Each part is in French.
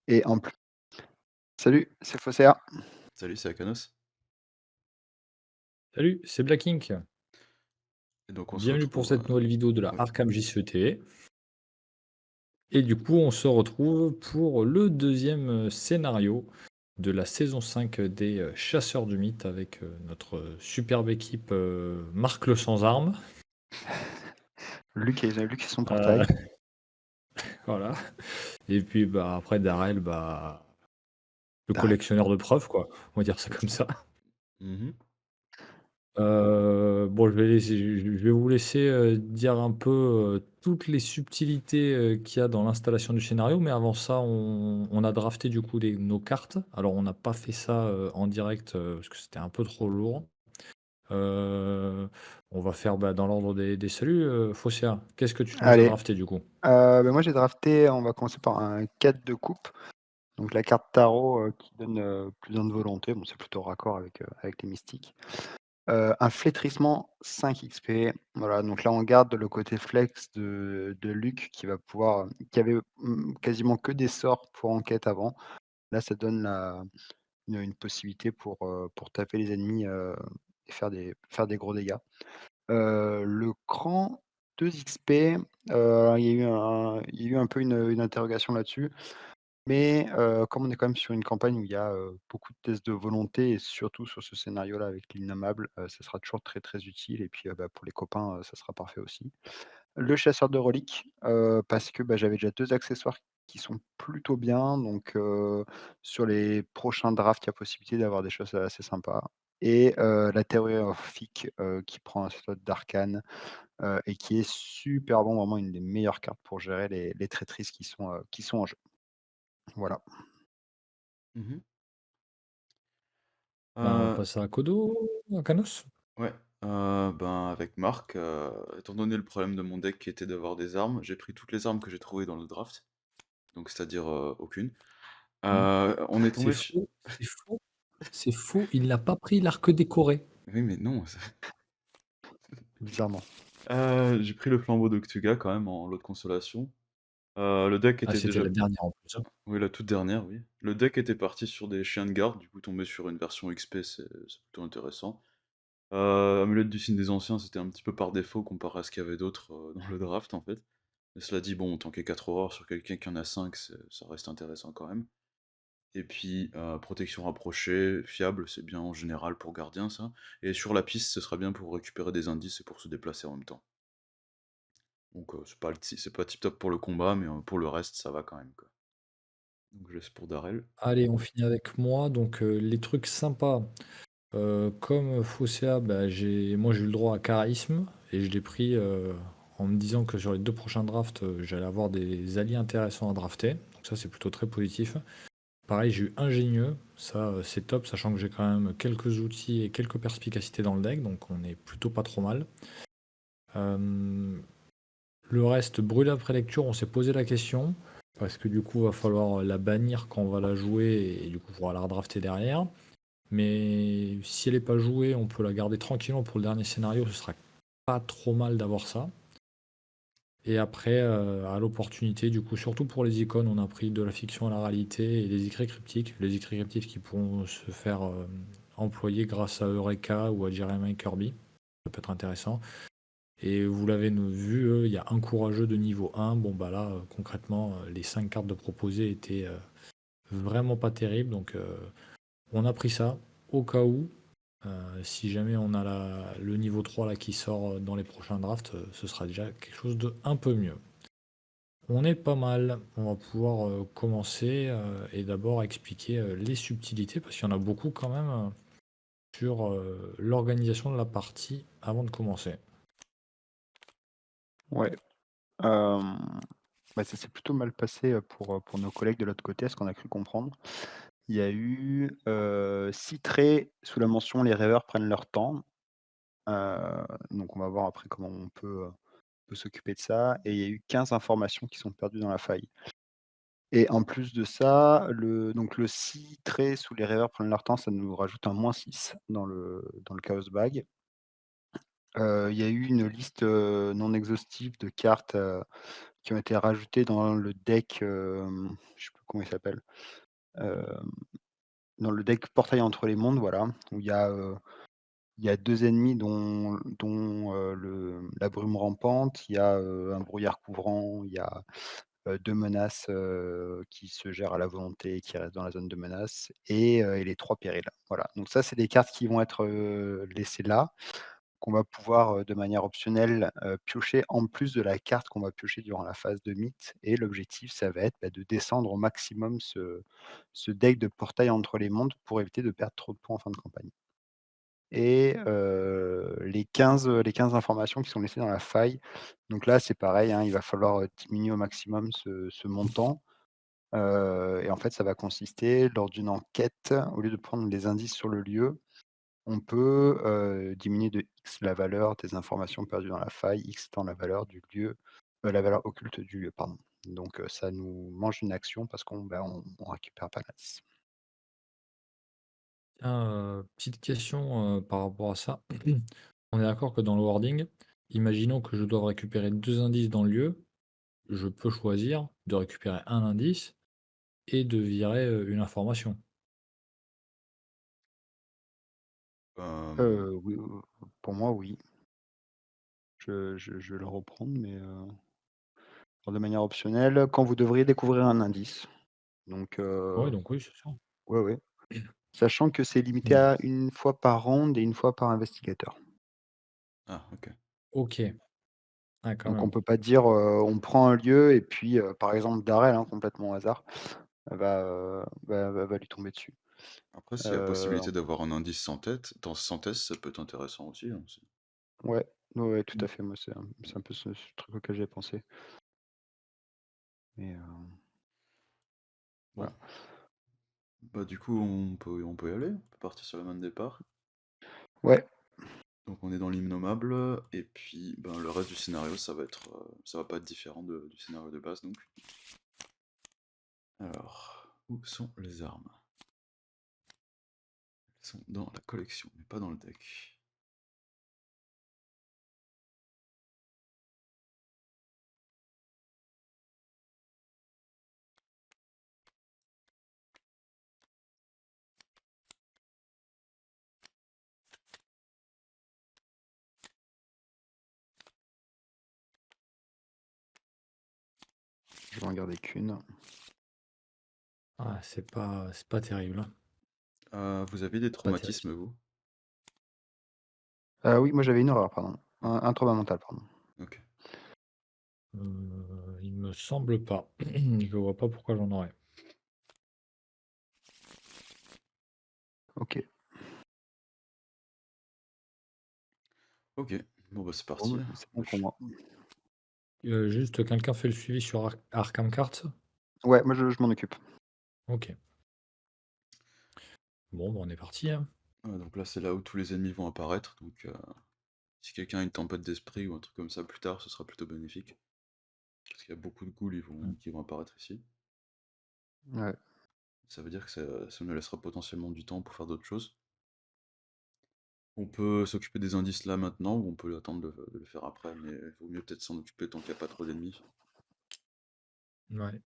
et en plus salut, c'est Fosséa. Salut, c'est Akanos. Salut, c'est Black Ink. Et donc on se Bienvenue pour retrouve. cette nouvelle vidéo de la Ouais. Arkham JCT. Et du coup, on se retrouve pour le deuxième scénario de la saison 5 des Chasseurs du Mythe avec notre superbe équipe Marc le Sans Armes. Luc et son Euh, portail. voilà. Et puis bah, après Darrell, bah, le Darrell, collectionneur de preuves, quoi. On va dire ça c'est comme ça. ça. Mhm. Bon, je vais vous laisser dire un peu toutes les subtilités qu'il y a dans l'installation du scénario, mais avant ça, on a drafté du coup nos cartes. Alors, on n'a pas fait ça en direct parce que c'était un peu trop lourd. Euh, on va faire bah, dans l'ordre des saluts. Fossia, qu'est-ce que tu nous as Allez, drafté du coup? moi j'ai drafté, on va commencer par un 4 de coupe, donc la carte tarot, qui donne, plus 1 de volonté. Bon, c'est plutôt raccord avec les mystiques. Un flétrissement 5 XP. Voilà, donc là on garde le côté flex de Luc qui avait, quasiment que des sorts pour enquête avant. Là, ça donne une possibilité pour taper les ennemis, et faire des gros dégâts. Le cran 2 XP, il y a eu un peu une interrogation là-dessus, mais comme on est quand même sur une campagne où il y a, beaucoup de tests de volonté et surtout sur ce scénario-là avec l'innommable, ça sera toujours très, très utile et puis, bah, pour les copains, ça sera parfait aussi. Le chasseur de reliques, parce que, bah, j'avais déjà 2 accessoires qui sont plutôt bien, donc sur les prochains drafts, il y a possibilité d'avoir des choses assez sympas et la Terrific, qui prend un slot d'arcane, et qui est super bon, vraiment une des meilleures cartes pour gérer les traîtrises qui sont en jeu. Voilà. Mhm. Ben, on Euh, passe à Kodo, à Kanos? ouais. Ben avec Marc, étant donné le problème de mon deck qui était d'avoir des armes, j'ai pris toutes les armes que j'ai trouvées dans le draft, donc c'est-à-dire aucune. Hmm. On est C'est tombé sur. faux, c'est faux, c'est faux, il n'a pas pris l'arc décoré. Oui, mais non. Bizarrement. J'ai pris le flambeau d'Octuga quand même en lot de consolation. Le deck Ah, était c'était déjà. la dernière en plus, hein. Oui, la toute dernière, oui. Le deck était parti sur des chiens de garde, du coup tomber sur une version XP, c'est plutôt intéressant. Amulette du signe des anciens, c'était un petit peu par défaut comparé à ce qu'il y avait d'autre dans le draft en fait. Mais cela dit, bon, tant qu'il y a 4 horreurs sur quelqu'un qui en a 5, ça reste intéressant quand même. Et puis, protection rapprochée, fiable, c'est bien en général pour gardien ça. Et sur la piste, ce sera bien pour récupérer des indices et pour se déplacer en même temps. Donc c'est pas tip top pour le combat, mais pour le reste, ça va quand même, quoi. Donc je laisse pour Darrell. Allez, on finit avec moi. Donc, les trucs sympas. Comme Fosséa, bah, moi j'ai eu le droit à charisme et je l'ai pris en me disant que sur les deux prochains drafts, j'allais avoir des alliés intéressants à drafter. Donc ça c'est plutôt très positif. Pareil, j'ai eu ingénieux, ça c'est top, sachant que j'ai quand même quelques outils et quelques perspicacités dans le deck, donc on est plutôt pas trop mal. Euh, le reste, brûle après lecture, on s'est posé la question, parce que du coup va falloir la bannir quand on va la jouer et du coup il faudra la redrafter derrière. Mais si elle n'est pas jouée, on peut la garder tranquillement pour le dernier scénario. Ce sera pas trop mal d'avoir ça. Et après, à l'opportunité, du coup, surtout pour les icônes, on a pris de la fiction à la réalité et des écrits cryptiques. Les écrits cryptiques qui pourront se faire employer grâce à Eureka ou à Jeremy Kirby. Ça peut être intéressant. Et vous l'avez vu, il y a un courageux de niveau 1. Bon, bah là, concrètement, les 5 cartes de proposées étaient vraiment pas terribles. Donc, on a pris ça au cas où. Si jamais on a le niveau 3 là, qui sort dans les prochains drafts, ce sera déjà quelque chose de un peu mieux. On est pas mal. On va pouvoir commencer et d'abord expliquer les subtilités, parce qu'il y en a beaucoup quand même sur l'organisation de la partie avant de commencer. Ouais, bah, ça s'est plutôt mal passé, pour nos collègues de l'autre côté, à ce qu'on a cru comprendre. Il y a eu, 6 traits sous la mention «Les rêveurs prennent leur temps». Donc on va voir après comment on peut s'occuper de ça et il y a eu 15 informations qui sont perdues dans la faille et en plus de ça, le 6 traits sous les rêveurs prennent leur temps, ça nous rajoute un -6 dans le chaos bag. Il y a eu une liste, non exhaustive de cartes, qui ont été rajoutées dans le deck, je sais plus comment il s'appelle? Hem, dans le deck Portail entre les mondes, voilà, où il y a 2 ennemis dont la brume rampante, il y a, un brouillard couvrant, il y a, 2 menaces, qui se gèrent à la volonté et qui restent dans la zone de menace et les 3 périls. Voilà, donc ça, c'est des cartes qui vont être, laissées là, qu'on va pouvoir, de manière optionnelle, piocher en plus de la carte qu'on va piocher durant la phase de mythe et l'objectif, ça va être, bah, de descendre au maximum ce deck de Portail entre les mondes pour éviter de perdre trop de points en fin de campagne. Et les quinze informations qui sont laissées dans la faille, donc là, c'est pareil, hein, il va falloir, diminuer au maximum ce montant, et en fait, ça va consister lors d'une enquête, au lieu de prendre les indices sur le lieu, on peut, diminuer de X la valeur des informations perdues dans la faille, X étant la valeur du lieu, la valeur occulte du lieu, pardon. Donc ça nous mange une action parce on récupère pas l'indice. Tiens, petite question, par rapport à ça. On est d'accord que dans le wording, imaginons que je doive récupérer 2 indices dans le lieu, je peux choisir de récupérer un indice et de virer, une information? Oui, pour moi, oui. Je vais le reprendre, mais de manière optionnelle, quand vous devriez découvrir un indice. Donc Ouais, donc oui, c'est ça. ouais, ouais. Sachant que c'est limité Mmh. à une fois par ronde et une fois par investigateur. Ah, OK. OK. Ah, quand Donc on même. peut pas dire, on prend un lieu et puis, par exemple Darrel, hein, complètement au hasard, va lui tomber dessus. Après, s'il y a Heu, possibilité d'avoir un indice sans test, ça peut être intéressant aussi, hein, c'est ouais, ouais, ouais, tout Mmh. à fait, moi c'est un peu ce truc auquel j'ai pensé. Mais bon, voilà. bah, du coup, on peut y aller, on peut partir sur la main de départ. Ouais, Donc on est dans l'innommable et puis, ben, le reste du scénario, ça va pas être différent du scénario de base, donc. Alors, où sont les armes? Elles sont dans la collection, mais pas dans le deck. je vais en garder qu'une. Ah, c'est pas terrible, hein. Vous avez des Pas terrible. traumatismes, vous? Oui, moi j'avais une horreur, pardon. Ah, Un trauma mental, pardon. OK. Il me semble pas. Je vois pas pourquoi j'en aurais. OK. OK. Bon, bah, c'est Bon, parti, bah, hein. c'est bon pour moi. Juste quelqu'un fait le suivi sur Arkham Cards? Ouais, moi je m'en occupe. OK. Bon, bah, on est parti, hein. Donc là, c'est là où tous les ennemis vont apparaître, donc si quelqu'un a une tempête d'esprit ou un truc comme ça plus tard, ce sera plutôt bénéfique. Parce qu'il y a beaucoup de ghouls Mmh. qui vont apparaître ici. Ouais. Ça veut dire que ça nous laissera potentiellement du temps pour faire d'autres choses. On peut s'occuper des indices là maintenant, ou on peut attendre de le faire après, mais il vaut mieux peut-être s'en occuper tant qu'il n'y a pas trop d'ennemis. Ouais.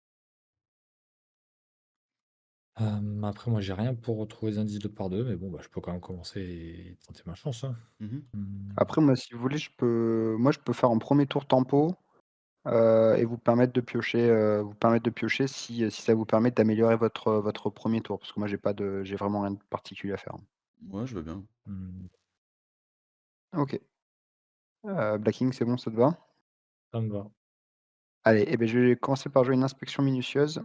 Après moi j'ai rien pour retrouver les indices 2 par 2, mais bon, bah, je peux quand même commencer et tenter ma chance, hein. Mhm. Mmh. Après moi, si vous voulez, je peux faire un premier tour tempo, et vous permettre de piocher si ça vous permet d'améliorer votre premier tour. Parce que moi j'ai vraiment rien de particulier à faire. Ouais, je veux bien. Mmh. OK. Blacking, c'est bon, ça te va? Ça me va. Allez et beh, je vais commencer par jouer une inspection minutieuse.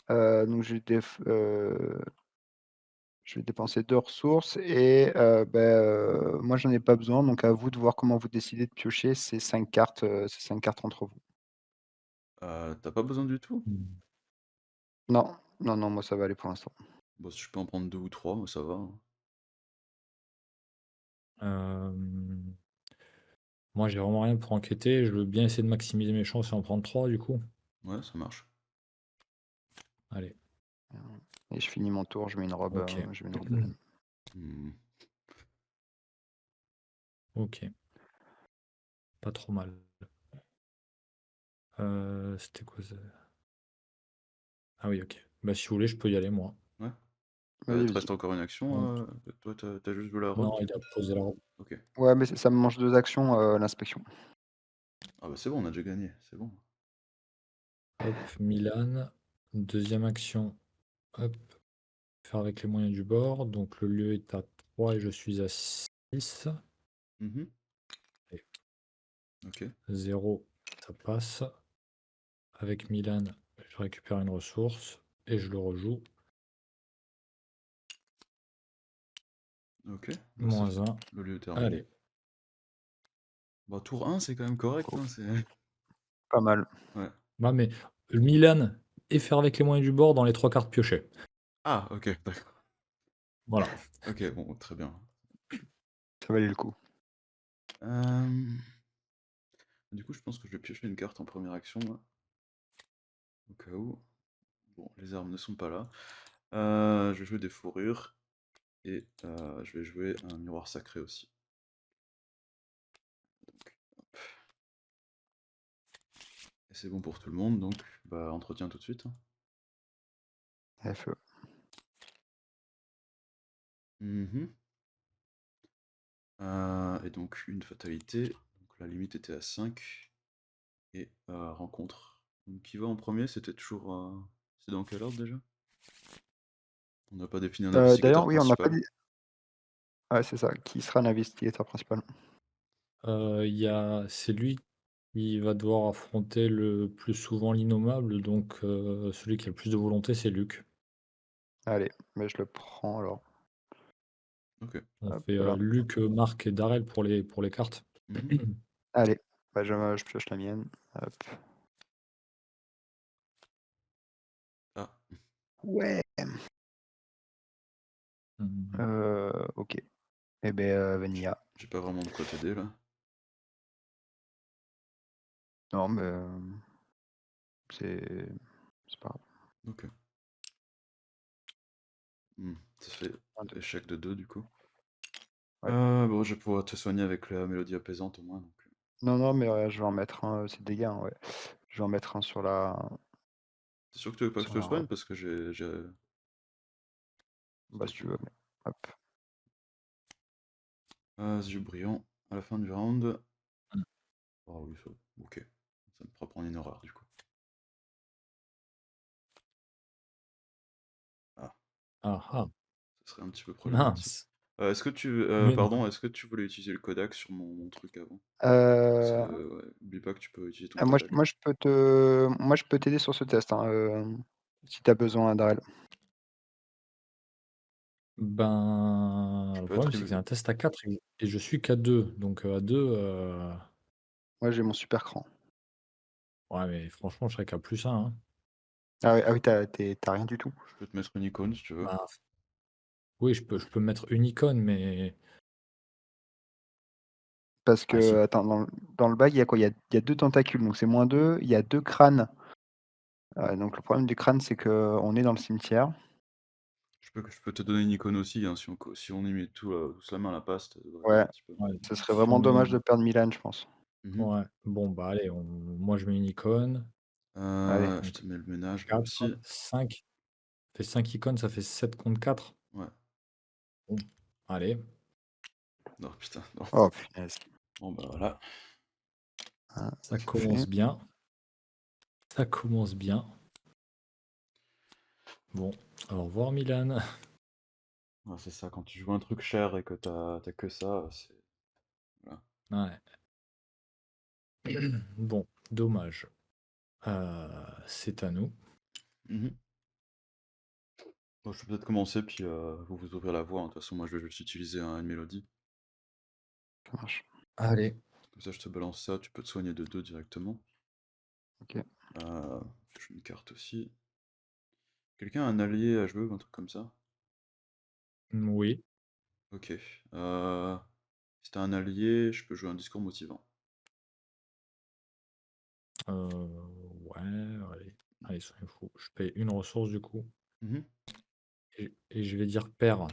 Donc je vais dépenser 2 ressources et moi j'en ai pas besoin, donc à vous de voir comment vous décidez de piocher ces 5 cartes entre vous. Tu pas besoin du tout? Mmh. Non, non, non, moi ça va aller pour l'instant. Bon, si je peux en prendre deux ou trois, moi ça va, hein. Hem, Moi j'ai vraiment rien pour enquêter, je veux bien essayer de maximiser mes chances et en prendre 3 du coup. Ouais, ça marche. Allez, Et je finis mon tour, OK. je mets une robe de laine. Hmm. OK, pas trop mal. C'était quoi ça? Ah oui, OK. Bah, si vous voulez, je peux y aller, moi. Ouais? Vas-y, Il te vas-y. reste encore une Donc action, toi tu juste joué la robe, non, c'est il a tout? posé la robe. OK. Ouais, mais ça me mange 2 actions, l'inspection. Ah bah, c'est bon, on a déjà gagné, c'est bon. Hop, Milan. Deuxième action, hop, faire avec les moyens du bord. Donc le lieu est à 3 et je suis à 6. Mmh. Et OK, 0, ça passe. Avec Milan, je récupère une ressource et je le rejoue. OK, bah, c'est Moins un. le lieu est terminé. Allez. Bah, tour 1, c'est quand même correct, Oh, hein, c'est pas mal. ouais. Bah, mais Milan et faire avec les moyens du bord dans les 3 cartes piochées. Ah OK, d'accord. Voilà. OK, bon, très bien. Ça valait le coup. Hem, du coup, je pense que je vais piocher une carte en première action, là, au cas où. Bon, les armes ne sont pas là. Je vais jouer des fourrures et je vais jouer un miroir sacré aussi. Donc hop, et c'est bon pour tout le monde, donc bah, entretien tout de suite, hein. FE. Mmh. Et donc une fatalité, donc la limite était à 5 et rencontre. Donc qui va en premier? C'était toujours, c'est dans quel ordre déjà? On n'a pas défini un D'ailleurs, investigateur oui, on n'a pas principal. dit ouais, c'est ça, qui sera l'investigateur principal? C'est lui qui va devoir affronter le plus souvent l'innommable, donc celui qui a le plus de volonté, c'est Luc. Allez, mais je le prends alors. OK. On Hop fait, là. Luc, Marc et Darrell pour les cartes. Mmh. Allez, bah, je pioche la mienne. Hop. Ah, Ouais! Mmh. OK. Et beh, j'ai Vanilla. j'ai pas vraiment de quoi t'aider là. Non, mais, c'est c'est pas grave. OK. Ça fait 1-2. échec de 2 du coup. Ouais. Bon, je vais pouvoir te soigner avec la mélodie apaisante au moins donc, Non, non, mais, je vais en mettre un, c'est dégâts, hein, ouais. Je vais en mettre un tu sûr que tu veux pas que je sur te la soigne? robe. Parce que j'ai Bah, c'était si tu tout. veux, mais hop. Yeux brillants à la fin du round. Mmh. Ah oui, ça OK. Ça me fera prendre une erreur du coup. Ah, Ah ah! ça serait un petit peu problématique. Mince! Est-ce que tu Mais non. pardon, est-ce que tu voulais utiliser le Kodak sur mon truc avant? Parce Heu, que ouais, oublie pas que tu peux utiliser ton moi je Kodak. moi je peux te moi je peux t'aider sur ce test, hein, si tu as besoin, Darrell. Ben, Je le peux problème, c'est que c'est attribuer un test à 4 et je suis qu'à 2, donc à 2, Moi j'ai mon super cran. ouais, mais franchement, je serais qu'à +1, hein. Ah oui, tu rien du tout? je peux te mettre une icône si tu veux. Bah, oui, je peux mettre une icône, mais Parce ah si. que attends, dans le bag, il y a quoi? Il y a 2 tentacules, donc c'est -2. Il y a 2 crânes. Donc le problème du crâne, c'est qu'on est dans le cimetière. Je peux te donner une icône aussi, hein, si on y met tous la main à la paste, ça devrait aider Ouais, un petit peu. Ouais, ce serait si vraiment on met dommage de perdre Milan, je pense. Mmh. ouais, bon, bah, allez, moi, je mets une icône, Allez, Je donc te mets le ménage moi 4, aussi. 5. Fait 5 icônes, ça fait 7 contre 4. Ouais. Bon, allez, Non putain, non. oh punaise. Bon bah voilà. ça C'est fait. commence bien, ça commence bien. Bon, au revoir Milan. Ouais, c'est ça, quand tu joues un truc cher et que t'as que ça, c'est voilà. Ouais. Bon, dommage. C'est à nous. Mmh. Bon, je peux peut-être commencer puis, vous ouvrir la voie, hein. De toute façon, moi, je vais juste utiliser une mélodie. Ça marche. Allez. Comme ça, je te balance ça, tu peux te soigner de 2 directement. OK. Je fais une carte aussi. Quelqu'un a un allié à jouer ou un truc comme ça? Oui. OK. Si tu un allié, je peux jouer un discours motivant. Ouais, allez. Allez, soyons fous. Je paye une ressource du coup. Mmh. Et je vais dire père.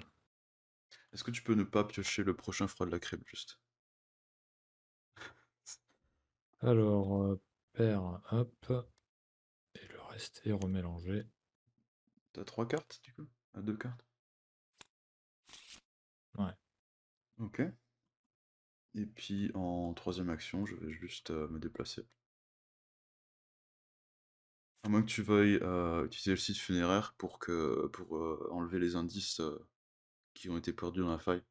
Est-ce que tu peux ne pas piocher le prochain froid de la crypte, juste? Alors, père, hop. Et le reste est remélangé. Tu 3 cartes, du coup? À 2 cartes? Ouais. OK. Et puis en troisième action, je vais juste, me déplacer. À moins que tu veuilles, utiliser le site funéraire pour enlever les indices, qui ont été perdus dans la faille.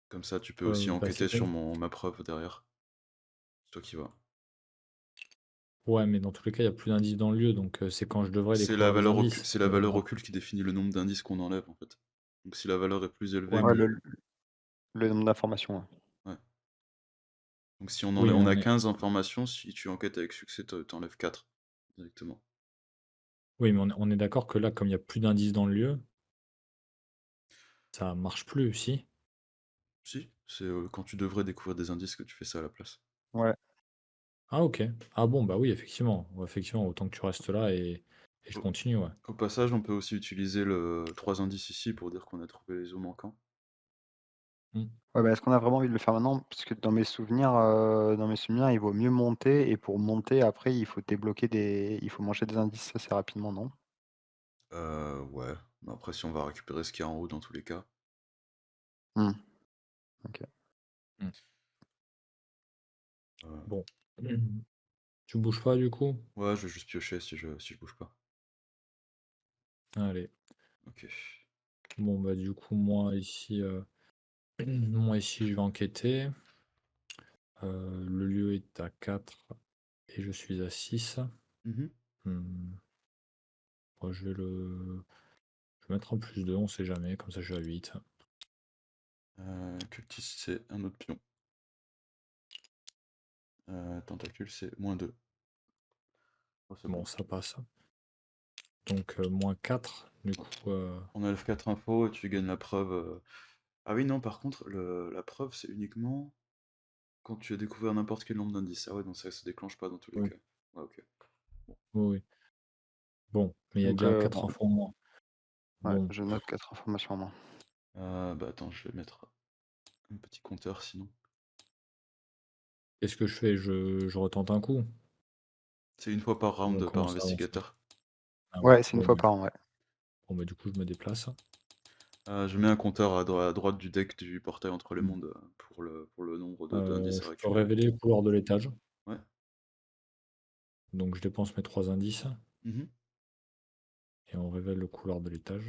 Comme ça, tu peux aussi Bah, enquêter sur c'est-à-dire? ma preuve derrière. C'est toi qui vois. Ouais, mais dans tous les cas, il y a plus d'indices dans le lieu, donc c'est quand je devrais découvrir des indices. C'est la valeur occulte qui définit le nombre d'indices qu'on enlève, en fait. Donc si la valeur est plus élevée, Ouais, Ouais, mais le nombre d'informations, ouais. ouais. Donc si oui, mais on a 15 informations, si tu enquêtes avec succès, t'enlèves 4 directement. on est d'accord que là, comme il y a plus d'indices dans le lieu, ça marche plus, si? Si, c'est, quand tu devrais découvrir des indices que tu fais ça à la place. Ouais. Ah OK. Ah bon, bah oui, effectivement. Ouais, effectivement, autant que tu restes là et je Au continue, ouais. au passage, on peut aussi utiliser le 3 indices ici pour dire qu'on a trouvé les os manquants. Mmh. Ouais, bah, est-ce qu'on a vraiment envie de le faire maintenant? Parce que dans mes souvenirs, il vaut mieux monter et pour monter, après, il faut manger des indices assez rapidement, non? Ouais, mais après si on va récupérer ce qu'il y a en haut dans tous les cas. Mmh, OK. Mmh. Heu, Bon. Mmh. Tu bouges pas du coup? ouais, je vais juste piocher si je bouge pas. Allez. OK. Bon, bah, du coup, moi ici, moi ici, je vais enquêter. Le lieu est à 4 et je suis à 6. Mmh. Mmh. Bah, je vais mettre un +2, on sait jamais, comme ça je suis à 8. Cultiste, c'est un autre pion. Tentacule, c'est -2. Oh, c'est Bon, bon. ça passe. Donc -4, du coup, On enlève 4 infos et tu gagnes la preuve, ah oui, non, par contre, la preuve, c'est uniquement quand tu as découvert n'importe quel nombre d'indices. Ah ouais, donc ça se déclenche pas dans tous les oui, cas. Ouais, OK. Bon. oui, oui. Bon, mais il y a Donc déjà 4 bon, infos en moins. ouais, Bon, je note 4 informations en moins. Bah, attends, je vais mettre un petit compteur sinon. qu'est-ce que je fais? Je retente un coup? C'est une fois par Ou on round par commence à avancer? investigateur. Ah ouais, Ouais, c'est une fois par an, ouais. bon, bah, du coup, je me déplace. Je mets un compteur à droite du deck du portail entre les Mmh. mondes, pour le nombre d'indices à Je peux récupérer. révéler les couleurs de l'étage, Ouais. donc je dépense mes 3 indices Mmh. et on révèle le couloir de l'étage.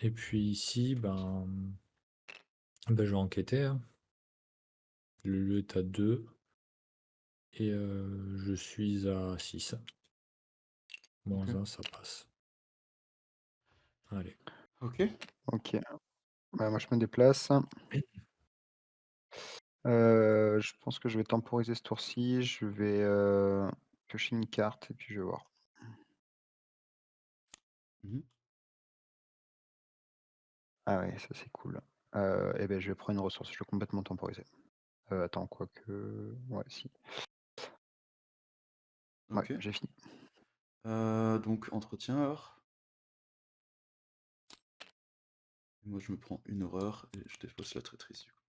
Et puis ici, je vais enquêter, hein. Le lieu est à 2 et je suis à 6. OK. -1, ça passe. Allez. OK. OK. Bah, moi, je me déplace. Je pense que je vais temporiser ce tour-ci. Je vais, piocher une carte et puis je vais voir. Mmh. Ah ouais, ça c'est cool. Et beh, je vais prendre une ressource, je vais complètement temporiser. Attends, quoique ouais, si. Ouais, OK. j'ai fini. Donc entretien alors. Moi, je me prends une horreur et je défausse la traîtrise, du coup.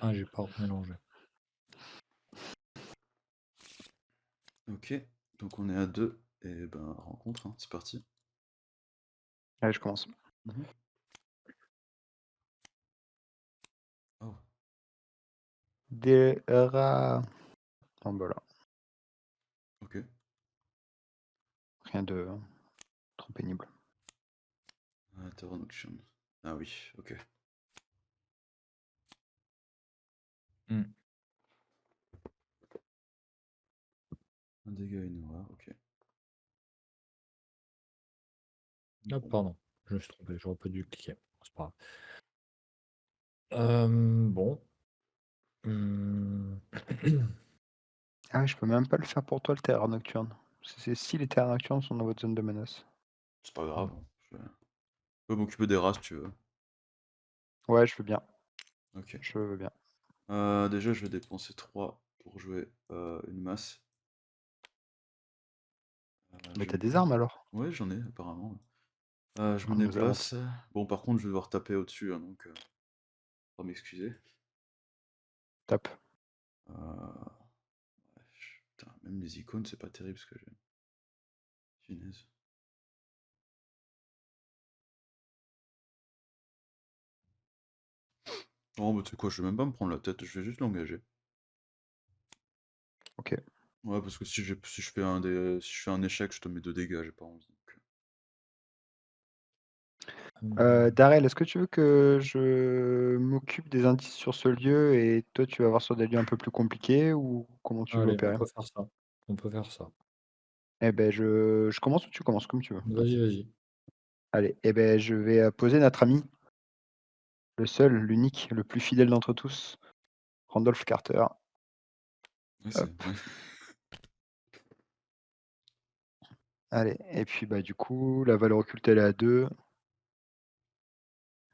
Ah, j'ai pas mélangé. OK. Donc on est à 2 et ben, rencontre, hein, c'est parti. Allez, je commence. Mmh. Oh, Des rats. Bon, bah, voilà, OK. rien de trop pénible. Terror nocturne. Ah oui, OK. Mmh. Un dégât et une horreur, OK. Ah Bon. pardon, je me suis trompé, j'aurais pas dû cliquer. C'est pas grave. Bon. Mmh. Ah ouais, je peux même pas le faire pour toi, le terreur nocturne. C'est si les terreurs nocturnes sont dans votre zone de menace. C'est pas grave, Mmh. hein, je peux m'occuper des rats si tu veux. Ouais, je veux bien, OK. je veux bien. Déjà, je vais dépenser 3 pour jouer, une masse. Mais Je t'as me des déplace. armes alors? Ouais, j'en ai apparemment. Je me Ah, nous avons déplace. Bon, par contre, je vais devoir taper au-dessus, hein, donc faudra m'excuser. tape. Heu, Putain, même les icônes, c'est pas terrible ce que j'ai. Punaise. Oh, bah, tu sais quoi, je vais même pas me prendre la tête, je vais juste l'engager. OK. Ouais, parce que si je fais si je fais un échec, je te mets 2 dégâts, j'ai pas envie. Darrel, est-ce que tu veux que je m'occupe des indices sur ce lieu et toi tu vas voir sur des lieux un peu plus compliqués ou comment tu veux Allez, on opérer? peut faire ça. On peut faire ça. Eh ben je commence ou tu commences? Comme tu veux. Vas-y, vas-y. Allez, eh ben je vais, poser notre ami, le seul, l'unique, le plus fidèle d'entre tous, Randolph Carter. Ouais, c'est Hop, ouais. allez et puis, bah, du coup, la valeur occulte, elle est à 2.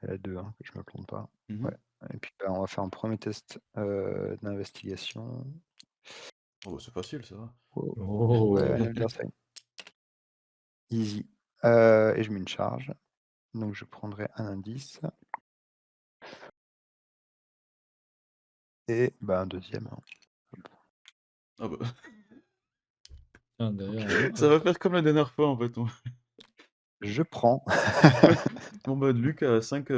Elle est à 2, hein, que je me plante pas. Mmh. Ouais et puis, bah, on va faire un premier test, d'investigation. Oh, bah, c'est facile, ça va. Oh, ouais, Oh! l'adversaire easy, et je mets une charge, donc je prendrai un indice et bah, un deuxième, hein. Hop, Ah bah, Tiens, d'ailleurs, hein, ça va faire comme la dernière fois, en fait, on je prends. bon, bah, Luc a 5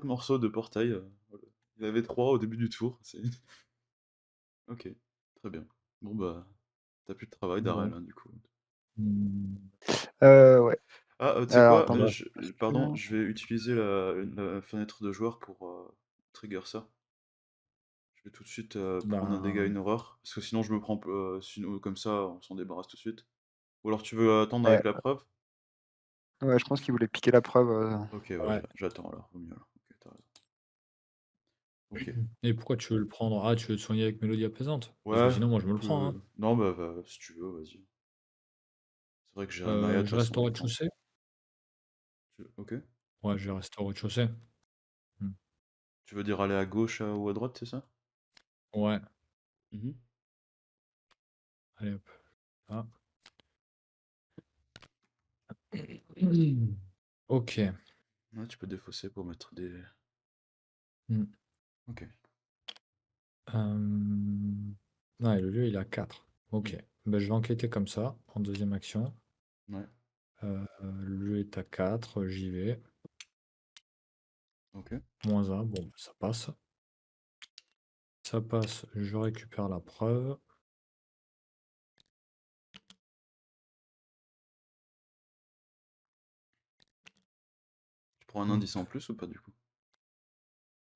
morceaux de portail, voilà. Il avait 3 au début du tour, c'est OK, très bien. Bon, bah, tu plus de travail, Darrell, bon. hein, du coup. Mmh, Ouais. Ah, tu sais Alors quoi? attends, ouais, Pardon, je vais utiliser la fenêtre de joueur pour, trigger ça. Je vais tout de suite, prendre un dégât, ben, une horreur, parce que sinon je me prends sinon comme ça, on s'en débarrasse tout de suite. Ou alors tu veux attendre ouais, avec la preuve? ouais, je pense qu'il voulait piquer la preuve, OK, ouais, ouais. j'attends alors, vaut mieux alors. OK, tu raison. OK. Et pourquoi tu veux le prendre? Ah, tu veux te soigner avec mélodie apaisante? Parce que Ouais, sinon, moi, je me on le prends, hein. peut non, bah, si tu veux, vas-y. C'est vrai que Jeremiah, de toute Je façon, reste au je prends. rez-de-chaussée? OK. Ouais, je vais rester au rez-de-chaussée. Mmh. Tu veux dire aller à gauche, ou à droite, c'est ça? Ouais, Mmh. allez hop, là. OK. Ouais, tu peux défausser pour mettre des Mmh. OK. Ouais, le lieu, il a 4. Mmh. OK. Bah, je vais enquêter comme ça, en deuxième action. Ouais, Le lieu est à 4, j'y vais. OK. -1, bon, bah, ça passe. Ça passe, je récupère la preuve. Tu prends un indice en Hop. plus ou pas, du coup?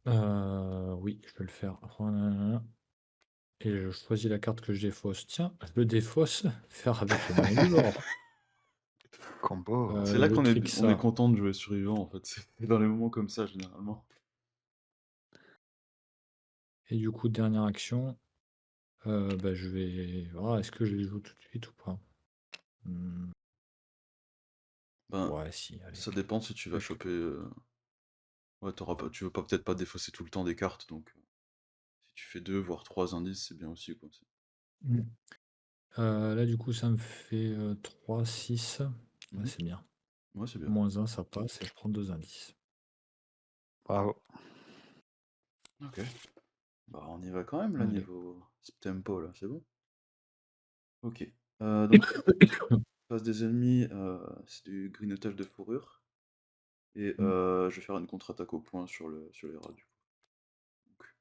Oui, je vais le faire. Et je choisis la carte que je défausse. Tiens, je le défausse, faire avec les moyens du bord. combo. C'est là Le qu'on est trick, on est ça. content de jouer survivant, en fait, c'est dans les moments comme ça, généralement. Et du coup, dernière action, bah, je vais ah, est-ce que je les joue tout de suite ou pas? Mmh, Ben, ouais, si, allez, ça dépend si tu je vas vais le choper, ouais, tu veux pas peut-être pas défausser tout le temps des cartes, donc si tu fais 2 voire 3 indices, c'est bien aussi, quoi, mmh. Là, du coup, ça me fait, 3, 6. Ouais, mmh. c'est bien. Ouais, c'est bien. -1, ça passe et je prends 2 indices. Bravo. OK. Bah, on y va quand même là, Allez. niveau tempo là, c'est bon? OK. Donc face des ennemis, c'est du grignotage de fourrure et Mmh. je vais faire une contre-attaque au point sur les rats, du coup. Donc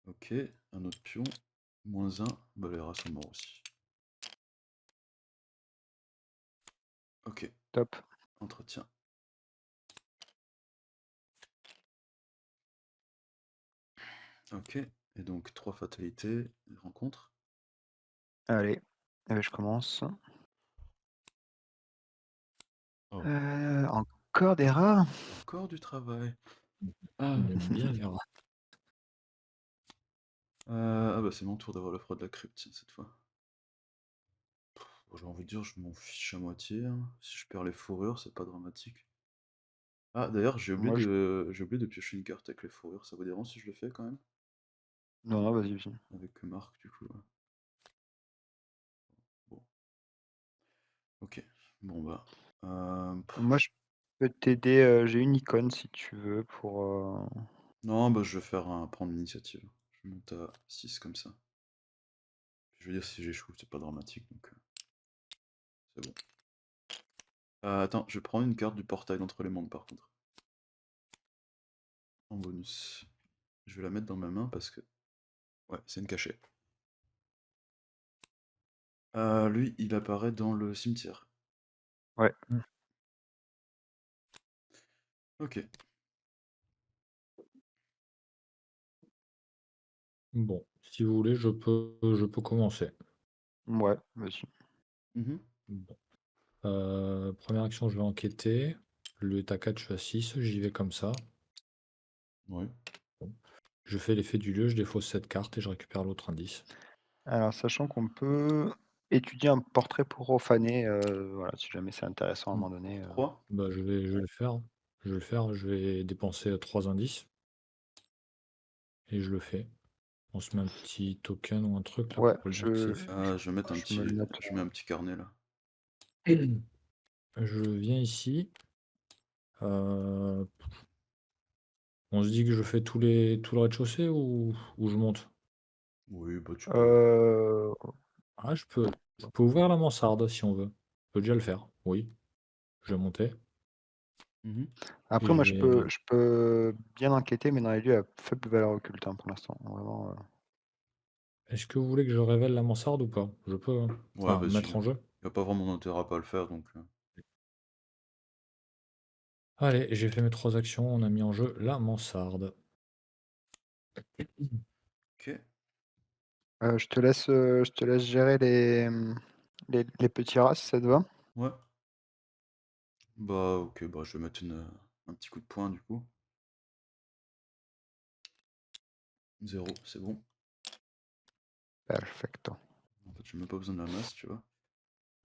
OK, un autre pion, -1, bah, les rats sont morts aussi. OK, Top. entretien. OK et donc 3 fatalités, rencontre. Allez, je commence. Oh, Encore des rats? encore du travail. Mmh. Ah, Il aime bien les rats. ah bah, c'est mon tour d'avoir le froid de la crypte, tiens, cette fois. Bon, j'ai envie de dire, je m'en fiche à moitié, hein. Si je perds les fourrures, c'est pas dramatique. Ah, d'ailleurs, Moi je j'ai oublié de piocher une carte avec les fourrures, ça vous dérange si je le fais quand même? non, non, vas-y, vas-y. Avec Marc, du coup, ouais. Bon, OK. Bon, bah, Moi je peux t'aider, j'ai une icône si tu veux pour, non, bah, je vais prendre l'initiative. Je je monte à 6 comme ça. Je veux dire, si j'échoue, c'est pas dramatique, donc c'est bon. Attends, je vais prendre une carte du portail d'entre les mondes par contre. En bonus. Je vais la mettre dans ma main parce que... Ouais, c'est une cachée. Lui, il apparaît dans le cimetière. Ouais. Ok. Bon, si vous voulez, je peux commencer. Ouais, vas-y. Mhm. Bon. Première action, je vais enquêter. Le est à 4, je suis à 6, j'y vais comme ça. Ouais. Bon. Je fais l'effet du lieu, je défausse cette carte et je récupère l'autre indice. Alors, sachant qu'on peut étudier un portrait profané, voilà, si jamais c'est intéressant à un moment donné. 3. Bah, je vais le faire. Je vais le faire, je vais dépenser 3 indices. Et je le fais. On se met un petit token ou un truc là Ouais, pour le dire que je c'est fait. Je vais mettre un je me le petit... note. Je mets un petit carnet là. Je viens ici. On se dit que je fais tout le rez-de-chaussée ou je monte? Oui, bah tu peux. Heu, Ah, je peux ouvrir la mansarde si on veut. Je peux déjà le faire. Oui, je vais monter Mhm. et Après je moi vais. je peux bien enquêter, mais dans les lieux à faible valeur occulte, hein, pour l'instant. Vraiment, Est-ce que vous voulez que je révèle la mansarde ou pas? Je peux, hein. Ouais, Enfin, vas-y. mettre en jeu. Y a pas vraiment d'intérêt à pas le faire, donc... Allez, j'ai fait mes 3 actions, on a mis en jeu la mansarde. Ok. je te laisse gérer les petits rats si ça te va? Ouais. Bah ok, bah je vais mettre un petit coup de poing du coup. 0, c'est bon. Perfecto. En fait, j'ai même pas besoin de la masse, tu vois.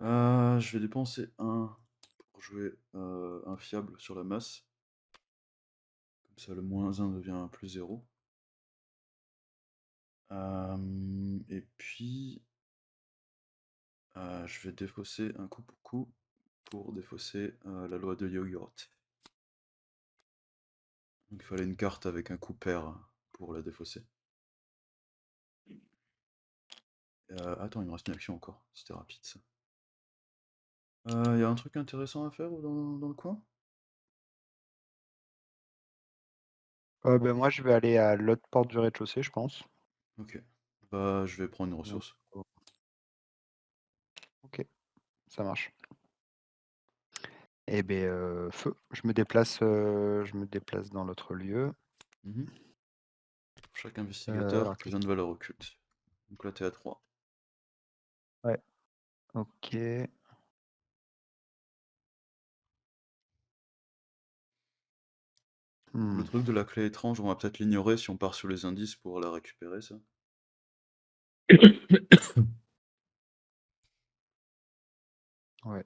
Je vais dépenser un pour jouer un fiable sur la masse. Comme ça, le -1 devient +0. Et puis, je vais défausser un coup pour coup pour défausser la loi de Yogurt. Donc il fallait une carte avec un coup pair pour la défausser. Attends, il me reste une action encore. C'était rapide ça. Y a un truc intéressant à faire dans le coin? Ben, moi je vais aller à l'autre porte du rez-de-chaussée, je pense. Ok. Bah, je vais prendre une Donc, ressource. OK, ça marche. Et beh, feu. Je me déplace dans l'autre lieu. Mhm. Pour chaque investigateur, Alors plus un de valeur occulte. Donc là, t'es à 3. ouais, OK. Le Mmh. truc de la clé étrange, on va peut-être l'ignorer si on part sur les indices pour la récupérer, ça. Ouais.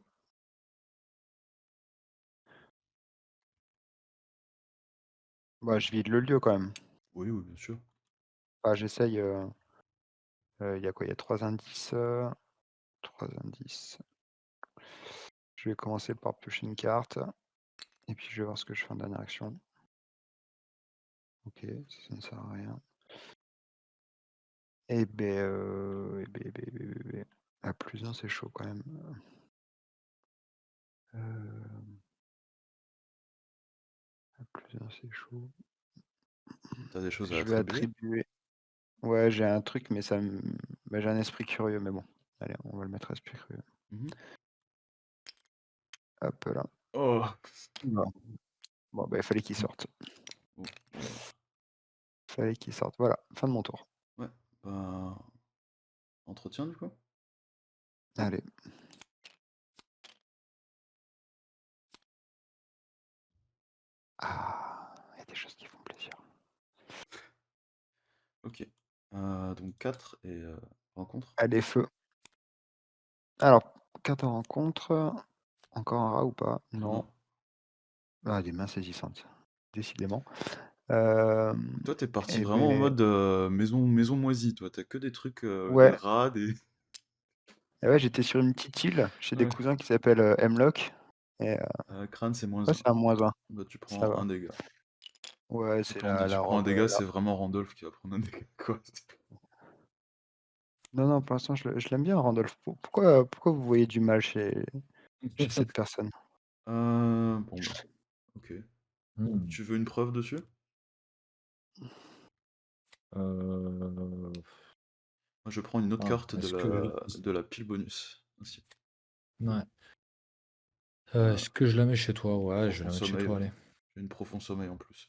Bah, je vide le lieu quand même. Oui, oui, bien sûr. Enfin, j'essaye, il y a quoi? Il y a 3 indices, 3 indices. Je vais commencer par piocher une carte et puis je vais voir ce que je fais en dernière action. OK, ça ne sert à rien. Et beh, à +1, c'est chaud quand même. Hem, à +1, c'est chaud. T'as des choses à Je vais attribuer? attribuer ouais, j'ai un truc, mais ça me bah, j'ai un esprit curieux, mais bon. Allez, on va le mettre esprit curieux. Mhm. Hop là. Oh! Bon, bon, bah, il fallait qu'il sorte. Oh, voilà. Fallait qu'il sorte. Voilà, fin de mon tour. Ouais, bah... Entretien, du coup? Allez. Ah, il y a des choses qui font plaisir. Ok. Donc 4 et rencontre? Allez, feu. Alors, carte en rencontre, encore un rat ou pas? Non. Non. Ah, des mains saisissantes, décidément. Hem Toi, t'es parti et vraiment en beh, mode maison moisie, toi. T'as que des trucs, des ouais, rats, des... et ouais, j'étais sur une petite île chez des Ouais. cousins qui s'appellent, Hemlock et Crâne, c'est ouais, -1. c'est un -1. Bah, tu Ça prends va. un dégât. Ouais, c'est Quand on dit la tu prends un robe, dégât, la c'est vraiment Randolph qui va prendre un dégât, quoi. non, non, pour l'instant, je l'aime bien Randolph. Pourquoi vous voyez du mal chez cette personne? Bon, bah, OK. Mmh. Tu veux une preuve dessus? Heu, Moi, je prends une autre carte est-ce que je de la pile bonus, aussi. ouais, Heu, est-ce que je la mets chez toi? Ouais, je vais Profond la mettre chez sommeil, toi, ouais. allez. J'ai une profond sommeil, en plus.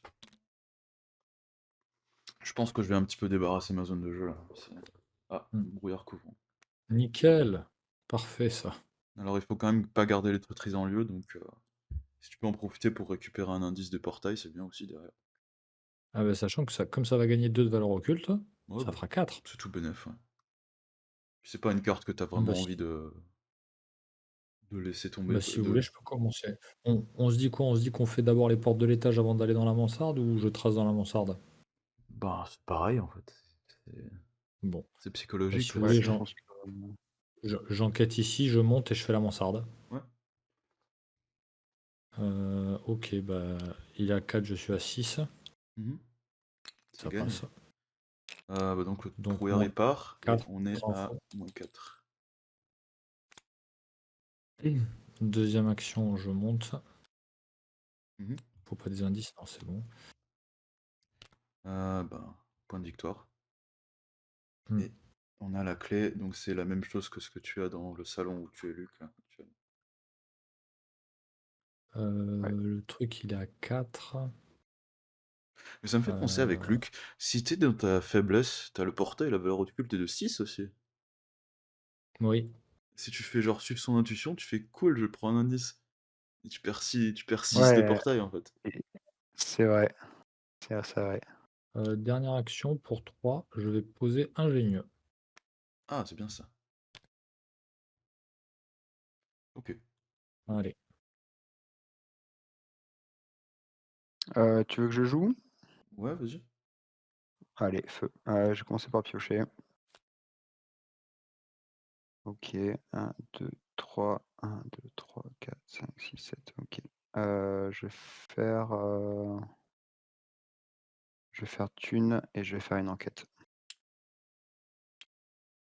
Je pense que je vais un petit peu débarrasser ma zone de jeu, là. Mmh. Le brouillard couvrant. Nickel! Parfait ça. Alors, il faut quand même pas garder les traîtrises en lieu, donc si tu peux en profiter pour récupérer un indice de portail, c'est bien aussi derrière. Ah bah, sachant que ça comme ça va gagner 2 de valeur occulte, Ouais, ça bah, fera 4. c'est tout bénef, ouais. Puis c'est pas une carte que tu as Ah bah, vraiment envie de laisser tomber, bah, quoi, si vous voulez, je peux commencer. On se dit quoi? On se dit qu'on fait d'abord les portes de l'étage avant d'aller dans la mansarde ou je trace dans la mansarde? Bah, c'est pareil, en fait. C'est Bon, c'est bah, psychologique, si vous là, Ouais, voulez, je pense que, j'enquête ici, je monte et je fais la mansarde. Ouais. OK, bah, il est à 4, je suis à 6. Mmh. Ça Ça gagne. passe. Bah, donc le Donc brouillard moins il part et 4 on est à infos. -4. Deuxième action, je monte. Mmh. Faut pas des indices, non, c'est bon. Ben, point de victoire Mmh. et on a la clé, donc c'est la même chose que ce que tu as dans le salon où tu es Luc, là, actuellement. ouais. Le truc, il est à 4. Mais ça me fait penser avec Heu, Luc, si tu dans ta faiblesse, t'as le portail, la valeur occulte est de 6 aussi. oui. Si tu fais genre suivre son intuition, tu fais: «Cool, je prends un indice» et tu perds 6 de Ouais, portail, en fait. et c'est vrai, c'est vrai. Dernière action pour 3, je vais poser ingénieux. Ah, c'est bien ça. OK. Allez. Tu veux que je joue? Ouais, vas-y. Allez, feu. Je vais commencer par piocher. OK, 1, 2, 3, 1, 2, 3, 4, 5, 6, 7. OK. Je vais faire, thune et je vais faire une enquête.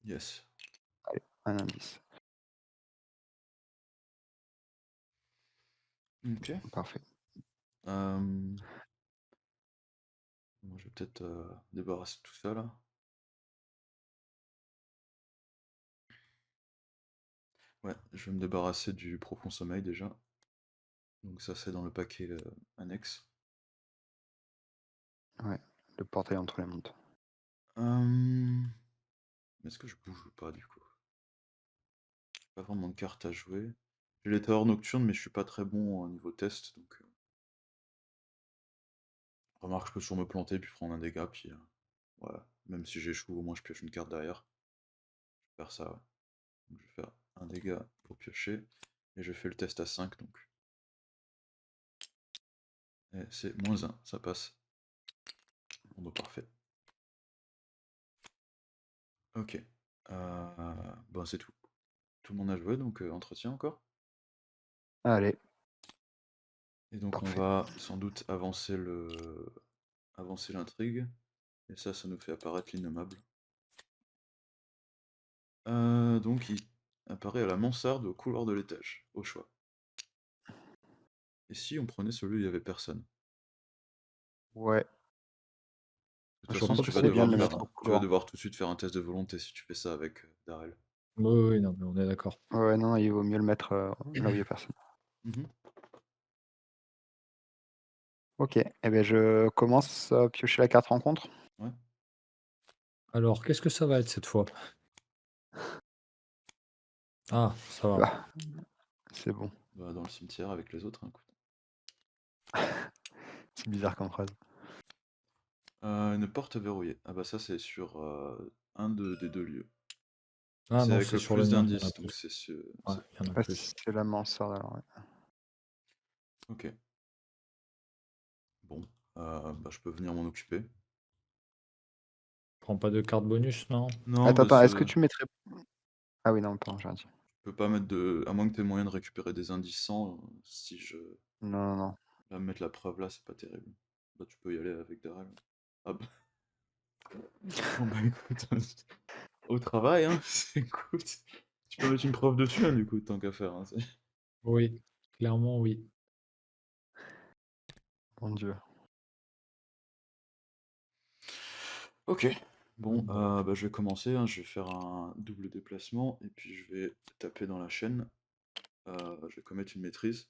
Yes. Allez, un indice. OK. Parfait. Hem, Moi, je vais peut-être, débarrasser tout ça, là. Ouais, je vais me débarrasser du profond sommeil, déjà. Donc ça, c'est dans le paquet, annexe. Ouais, le portail entre les mondes. Hem, Est-ce que je bouge ou pas, du coup? Pas vraiment de cartes à jouer. J'ai les terreurs nocturnes, mais je suis pas très bon au niveau test, donc remarque, je peux toujours me planter, puis prendre un dégât, puis ouais, même si j'échoue, au moins je pioche une carte derrière. Je vais faire ça, ouais. Donc je vais faire un dégât pour piocher, et je fais le test à 5 donc. Et c'est -1, ça passe. Bon bah parfait. OK. Bah c'est tout. Tout le monde a joué, donc entretien encore. Allez, Et donc on parfait. va sans doute avancer l'intrigue. Et ça nous fait apparaître l'innommable. Donc il apparaît à la mansarde au couloir de l'étage, au choix. Et si on prenait celui où il y avait personne? Ouais, De toute je façon, pense que tu vas c'est bien devoir de le faire mettre au tu vas couloir. devoir tout de suite faire un test de volonté si tu fais ça avec, Darrell. Oui, oui, non, mais on est d'accord. Ouais, non, il vaut mieux le mettre, là où il y a personne. Mmh. OK, et beh, je commence à piocher la carte rencontre. Ouais. Alors, qu'est-ce que ça va être cette fois? Ah, ça va. Ah, c'est bon. Bah, dans le cimetière avec les autres, hein, écoute. C'est bizarre comme phrase. Une porte verrouillée. Ah bah ça, c'est sur, un des 2 lieux. Ah C'est non, avec c'est le sur le plus mien, il y en a d'indices, donc plus. c'est Ouais, il y en a Ah, plus. c'est la mansarde alors, ouais. OK. Bon, bah, je peux venir m'en occuper. Prends pas de carte bonus, non? Non, Attends, bah, attends, est-ce que ce tu mettrais ah oui, non, pardon, j'ai rien dit. je peux pas mettre de à moins que tu aies moyen de récupérer des indices sans, si je Non, non, non. là, mettre la preuve là, c'est pas terrible. Bah, tu peux y aller avec Daryl. Ah bah, bon bah écoute, au travail, hein, écoute, tu peux mettre une preuve dessus, hein, du coup, tant qu'à faire, hein, Oui, clairement oui. Mon Dieu. Ok, bon, Bon, bah, je vais commencer, hein, je vais faire un double déplacement, et puis je vais taper dans la chaîne. Je vais commettre une maîtrise.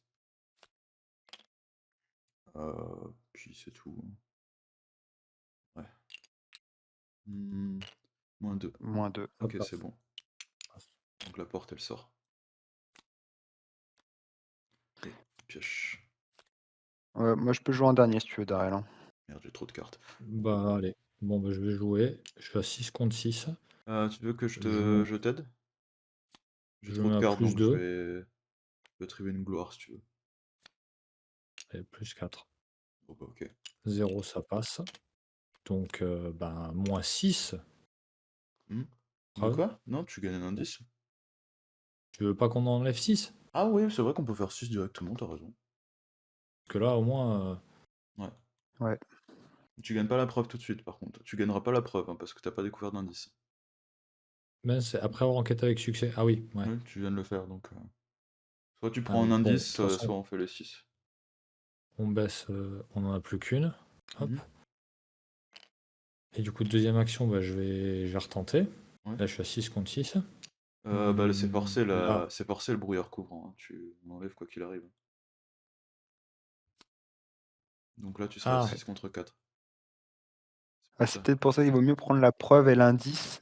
Puis c'est tout, hein. Ouais. -2. -2. ça Ok, c'est passe. bon. Donc la porte, elle sort. Et pioche. Moi, je peux jouer en dernier si tu veux, Daryl, hein. Merde, j'ai trop de cartes. Bah, allez. Bon, bah, je vais jouer. Je suis à 6 contre 6. Tu veux que Je me je t'aide? J'ai je trop me de mets à cartes, donc je +2 vais attribuer une gloire si tu veux. et +4. Bon bah ok. 0, ça passe. Donc, ben, -6. Hmm. De Preuve. quoi? Non, tu gagnes un indice. Tu veux pas qu'on enlève 6? Ah oui, c'est vrai qu'on peut faire 6 directement, t'as raison. Parce que là, au moins, Ouais. Ouais. Tu gagnes pas la preuve tout de suite, par contre. Tu gagneras pas la preuve, hein, parce que t'as pas découvert d'indice. ben, c'est après avoir enquêté avec succès. Ah oui, ouais. Oui, tu viens de le faire, donc... soit tu Ah prends un oui. Bon, de indice, toute soit façon, on fait les 6. on baisse, on en a plus qu'une. Hop. Mhm. Et du coup, deuxième action, bah, je vais retenter. Ouais. Là, je suis à 6 contre 6. Bah, c'est forcé, Là, c'est forcé le brouillard couvrant, hein. On enlève quoi qu'il arrive. Donc là, tu seras à ah, 6 contre 4. C'est Bah, pour c'est ça. peut-être pour ça qu'il vaut mieux prendre la preuve et l'indice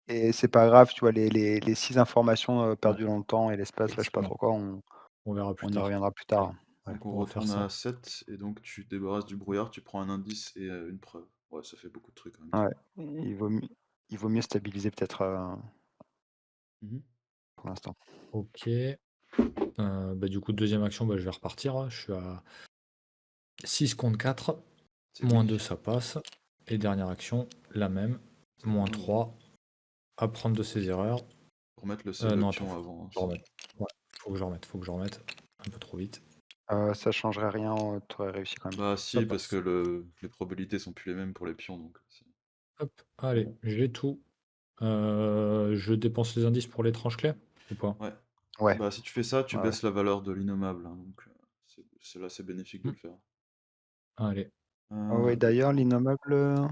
et c'est pas grave, tu vois? Les 6 informations, ouais, perdues dans le temps et l'espace, là, je sais pas exactement. trop quoi, On verra plus on y tard. reviendra plus Allez, tard. Ouais. Donc on on va faire retourne ça. à 7 et donc tu te débarrasses du brouillard, tu prends un indice et une preuve. Ouais, ça fait beaucoup de trucs en même temps. Ouais. Il vaut mieux stabiliser peut-être, Mhm. pour l'instant. Ok. Bah, du coup, deuxième action, bah, je vais repartir, hein. Je suis à 6 contre 4. C'est -2, oui. ça passe. Et dernière action, la même. C'est bon. -3. Apprendre de ses erreurs. Pour mettre le save Non, attends, action avant, hein, je remette. Ouais, faut que je remette. Un peu trop vite. Ça changerait rien, tu réussi quand même. Bah Ça si, parce que passe. les probabilités sont plus les mêmes pour les pions, donc... Hop, allez, j'ai tout. Je dépense les indices pour l'étrange clé ou pas? Ouais. Ouais, Bah si tu fais ça, tu ouais, ouais. baisses la valeur de l'innommable, hein, donc là c'est bénéfique de Hmm. le faire. Allez. Ah ouais, Donc, d'ailleurs, l'innommable,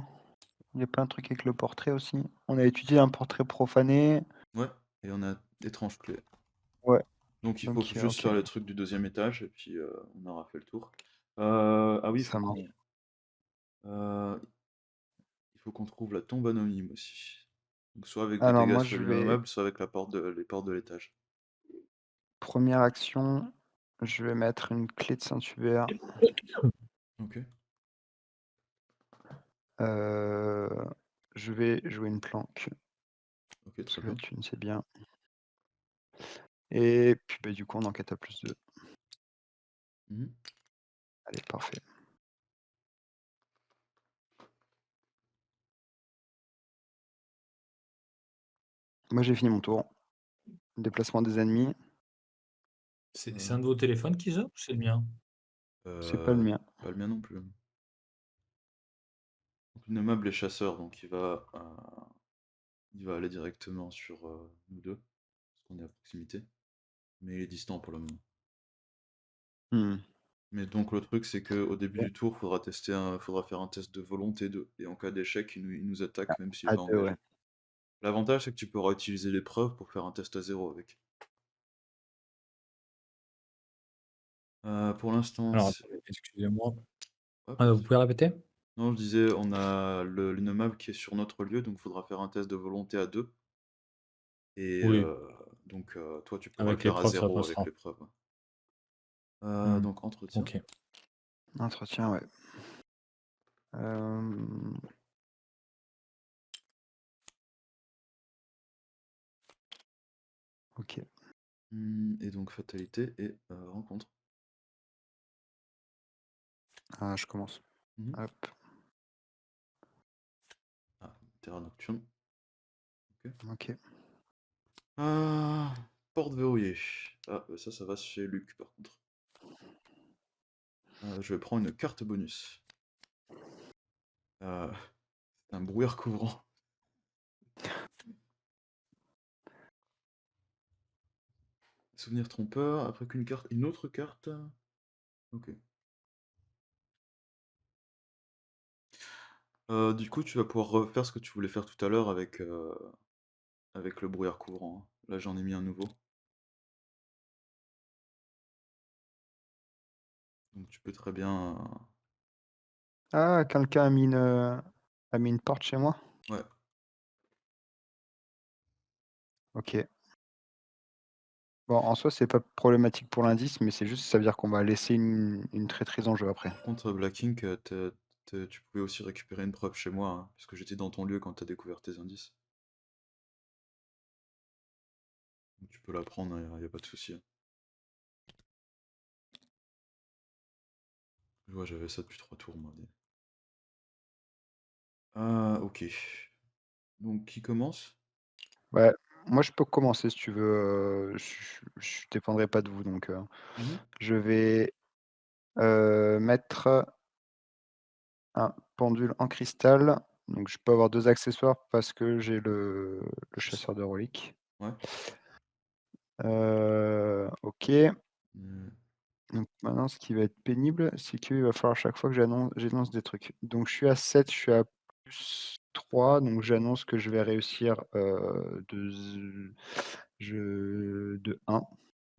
il y a plein de trucs avec le portrait aussi. On a étudié un portrait profané. ouais, et on a étrange clé. Ouais, Donc il faut donc juste OK, faire les trucs du deuxième étage, et puis on aura fait le tour. Ah oui, ça marche. euh, il faut qu'on trouve la tombe anonyme aussi. Donc soit avec des Alors dégâts moi, sur je vais l'innommable, soit avec les portes de l'étage. première action, je vais mettre une clé de Saint-Hubert. Ok, Heu, je vais jouer une planque, ok, parce très que la bien. thune, c'est bien. Et puis, bah, du coup, on enquête à +2. Mhm. Allez, parfait. Moi, j'ai fini mon tour. Déplacement des ennemis, C'est un Euh, de vos téléphones qui zappe ou c'est le mien? c'est pas le mien. pas le mien non plus. Donc l'innommable est chasseur, donc il va aller directement sur nous deux, parce qu'on est à proximité. Mais il est distant pour le moment. Mmh. Mais donc le truc c'est qu'au début OK. du tour, faudra faire un test de volonté 2. Et en cas d'échec, il nous attaque même s'il est À pas 2, ouais. engagé. L'avantage c'est que tu pourras utiliser l'épreuve pour faire un test à 0 avec. Pour l'instant, Alors attendez, excusez-moi. hop. Vous pouvez répéter? Non, je disais, on a l'innommable qui est sur notre lieu, donc il faudra faire un test de volonté à 2. Et Oui, donc toi tu pourras le avec faire à l'épreuve, ça 0 avec passera. l'épreuve. Mmh. Donc entretien. OK. Entretien, ouais. Hem, OK. Et donc fatalité et rencontre. Je commence. Mhm. Hop, Ah, terrain nocturne. Ok. OK. Ah, porte verrouillée. Ah, ça va chez Luc par contre. Je vais prendre une carte bonus. C'est un brouillard couvrant. Souvenir trompeur, après qu'une carte une autre carte? OK. Du coup, tu vas pouvoir refaire ce que tu voulais faire tout à l'heure avec le brouillard couvrant, hein. Là, j'en ai mis un nouveau. Donc tu peux très bien, Ah, quelqu'un a mis une porte chez moi? ouais, OK. Bon, en soi, c'est pas problématique pour l'indice, mais c'est juste, ça veut dire qu'on va laisser une traîtrise en jeu après. par contre, Black Ink, tu pouvais aussi récupérer une preuve chez moi, hein, puisque j'étais dans ton lieu quand tu as découvert tes indices. Donc tu peux la prendre, il y a pas de souci, hein. Je vois, j'avais ça depuis 3 tours, moi, des ah OK. Donc qui commence? Ouais, moi je peux commencer si tu veux, je dépendrai pas de vous donc Mmh. je vais, mettre un pendule en cristal, donc je peux avoir 2 accessoires parce que j'ai le chasseur de reliques. Ouais. OK, Mmh. donc maintenant ce qui va être pénible, c'est qu'il va falloir à chaque fois que j'annonce des trucs. Donc je suis à 7, je suis à +3, donc j'annonce que je vais réussir, de 1.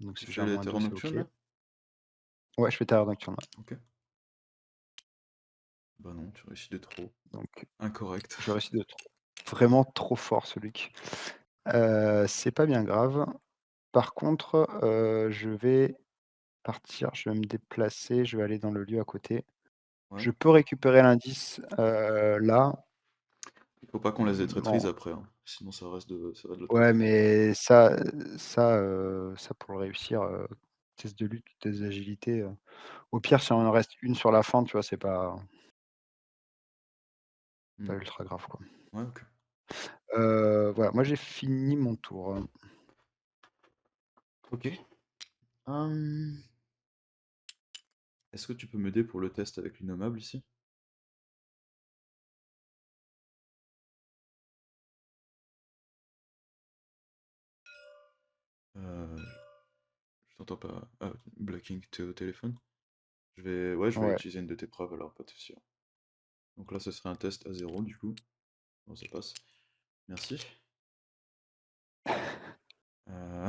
Donc Tu si j'ai fais un les moins 2, terreurs c'est OK. nocturnes, là? Ouais, je fais terreur nocturne, ouais. OK. Bah non, tu réussis de trop. Donc Incorrect. je réussis de trop. Vraiment trop fort ce Luc. C'est pas bien grave. Par contre, je vais partir, je vais me déplacer, je vais aller dans le lieu à côté. Ouais. Je peux récupérer l'indice, là. Il faut pas qu'on les ait En traîtrises après, hein, sinon ça va de l'autre Ouais, côté. mais ça pour le réussir, test de lutte, test d'agilité, au pire, si on en reste une sur la fin, tu vois, c'est pas Mmh. ultra grave, quoi. Ouais, OK. Voilà, moi j'ai fini mon tour. OK. Hem, est-ce que tu peux m'aider pour le test avec l'innommable ici? Heu, je t'entends pas. Ah, Black Ink, tu au téléphone? Je vais Ouais. utiliser une de tes preuves alors, pas de souci. Donc là, ce serait un test à 0 du coup. Bon, ça passe. Merci. Heu,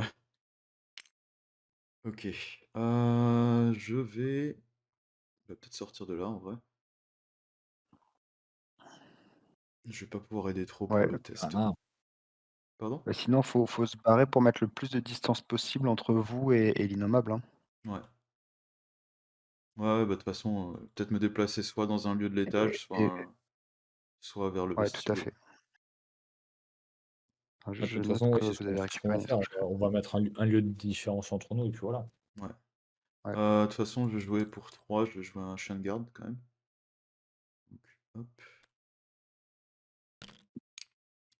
OK. Je vais peut-être sortir de là en vrai. Je vais pas pouvoir aider trop pour Ouais, le test. Ah, Pardon? bah, sinon faut se barrer pour mettre le plus de distance possible entre vous et l'innommable, hein. Ouais. Ouais, ouais, bah, de toute façon, peut-être me déplacer soit dans un lieu de l'étage, Et soit vers le ouais, tout à vestibule. fait. Alors bah, juste de je toute note façon, oui, que vous avez c'est ce qu'on récupéré va une faire. touche. On va mettre un lieu de différence entre nous et puis voilà. Ouais. Ouais. De toute façon, je vais jouer pour 3. Je vais jouer un chien de garde quand même. Donc hop,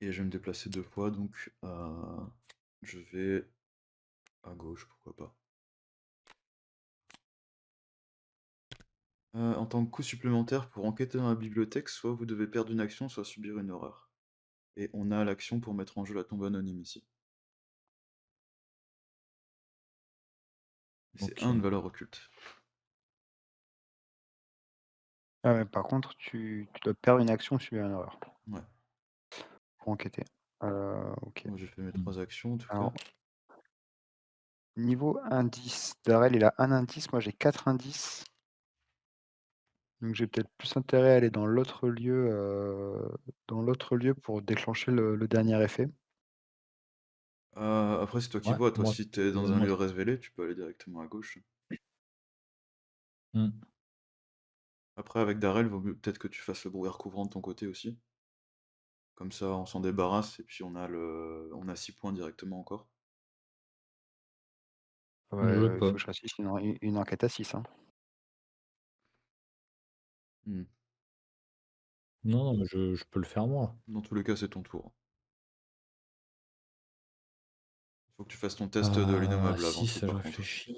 et je vais me déplacer 2 fois donc je vais à gauche, pourquoi pas. En tant que coup supplémentaire pour enquêter dans la bibliothèque, soit vous devez perdre une action, soit subir une horreur. Et on a l'action pour mettre en jeu la tombe anonyme ici. C'est un de OK. valeur occulte. Ah ouais, par contre, tu dois perdre une action suivie à une erreur Ouais. pour enquêter. OK. Moi j'ai fait mes Mmh. 3 actions en tout cas. Alors niveau indice, Darrel il a un indice, moi j'ai 4 indices, donc j'ai peut-être plus intérêt à aller dans l'autre lieu pour déclencher le dernier effet. Après c'est toi qui Ouais, vois, toi moi si t'es dans un moi lieu révélé, tu peux aller directement à gauche. mmh. Après avec Darrel, vaut mieux peut-être que tu fasses le brouillard couvrant de ton côté aussi. Comme ça on s'en débarrasse et puis on a 6 points directement encore. Je Il faut peux. que je réussisse une enquête à 6, hein. Mmh. Non, non, mais je peux le faire moi. Dans tous les cas, c'est ton tour. Faut que tu fasses ton test de À l'innommable avant tout 6, je par contre. réfléchis.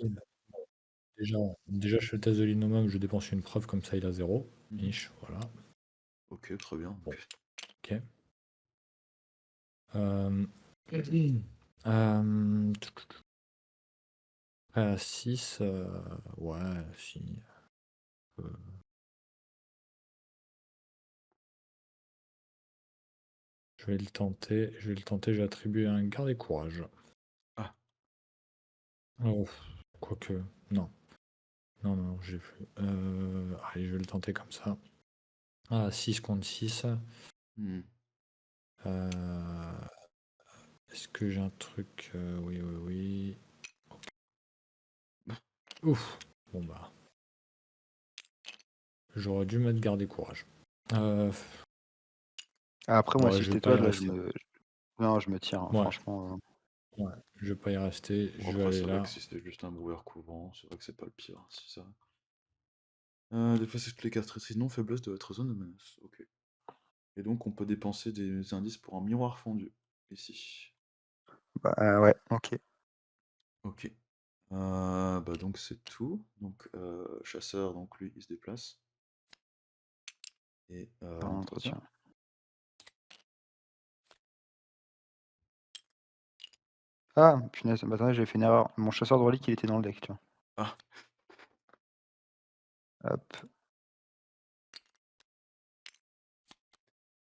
Déjà je fais le test de l'innommable, je dépense une preuve comme ça il a 0. Mmh. Niche, voilà. Ok, très bien. Bon, Ok. ok. Euh, euh, Après, à 6, ouais, si. euh, je vais le tenter. Je vais le tenter. J'ai attribué un garde et courage. Ah, Oh, quoique. Non. Non, non, j'ai fait. Allez, je vais le tenter comme ça. Ah, 6 contre 6. hmm. Est-ce que j'ai un truc oui, oui, oui. Ouf. Bon, bah. J'aurais dû mettre garde et courage. Euh, Après, moi, ouais, si je vais j'étais pas toi, y là, rester. non, je me tire, hein, Ouais, franchement. ouais, je vais pas y rester. Bon, Je vais après, aller c'est vrai que là. si c'était juste un brouillard couvrant, c'est vrai que c'est pas le pire, si ça. Des fois, c'est toutes les cartes traîtrises non faiblesse de votre zone de menace. Ok. Et donc, on peut dépenser des indices pour un miroir fondu, ici. Bah, ouais, ok. Ok. Bah donc c'est tout. Donc chasseur, donc lui il se déplace. Et Faire un entretien. entretien. Ah, punaise, bah, attendez, j'ai fait une erreur. Mon chasseur de reliques, il était dans le deck, tu vois. Ah, Hop,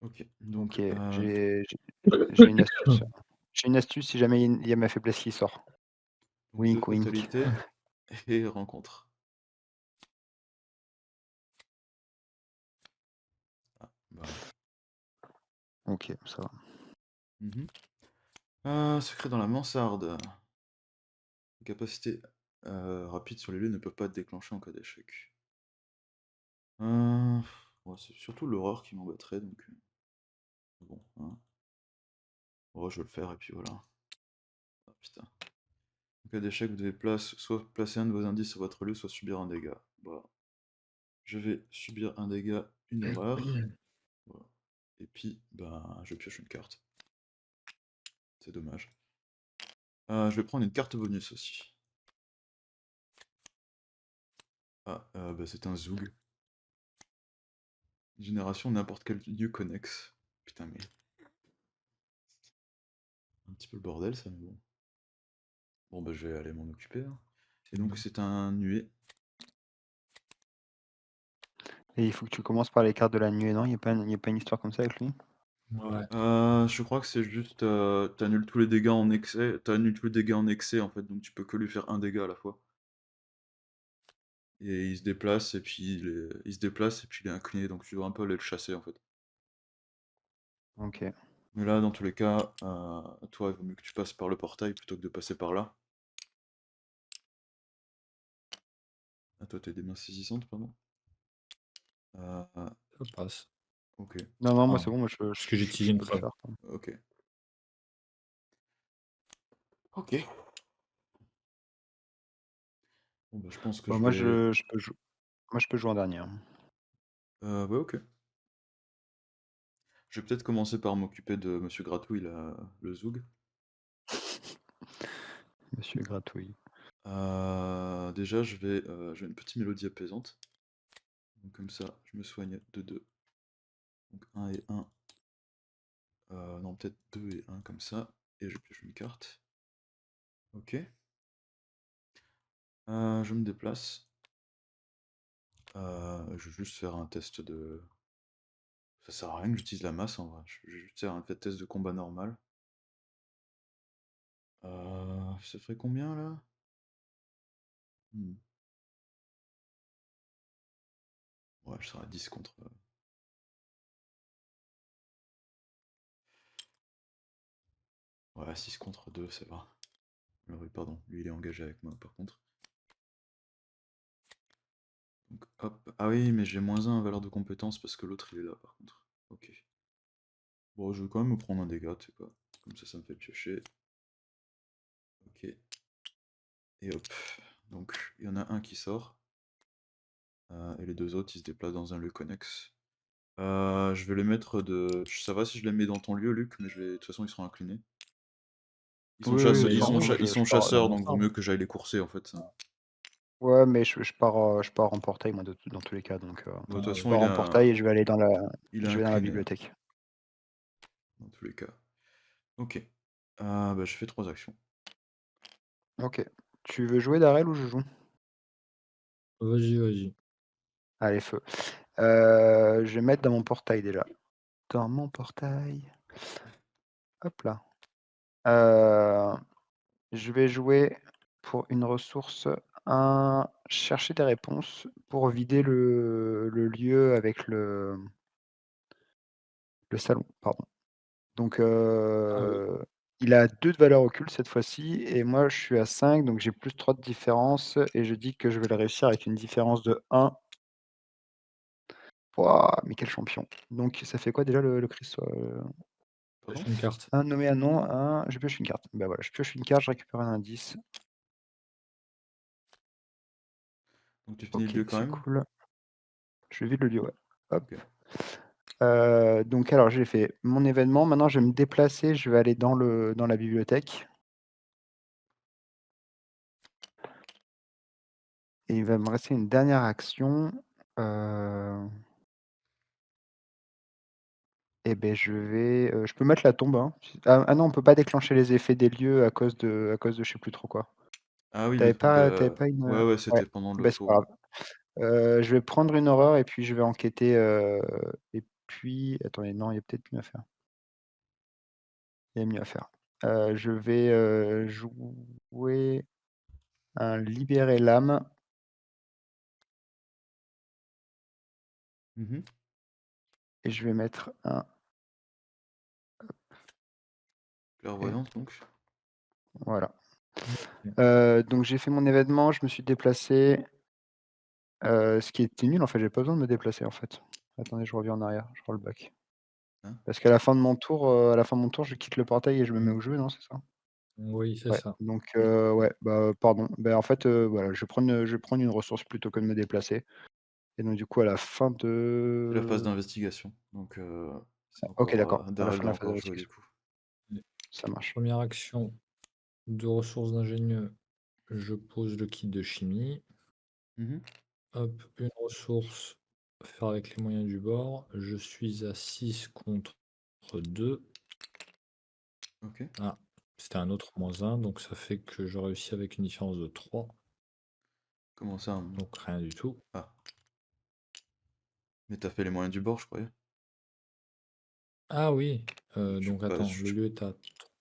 ok. Donc ok, j'ai une astuce. J'ai une astuce si jamais il y a ma faiblesse qui sort. donc deux Wink, wink. fatalités et rencontre. Ah, bah. Ok, ça va. Mhm. Secret dans la mansarde. Les capacités rapides sur les lieux ne peuvent pas être déclenchées en cas d'échec. Ouais, c'est surtout l'horreur qui m'embêterait, donc bon, hein. Ouais, je vais le faire et puis voilà. Ah, putain. En cas d'échec, vous devez soit placer un de vos indices sur votre lieu, soit subir un dégât. Bah, je vais subir un dégât, une erreur. Voilà. Et puis, bah, je pioche une carte. C'est dommage. Je vais prendre une carte bonus aussi. Ah, bah, c'est un Zoug. Génération n'importe quel lieu connexe. Putain, mais un petit peu le bordel ça, mais bon. Bon, bah, je vais aller m'en occuper, hein. Et donc, c'est un nuée. Et il faut que tu commences par les cartes de la nuée, non? Il y a pas une histoire comme ça avec lui? Ouais. Je crois que c'est juste, t'annules tous les dégâts en excès. T'annules tous les dégâts en excès en fait, donc tu peux que lui faire un dégât à la fois. Et il se déplace et puis il est incliné, donc tu dois un peu aller le chasser en fait. Ok. Mais là, dans tous les cas, toi, il vaut mieux que tu passes par le portail plutôt que de passer par là. Ah, toi, t'as des mains saisissantes, pardon. Ça passe. Ok. Non, non, moi Ah, c'est bon, moi parce que j'ai utilisé je une peux le preuve. faire, quoi. Ok. Ok. Bon, bah, je pense que Bah, je vais. moi je peux jouer en dernier, hein. Ouais, ok. Je vais peut-être commencer par m'occuper de Monsieur Gratouille, là, le Zoug. Monsieur Gratouille. Déjà, j'ai une petite mélodie apaisante. Donc, comme ça, je me soigne de 2. Donc, un et un. Non, peut-être 2 et un comme ça. Et je pioche une carte. Ok. Je me déplace. Je vais juste faire un test de. Ça sert à rien que j'utilise la masse en vrai. Je vais juste faire un test de combat normal. Ça ferait combien là? Hmm. Ouais, je serai à 10 contre. Ouais, 6 contre 2, ça va. Oui, pardon, lui il est engagé avec moi par contre. Donc hop. Ah oui, mais j'ai -1 en valeur de compétence parce que l'autre il est là par contre. Ok. Bon, je vais quand même me prendre un dégât, tu sais quoi. Comme ça me fait piocher. Ok. Et hop. Donc, il y en a un qui sort. Et les deux autres, ils se déplacent dans un lieu connexe. Je vais les mettre de. Ça va si je les mets dans ton lieu, Luc, mais de toute façon, ils seront inclinés. Ils sont, Oui, oui, Mais de toute ils façon, sont où? moi ils je sont pars, Dans la chasseurs, donc vaut mansarde. mieux que j'aille les courser en fait. Ça. Ouais, mais je pars en portail moi dans tous les cas, donc Bah, de toute je façon, pars en portail et il est je vais dans la incliné, bibliothèque. dans tous les cas. OK. Bah, je fais 3 actions. OK. Tu veux jouer Darrel ou je joue? Vas-y, vas-y. Allez feu. Je vais mettre dans mon portail déjà. Dans mon portail, hop là. Heu, je vais jouer pour une ressource, un chercher des réponses pour vider le lieu avec le salon, pardon. Donc Ah oui. il a 2 de valeur occulte cette fois-ci et moi je suis à 5 donc j'ai +3 de différence et je dis que je vais le réussir avec une différence de 1. Wouah, mais quel champion! Donc ça fait quoi déjà le Christ, Pardon? Pioche une carte. un nommé un nom, un je pioche une carte. Bah voilà, je pioche une carte, je récupère un indice. Donc tu finis le OK, lieu quand c'est même? cool. Je vide le lieu, ouais. Hop. OK. Donc alors j'ai fait mon événement, maintenant je vais me déplacer, je vais aller dans la bibliothèque et il va me rester une dernière action, heu et beh, je peux mettre la tombe, hein. Non, on peut pas déclencher les effets des lieux à cause de je sais plus trop quoi. Ah oui, d'accord, Tu avais bah, pas une, ouais, ouais, ouais, c'était pendant le bah, c'est pas tour. grave. Je vais prendre une horreur et puis je vais enquêter, et puis attendez, non, il y a peut-être mieux à faire. Il y a mieux à faire. Je vais, jouer un libérer l'âme Mmh. et je vais mettre un et Clairvoyance donc? voilà. OK. Donc j'ai fait mon événement, je me suis déplacé, ce qui était nul en fait, j'avais pas besoin de me déplacer en fait. Attendez, je reviens en arrière, je roll back. Hein? Parce qu'à la fin de mon tour, à la fin de mon tour, je quitte le portail et je me mets Mmh. où je veux, non, c'est ça? Oui, c'est Ouais, ça. donc Oui. ouais, bah, pardon. Ben en fait, voilà, je vais prendre une ressource plutôt que de me déplacer et donc du coup à la fin C'est la phase de d'investigation, donc c'est OK, encore, d'accord, à la Darrell fin de doit la phase encore jouer du d'investigation. coup. Allez, Ça marche. première action de ressources d'ingénieux, je pose le kit de chimie. Mmh. Hop, une ressource, faire avec les moyens du bord. Je suis à 6 contre 2. OK. Ah, c'était un autre -1, donc ça fait que je réussis avec une différence de 3, Comment ça, donc rien du tout. ah, mais t'as fait les moyens du bord, je croyais? Ah oui, Donc tu donc passes attends, le ju lieu est à bah,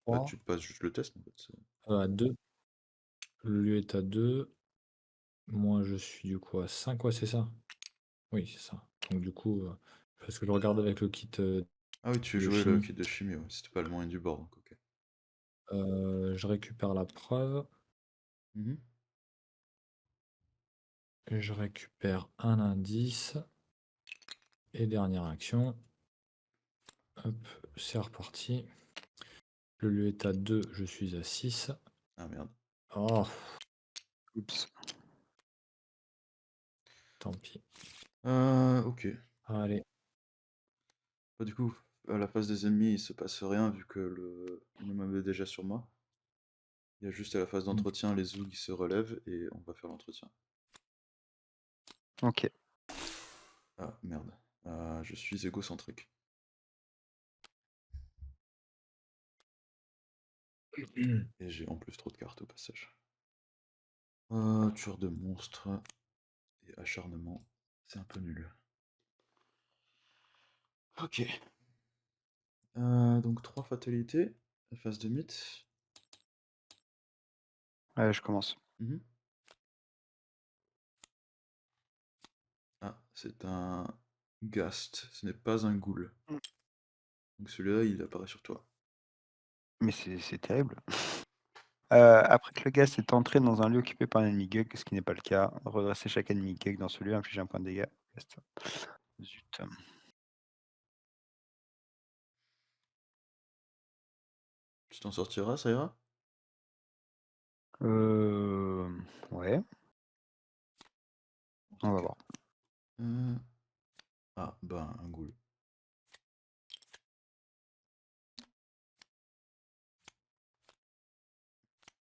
3, tu te passes juste le test en fait, c'est à 2. Le lieu est à 2. Moi, je suis du coup à 5. Ouais, c'est ça. Oui, c'est ça. Donc du coup, parce que je regarde avec le kit, ah oui, tu de jouais le chimie. kit de chimie, ouais, c'était pas le moyen du bord donc OK. Je récupère la preuve, Mmh. je récupère un indice et dernière action. Hop, c'est reparti. Le lieu est à 2, je suis à 6. Ah merde. Oh, Oups. tant pis. OK. Allez. Bah, du coup, à la phase des ennemis, il se passe rien vu que le immeuble est déjà sur moi. Il y a juste à la phase Mmh. d'entretien, les zougs se relèvent et on va faire l'entretien. OK. Ah merde, je suis égocentrique et j'ai en plus trop de cartes au passage. Tueur de monstres et acharnement, c'est un peu nul. OK, donc 3 fatalités, la phase de mythe. Je commence. Mmh. Ah, c'est un ghast, ce n'est pas un ghoul. Mmh. Donc celui-là, il apparaît sur toi. Mais c'est terrible. Après que le gaz est entré dans un lieu occupé par un ennemi Gug, ce qui n'est pas le cas, redresser chaque ennemi Gug dans ce lieu, inflige un point de dégâts. Reste. Zut. Tu t'en sortiras, ça ira? Ouais, on va OK. voir. Heu, ah, bah, un ghoul.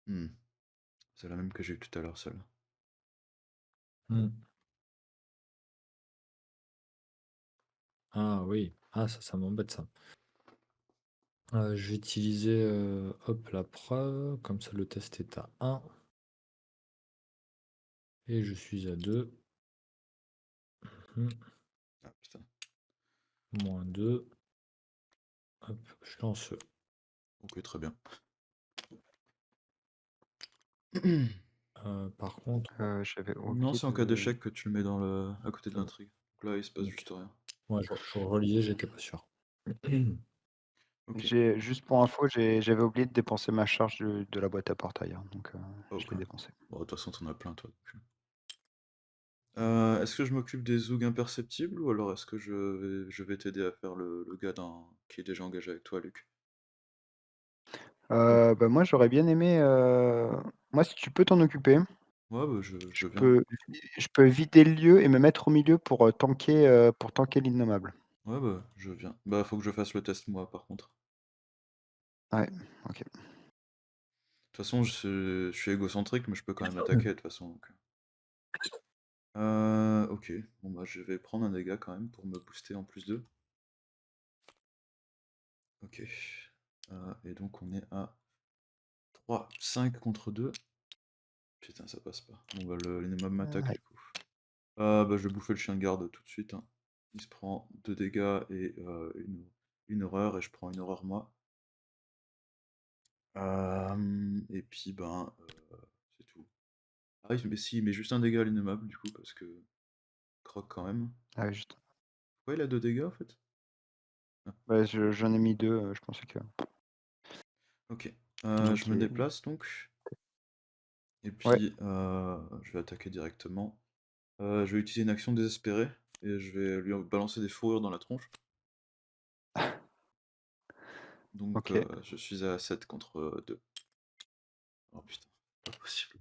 Mmh, c'est la même que j'ai eu tout à l'heure, celle-là. Mmh. Ah oui. Ah ça m'embête ça. Je vais utiliser, hop la preuve, comme ça le test est à 1 et je suis à 2. Mmh. Ah putain. -2. Hop, je lance. OK, très bien. Par contre, J'avais Non, oublié c'est en cas de d'échec que tu le mets dans le à côté de ah bon, l'intrigue. Donc là, il se passe OK. juste rien. Ouais, je relisais, j'étais pas sûr. OK. j'ai juste pour info, j'avais oublié de dépenser ma charge de la boîte à portail, hein, donc je OK. l'ai dépensée. Bon, de toute façon, tu en as plein, toi, donc est-ce que je m'occupe des zougs imperceptibles ou alors est-ce que je vais t'aider à faire le gars qui est déjà engagé avec toi, Luc? Mmh. Bah, moi, j'aurais bien aimé, moi, si tu peux t'en occuper, Ouais, bah, je je veux bien. peux je peux vider le lieu et me mettre au milieu pour tanker l'innommable. Ouais, bah, je veux bien. Bah, faut que je fasse le test moi, par contre. Ouais, OK. De toute façon, je suis égocentrique, mais je peux quand même attaquer de toute façon, donc OK. Bon, bah, je vais prendre un dégât quand même pour me booster en +2. OK. Et donc on est à 3, 5 contre 2. Putain, ça passe pas. Bon, bah, l'ennemi m'attaque Ouais, du coup. Bah, je vais bouffer le chien de garde tout de suite, hein. Il se prend 2 dégâts et une horreur, et je prends une horreur moi. Et puis, ben, c'est tout. Ah oui, mais si, mais juste un dégât à l'innommable du coup, parce que croque quand même. ouais, juste. Pourquoi il a 2 dégâts en fait? Ah, Bah, j'en ai mis 2. Je pensais que OK. donc Je me déplace donc, et ouais, puis, je vais attaquer directement. Je vais utiliser une action désespérée, et je vais lui balancer des fourrures dans la tronche. Donc, OK. je suis à 7 contre 2. Oh putain, pas possible.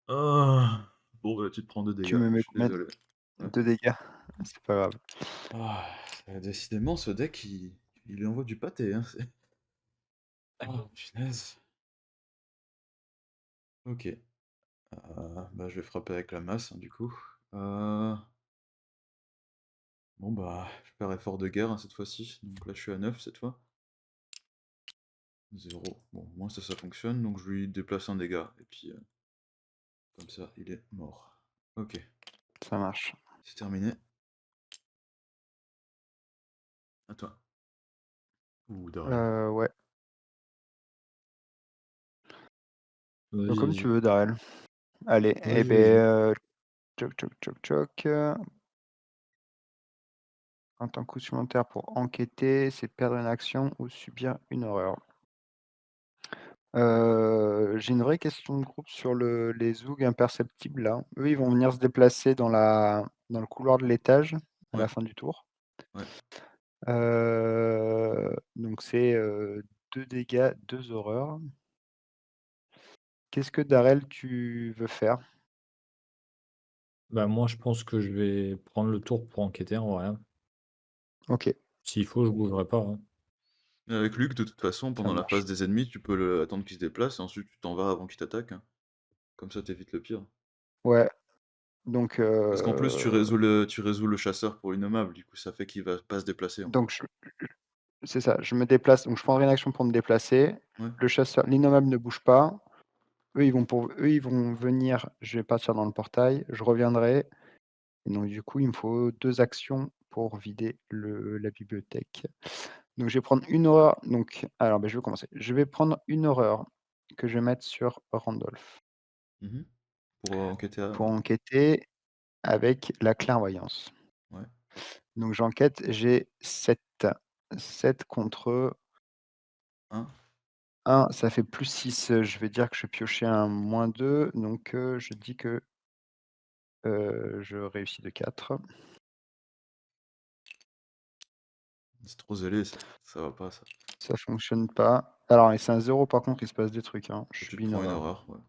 Ah! Bon, bah, tu te prends 2 Tu dégâts, me je mets suis combien désolé. Ouais. de dégâts? C'est pas grave. Ah, décidément ce deck il lui envoie du pâté, hein, c'est ah punaise. OK, bah, je vais frapper avec la masse, hein, du coup. Bon, bah, je perds effort de guerre, hein, cette fois-ci, donc là je suis à 9 cette fois. 0. Bon, au moins ça fonctionne, donc je lui déplace un dégât et puis, comme ça il est mort. OK, Ça marche. c'est terminé. À toi. Ou Darrel. Ouais. Comme tu Vas-y, veux, Darrel. Allez, et vas-y, ben, vas-y. tchoc, tchoc, tchoc, tchoc, un temps coup supplémentaire pour enquêter, c'est perdre une action ou subir une horreur. J'ai une vraie question de groupe sur les zougs imperceptibles là. Eux, ils vont venir se déplacer dans le couloir de l'étage à la Ouais, fin du tour. ouais. Donc c'est, 2 dégâts, 2 horreurs. Qu'est-ce que Darrel tu veux faire? Bah, moi, je pense que je vais prendre le tour pour enquêter en vrai, hein. OK, S'il faut, je bougerai pas, hein. Et avec Luc, de toute façon, ça pendant la phase marche. des ennemis, tu peux attendre qu'il se déplace et ensuite tu t'en vas avant qu'il t'attaque, hein. Comme ça t'évites le pire. Ouais, donc Parce qu'en plus, tu résous le chasseur pour innommable, du coup ça fait qu'il va pas se déplacer en fait. donc je c'est ça, je me déplace, donc je prendrai une action pour me déplacer. Ouais. Le chasseur l'innommable ne bouge pas. Eux, ils vont venir, je vais partir dans le portail, je reviendrai et donc du coup, il me faut 2 actions pour vider la bibliothèque. Donc je vais prendre une horreur, donc alors, beh, je vais commencer. Je vais prendre une horreur que je vais mettre sur Randolph Mmh. Pour, enquêter à pour enquêter avec la clairvoyance. ouais. Donc j'enquête, j'ai 7. 7 contre 1. 1, ça fait +6. Je vais dire que je vais piocher un -2, donc je dis que, je réussis de 4. C'est trop zélé ça, ça va pas ça. Ça fonctionne pas. Alors et c'est un 0 par contre, il se passe des trucs, hein. Je Et tu te subis une prends une horreur. horreur, ouais.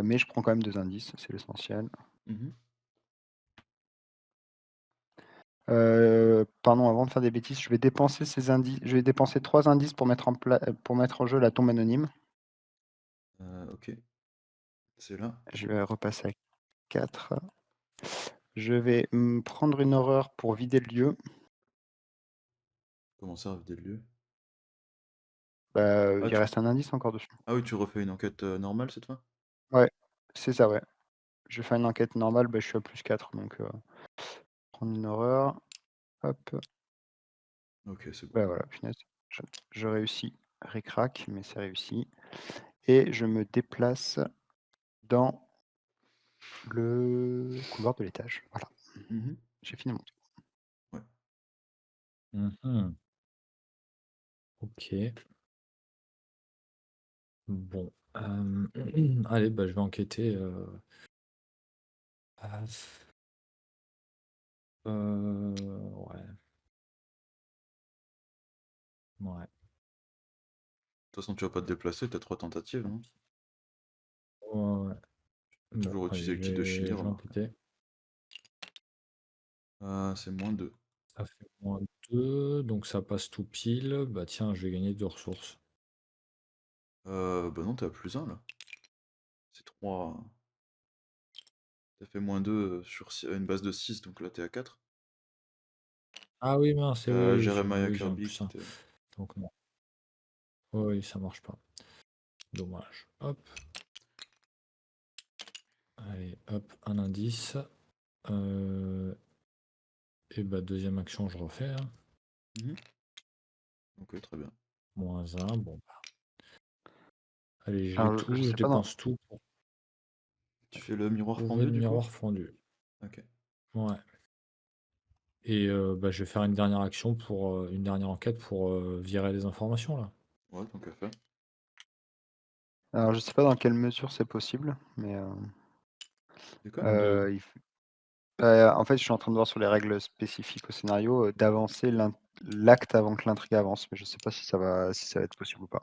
Mais je prends quand même 2 indices, c'est l'essentiel. Mmh. Pardon, avant de faire des bêtises, je vais dépenser 3 indices pour mettre en jeu la tombe anonyme. OK. C'est là. Je vais repasser à 4. Je vais prendre une horreur pour vider le lieu. Comment ça, des lieux? Bah, Ah, il reste un indice encore dessus. ah oui, tu refais une enquête normale cette fois? Ouais, c'est ça, ouais. Je vais faire une enquête normale, bah, je suis à +4 donc prendre une horreur. Hop. Ok, c'est bon. Bah, voilà, punaise, je réussis ric-rac, mais c'est réussi et je me déplace dans le couloir de l'étage. Voilà, Mhm. j'ai fini mon tour. Ouais. Mmh. OK. Bon, allez, bah, je vais enquêter, ah, ouais, ouais. De toute façon, tu vas pas te déplacer, t'as 3 tentatives, hein. Ouais, ouais. Bon, Toujours allez, utiliser le kit de chimie, je vais remarque. enquêter. C'est -2. Ça fait -2, donc ça passe tout pile. Bah, tiens, je vais gagner 2 ressources. Bah non, t'es à +1 là. C'est 3. T'as fait -2 sur une base de 6, donc là t'es à 4. Ah oui, mince, et oui, oui, Jeremiah oui, j'ai un Kirby plus qui 1. te. Donc non. Oui, oui, ça marche pas. Dommage. Hop, allez, hop, un indice. Euh, et bah, deuxième action, je refais, hein. Mhm. Ok, très bien. -1, bon, bah, allez, je l'ai Alors je tout, je sais pas dans dépense tout pour Tu fais le miroir trouver fendu le du coup? miroir fondu. Ok. Ouais. Et bah, je vais faire une dernière action pour une dernière enquête pour virer les informations là. Ouais, tant qu'à faire. alors je sais pas dans quelle mesure c'est possible, mais C'est quoi la mesure? il f en fait, je suis en train de voir sur les règles spécifiques au scénario, d'avancer l'acte avant que l'intrigue avance, mais je sais pas si ça va être possible ou pas.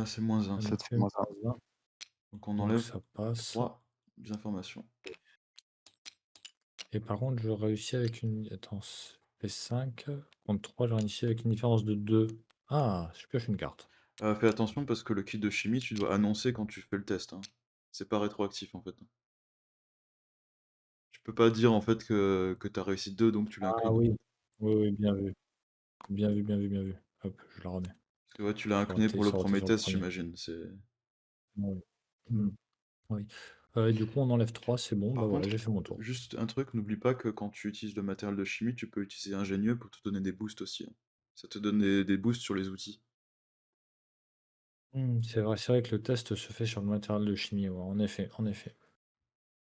C'est -1 En ça. Ça te fait effet, -1. -1, Donc on donc enlève ça passe. 3 informations. Et par contre, je réussis avec une. Attends, ça fait 5 contre 3, je réussis avec une différence de 2. Ah, je pioche une carte. Fais attention parce que le kit de chimie, tu dois annoncer quand tu fais le test, hein. C'est pas rétroactif en fait. Tu peux pas dire en fait que t'as réussi 2 donc tu Ah l'inclines. oui, oui, oui, bien vu. Bien vu, bien vu, bien vu. Hop, je la remets. Parce que ouais, tu l'as incliné pour le Ça aurait été premier sur le test, premier. j'imagine. C'est. Oui. Hmm, oui. Et du coup, on enlève 3, c'est bon, bah Par voilà, contre, j'ai fait mon tour. juste un truc, n'oublie pas que quand tu utilises le matériel de chimie, tu peux utiliser ingénieux pour te donner des boosts aussi, hein. Ça te donne des boosts sur les outils. C'est vrai que le test se fait sur le matériel de chimie, ouais, en effet, en effet.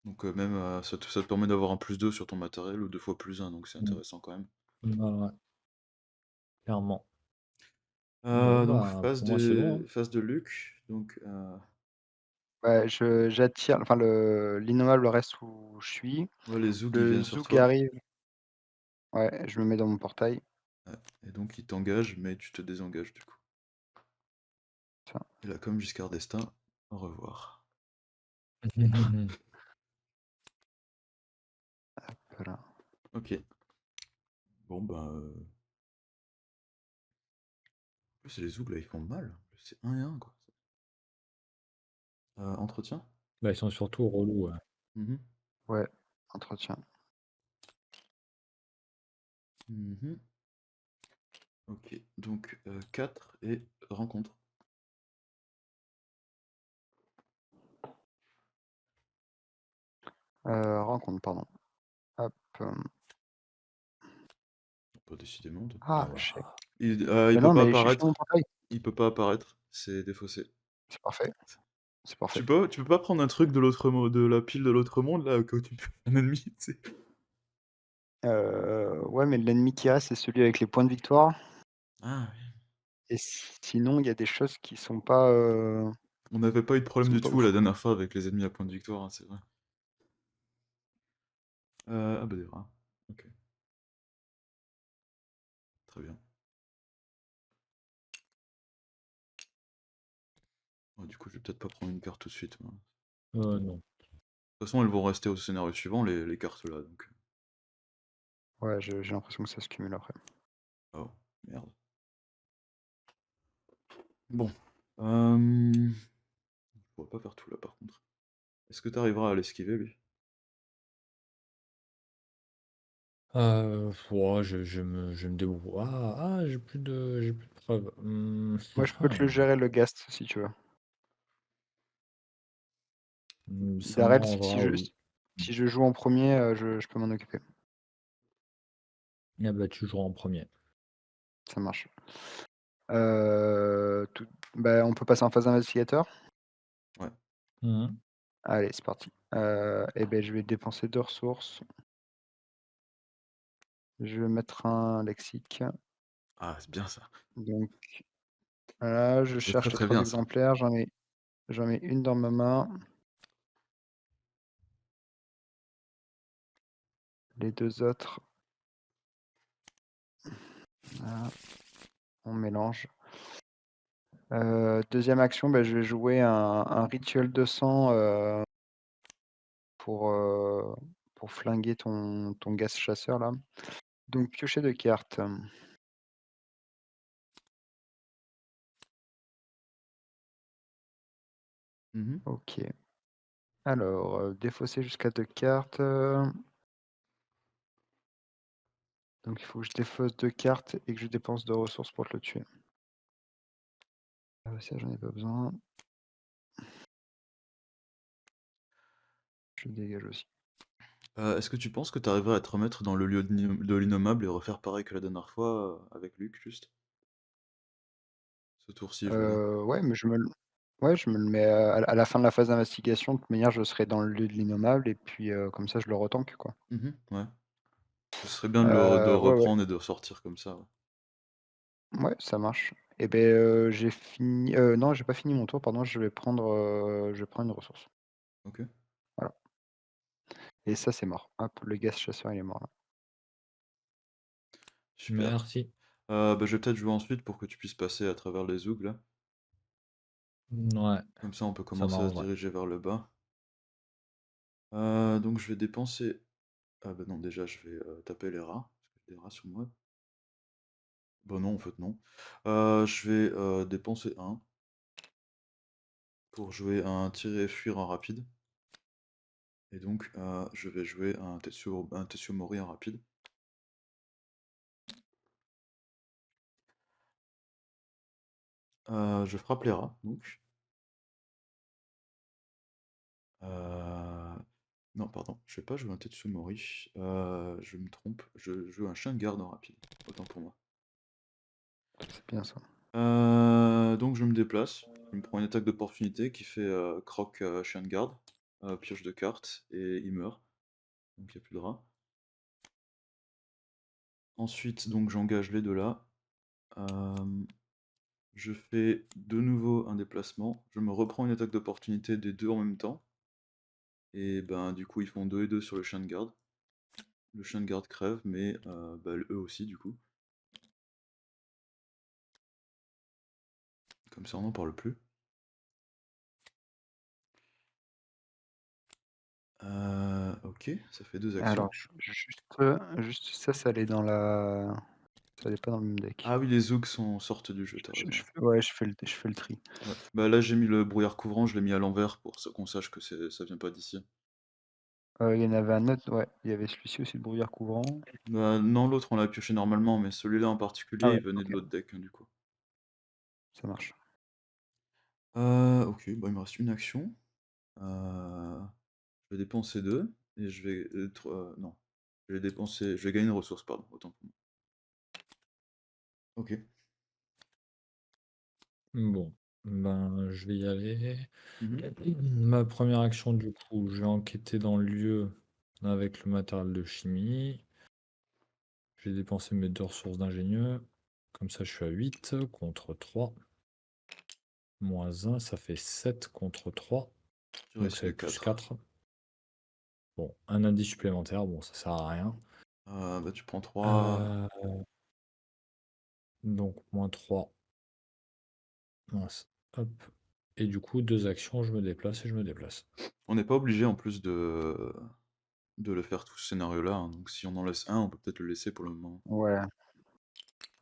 Donc même ça te permet d'avoir un +2 sur ton matériel ou 2 fois +1, donc c'est Mmh. intéressant quand même. Ouais, ouais, clairement. Bon, Donc bah, pour moi, c'est bon, hein. phase de Luc, donc Ouais, je j'attire enfin l'innommable reste où je suis. ouais, les Zougs ils Le viennent sur zouk toi. arrive, ouais, je me mets dans mon portail. Ouais, et donc ils t'engagent, mais tu te désengages du coup. Ça, Et là, comme Giscard d'Estaing, au revoir. voilà. Ok. Bon ben, en plus les Zougs là, ils font mal. C'est 1 et 1 quoi. Entretien? Bah, ils sont surtout relous, ouais. Mmh. Ouais, entretien. Mmh. Ok, donc 4 et rencontre. Rencontre, pardon. Hop, Pas décidément. Ah échec. bah, Il Mais peut non, pas mais je suis dans mon apparaître. portail. Il peut pas apparaître. C'est défaussé. C'est parfait, c'est parfait. Tu peux pas prendre un truc de l'autre de la pile de l'autre monde là, que tu peux un ennemi, tu sais? Ouais, mais l'ennemi qui reste, c'est celui avec les points de victoire Ah oui. et sinon, il y a des choses On n'avait pas eu de qui problème sont du pas tout ouf, la quoi. dernière fois avec les ennemis à point de victoire, hein, c'est vrai. Ah bah des rats. Ok, très bien. Ouais, du coup, je vais peut-être pas prendre une carte tout de suite, moi. non. De toute façon, elles vont rester au scénario suivant, les cartes là, donc. Ouais, j'ai l'impression que ça se cumule après. Oh, merde. Bon. Euh... pourrait pas faire tout là par contre. Est-ce que tu arriveras à l'esquiver lui? Ouais, je me débrouille. J'ai plus de preuves. Moi, je peux te le gérer le Ghast si tu veux. Ça Darrell, si m'arrangera, je oui. si je joue en premier, je peux m'en occuper. Ah bah, tu joueras en premier. Ça marche. Tout bah, on peut passer en phase investigateur? Ouais. Mmh. Allez, c'est parti. Et beh, je vais dépenser 2 ressources. Je vais mettre un lexique. Ah, c'est bien ça. Donc voilà, je C'est très, cherche les très 3 bien ça. exemplaires, j'en ai une dans ma main. Les 2 autres, voilà, on mélange. 2e action, bah, je vais jouer un rituel de sang, pour, heu, pour flinguer ton gaz chasseur là. Donc piocher 2 cartes. Mmh. OK. Alors, défausser jusqu'à 2 cartes, donc il faut que je défausse 2 cartes et que je dépense 2 ressources pour te le tuer. Ça j'en ai pas besoin. Je le dégage aussi. Est-ce que tu penses que tu arriverais à te remettre dans le lieu de l'innommable et refaire pareil que la dernière fois, avec Luc juste? Ce tour-ci, je veux dire. Ouais, mais je me le mets, à la fin de la phase d'investigation. De toute manière, je serai dans le lieu de l'innommable et puis, comme ça je le retank quoi. Mmh. Ouais. Ce serait bien de Ouais, ouais. reprendre et de sortir comme ça, ouais. Ouais, ça marche. Et beh, j'ai fini, non, j'ai pas fini mon tour, pardon, je vais prendre une ressource. OK, Voilà, et ça, c'est mort. Hop, le gaz chasseur, il est mort là. super. Merci. Bah, je vais peut-être jouer ensuite pour que tu puisses passer à travers les zougs là. Ouais, Comme ça, on peut ça commencer à se m'arrangerait. diriger vers le bas. Donc je vais dépenser ah bah, non, déjà je vais, taper les rats, parce que j'ai des rats sur moi. Bah, non, en fait, non. Je vais, dépenser un pour jouer un tirer et fuir en rapide et donc je vais jouer un Tessio Mori en rapide. Je frappe les rats, donc. Heu, non, pardon, je vais pas jouer un Tetsuo Mori, je me trompe, je joue un chien de garde en rapide, autant pour moi. C'est bien ça. Donc je me déplace, je me prends une attaque d'opportunité qui fait, croc, chien de garde, pioche de cartes et il meurt, donc il y a plus de rats. Ensuite, donc j'engage les 2 là, hem, je fais de nouveau un déplacement, je me reprends une attaque d'opportunité des 2 en même temps et ben, du coup, ils font 2 et 2 sur le chien de garde. Le chien de garde crève, mais bah, eux aussi, du coup. Comme ça, on n'en parle plus. OK, ça fait 2 actions. Alors juste ça, ça allait pas dans le même deck. Ah oui, les Zoogs sortent du jeu, t'as Je raison. fais ouais, je fais le tri. Ouais. Bah là, j'ai mis le brouillard couvrant, je l'ai mis à l'envers pour qu'on sache que ça vient pas d'ici. Il y en avait un autre, ouais, il y avait celui-ci aussi, le brouillard couvrant. Bah non, l'autre, on l'a pioché normalement, mais celui-là en Ah particulier, ouais, il venait de OK, l'autre deck, hein, du coup. ça marche. OK, bah il me reste une action. Heu, je vais dépenser 2 et je vais, non, je vais gagner une ressource, pardon, autant pour moi. OK. Bon, ben, je vais y aller. Mmh. Ma première action, du coup, je vais enquêter dans le lieu avec le matériel de chimie. J'ai dépensé mes 2 ressources d'ingénieux. Comme ça, je suis à 8 contre 3. Moins 1, ça fait 7 contre 3. Tu Donc ça risques fait plus 4. 4. Bon, un indice supplémentaire, bon, ça sert à rien. Bah tu prends 3. Euh, donc moins 3. Mince. Hop. Et du coup, 2 actions, je me déplace et je me déplace. On n'est pas obligé en plus de le faire tout ce scénario-là, hein, donc si on en laisse un, on peut peut-être le laisser pour le moment. Ouais,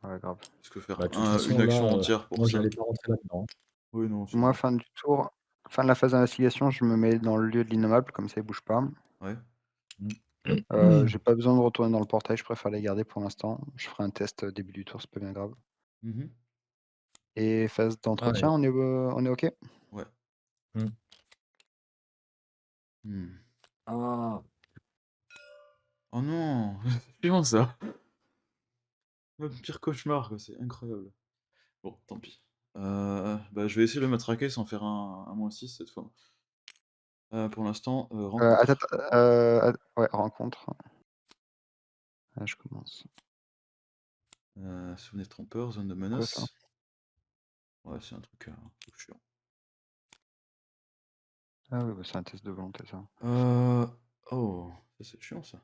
ouais, grave. Parce que faire Bah, de toute façon, une là, action entière pour moi, ça. j'allais pas rentrer là-dedans. Oui, non, c'est Moi, vrai. fin du tour, Fin de la phase d'investigation, je me mets dans le lieu de l'innommable, comme ça il bouge pas. Ouais. J'ai pas besoin de retourner dans le portail, je préfère les garder pour l'instant. Je ferai un test, début du tour, c'est pas bien grave. Mmh. Et phase d'entretien, Allez. on est OK? Ouais. Mmh. Mmh. Ah! Oh non! C'est chiant ça! Le pire cauchemar quoi, c'est incroyable. Bon, tant pis. Bah, je vais essayer de le matraquer sans faire un -6 cette fois. Pour l'instant, Attends, rencontre. attends, ouais, rencontre. Ah, je commence. Souvenir trompeur, zone de C'est quoi ça? menace. Ouais, c'est un truc chiant. Ah oui, bah, c'est un test de volonté ça. Oh, ça c'est chiant ça.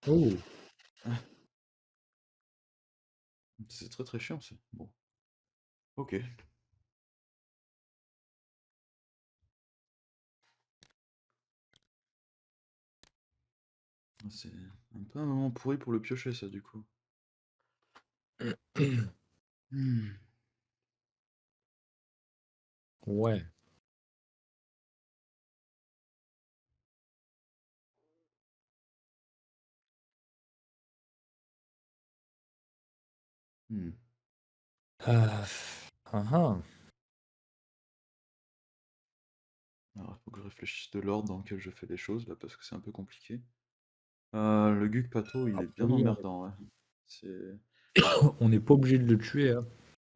Oh! C'est très, très chiant ça. Bon, OK. C'est un peu un moment pourri pour le piocher ça du coup. Mmh. Ouais. Mmh. Ah, ah ah. Alors il faut que je réfléchisse de l'ordre dans lequel je fais les choses là, parce que c'est un peu compliqué. Le Gug Pato, il est Après bien lui, emmerdant, ouais. C'est on n'est pas obligé de le tuer, hein.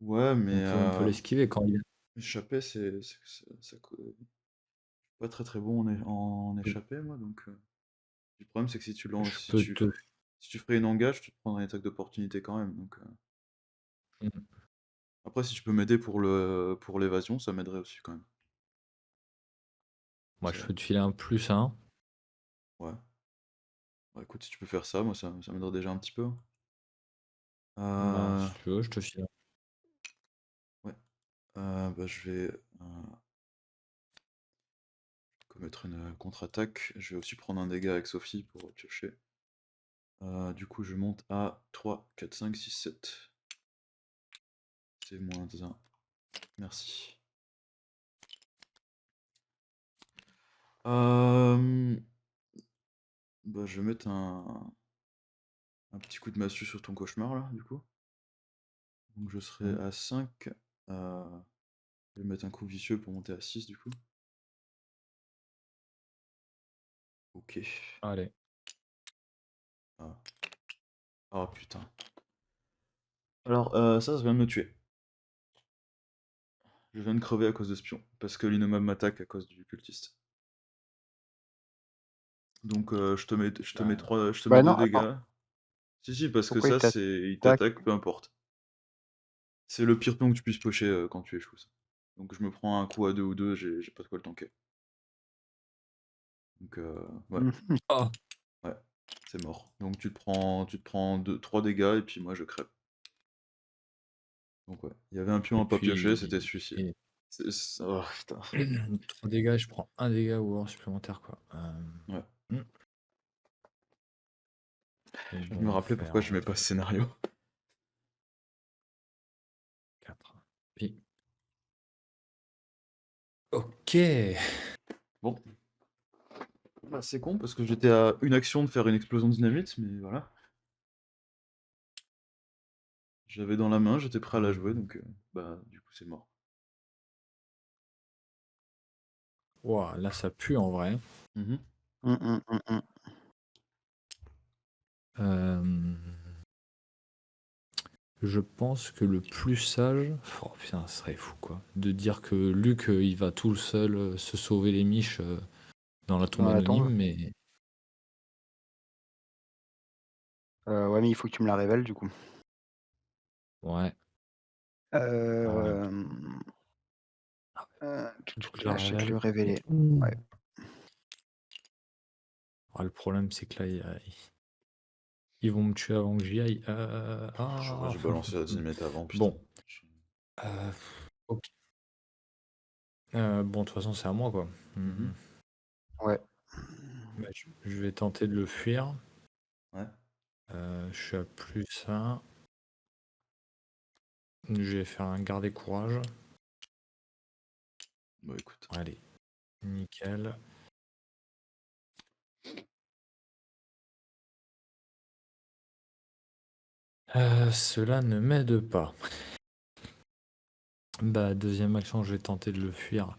ouais, mais On peut l'esquiver quand il échapper, ça co pas très, très bon en échappée moi, donc le problème c'est que si tu lan je peux te si tu ferais une engage, tu te prendrais une attaque d'opportunité quand même, donc mmh, après si tu peux m'aider pour l'évasion, ça m'aiderait aussi quand même. moi, Ça je peux te filer un +1. ouais. Bah, écoute, si tu peux faire ça, moi ça m'aiderait déjà un petit peu. Ben, Heu, si tu veux, je te file ouais, bah, je vais, commettre une, contre-attaque. Je vais aussi prendre un dégât avec Sophie pour piocher. Du coup, je monte à 3, 4, 5, 6, 7. C'est -1. Merci. Hem, bah, je vais mettre un petit coup de massue sur ton cauchemar là, du coup. Donc je serai mmh, à 5. Je vais mettre un coup vicieux pour monter à 6 du coup. OK. allez. Ah. Ah putain. Alors, ça vient de me tuer. Je viens de crever à cause de Spion, parce que l'innommable m'attaque à cause du cultiste. Donc, Bah, je te mets Bah 2 non, attends, dégâts. Si, si, parce que pourquoi il ça, il t'attaque? t'attaque, peu importe. C'est le pire pion que tu puisses pocher quand tu échoues, ça. Donc, je me prends un coup à 2 ou 2, j'ai pas de quoi le tanker. Donc, ouais, Mmh mh. ah! ouais, c'est mort. Donc, tu te prends 3 dégâts et puis moi, je crève. Donc, ouais, il y avait un pion Et à pas piocher, puis c'était celui-ci. et Oh putain. 3 dégâts, je prends 1 dégât ou alors supplémentaire, quoi. Ouais. Mmh et Je viens de me bon, rappeler faire, pourquoi je mets pas ce scénario. 4. Puis OK! Bon, bah, c'est con parce que j'étais à une action de faire une explosion de dynamite, mais voilà. J'avais dans la main, j'étais prêt à la jouer, Mmh. donc bah, du coup, c'est mort. Waouh, là, ça pue en vrai. Mmh. Mmh mh, mmh mh. Hem, je pense que le plus sage oh putain, ce serait fou, quoi, de dire que Luc, il va tout seul, se sauver les miches, dans la tombe Dans la tombe? anonyme, mais Ouais, mais il faut que tu me la révèles du coup. ouais. Ah, Hem, faut que je la Lâche révèle. le révéler. Mmh. Ouais. Ah, le problème, c'est que là, ils vont me tuer avant que j'y aille. J'aurais Ah! dû balancer la dynamite avant, putain. Bon, heu, OK. Bon, de toute façon, c'est à moi, quoi. Mmh. Mmh. Ouais. Bah, je vais tenter de le fuir. Ouais, Je suis à +1. Je vais faire un garder courage. bah, écoute, Allez. Nickel. Cela ne m'aide pas. Bah, deuxième action, je vais tenter de le fuir.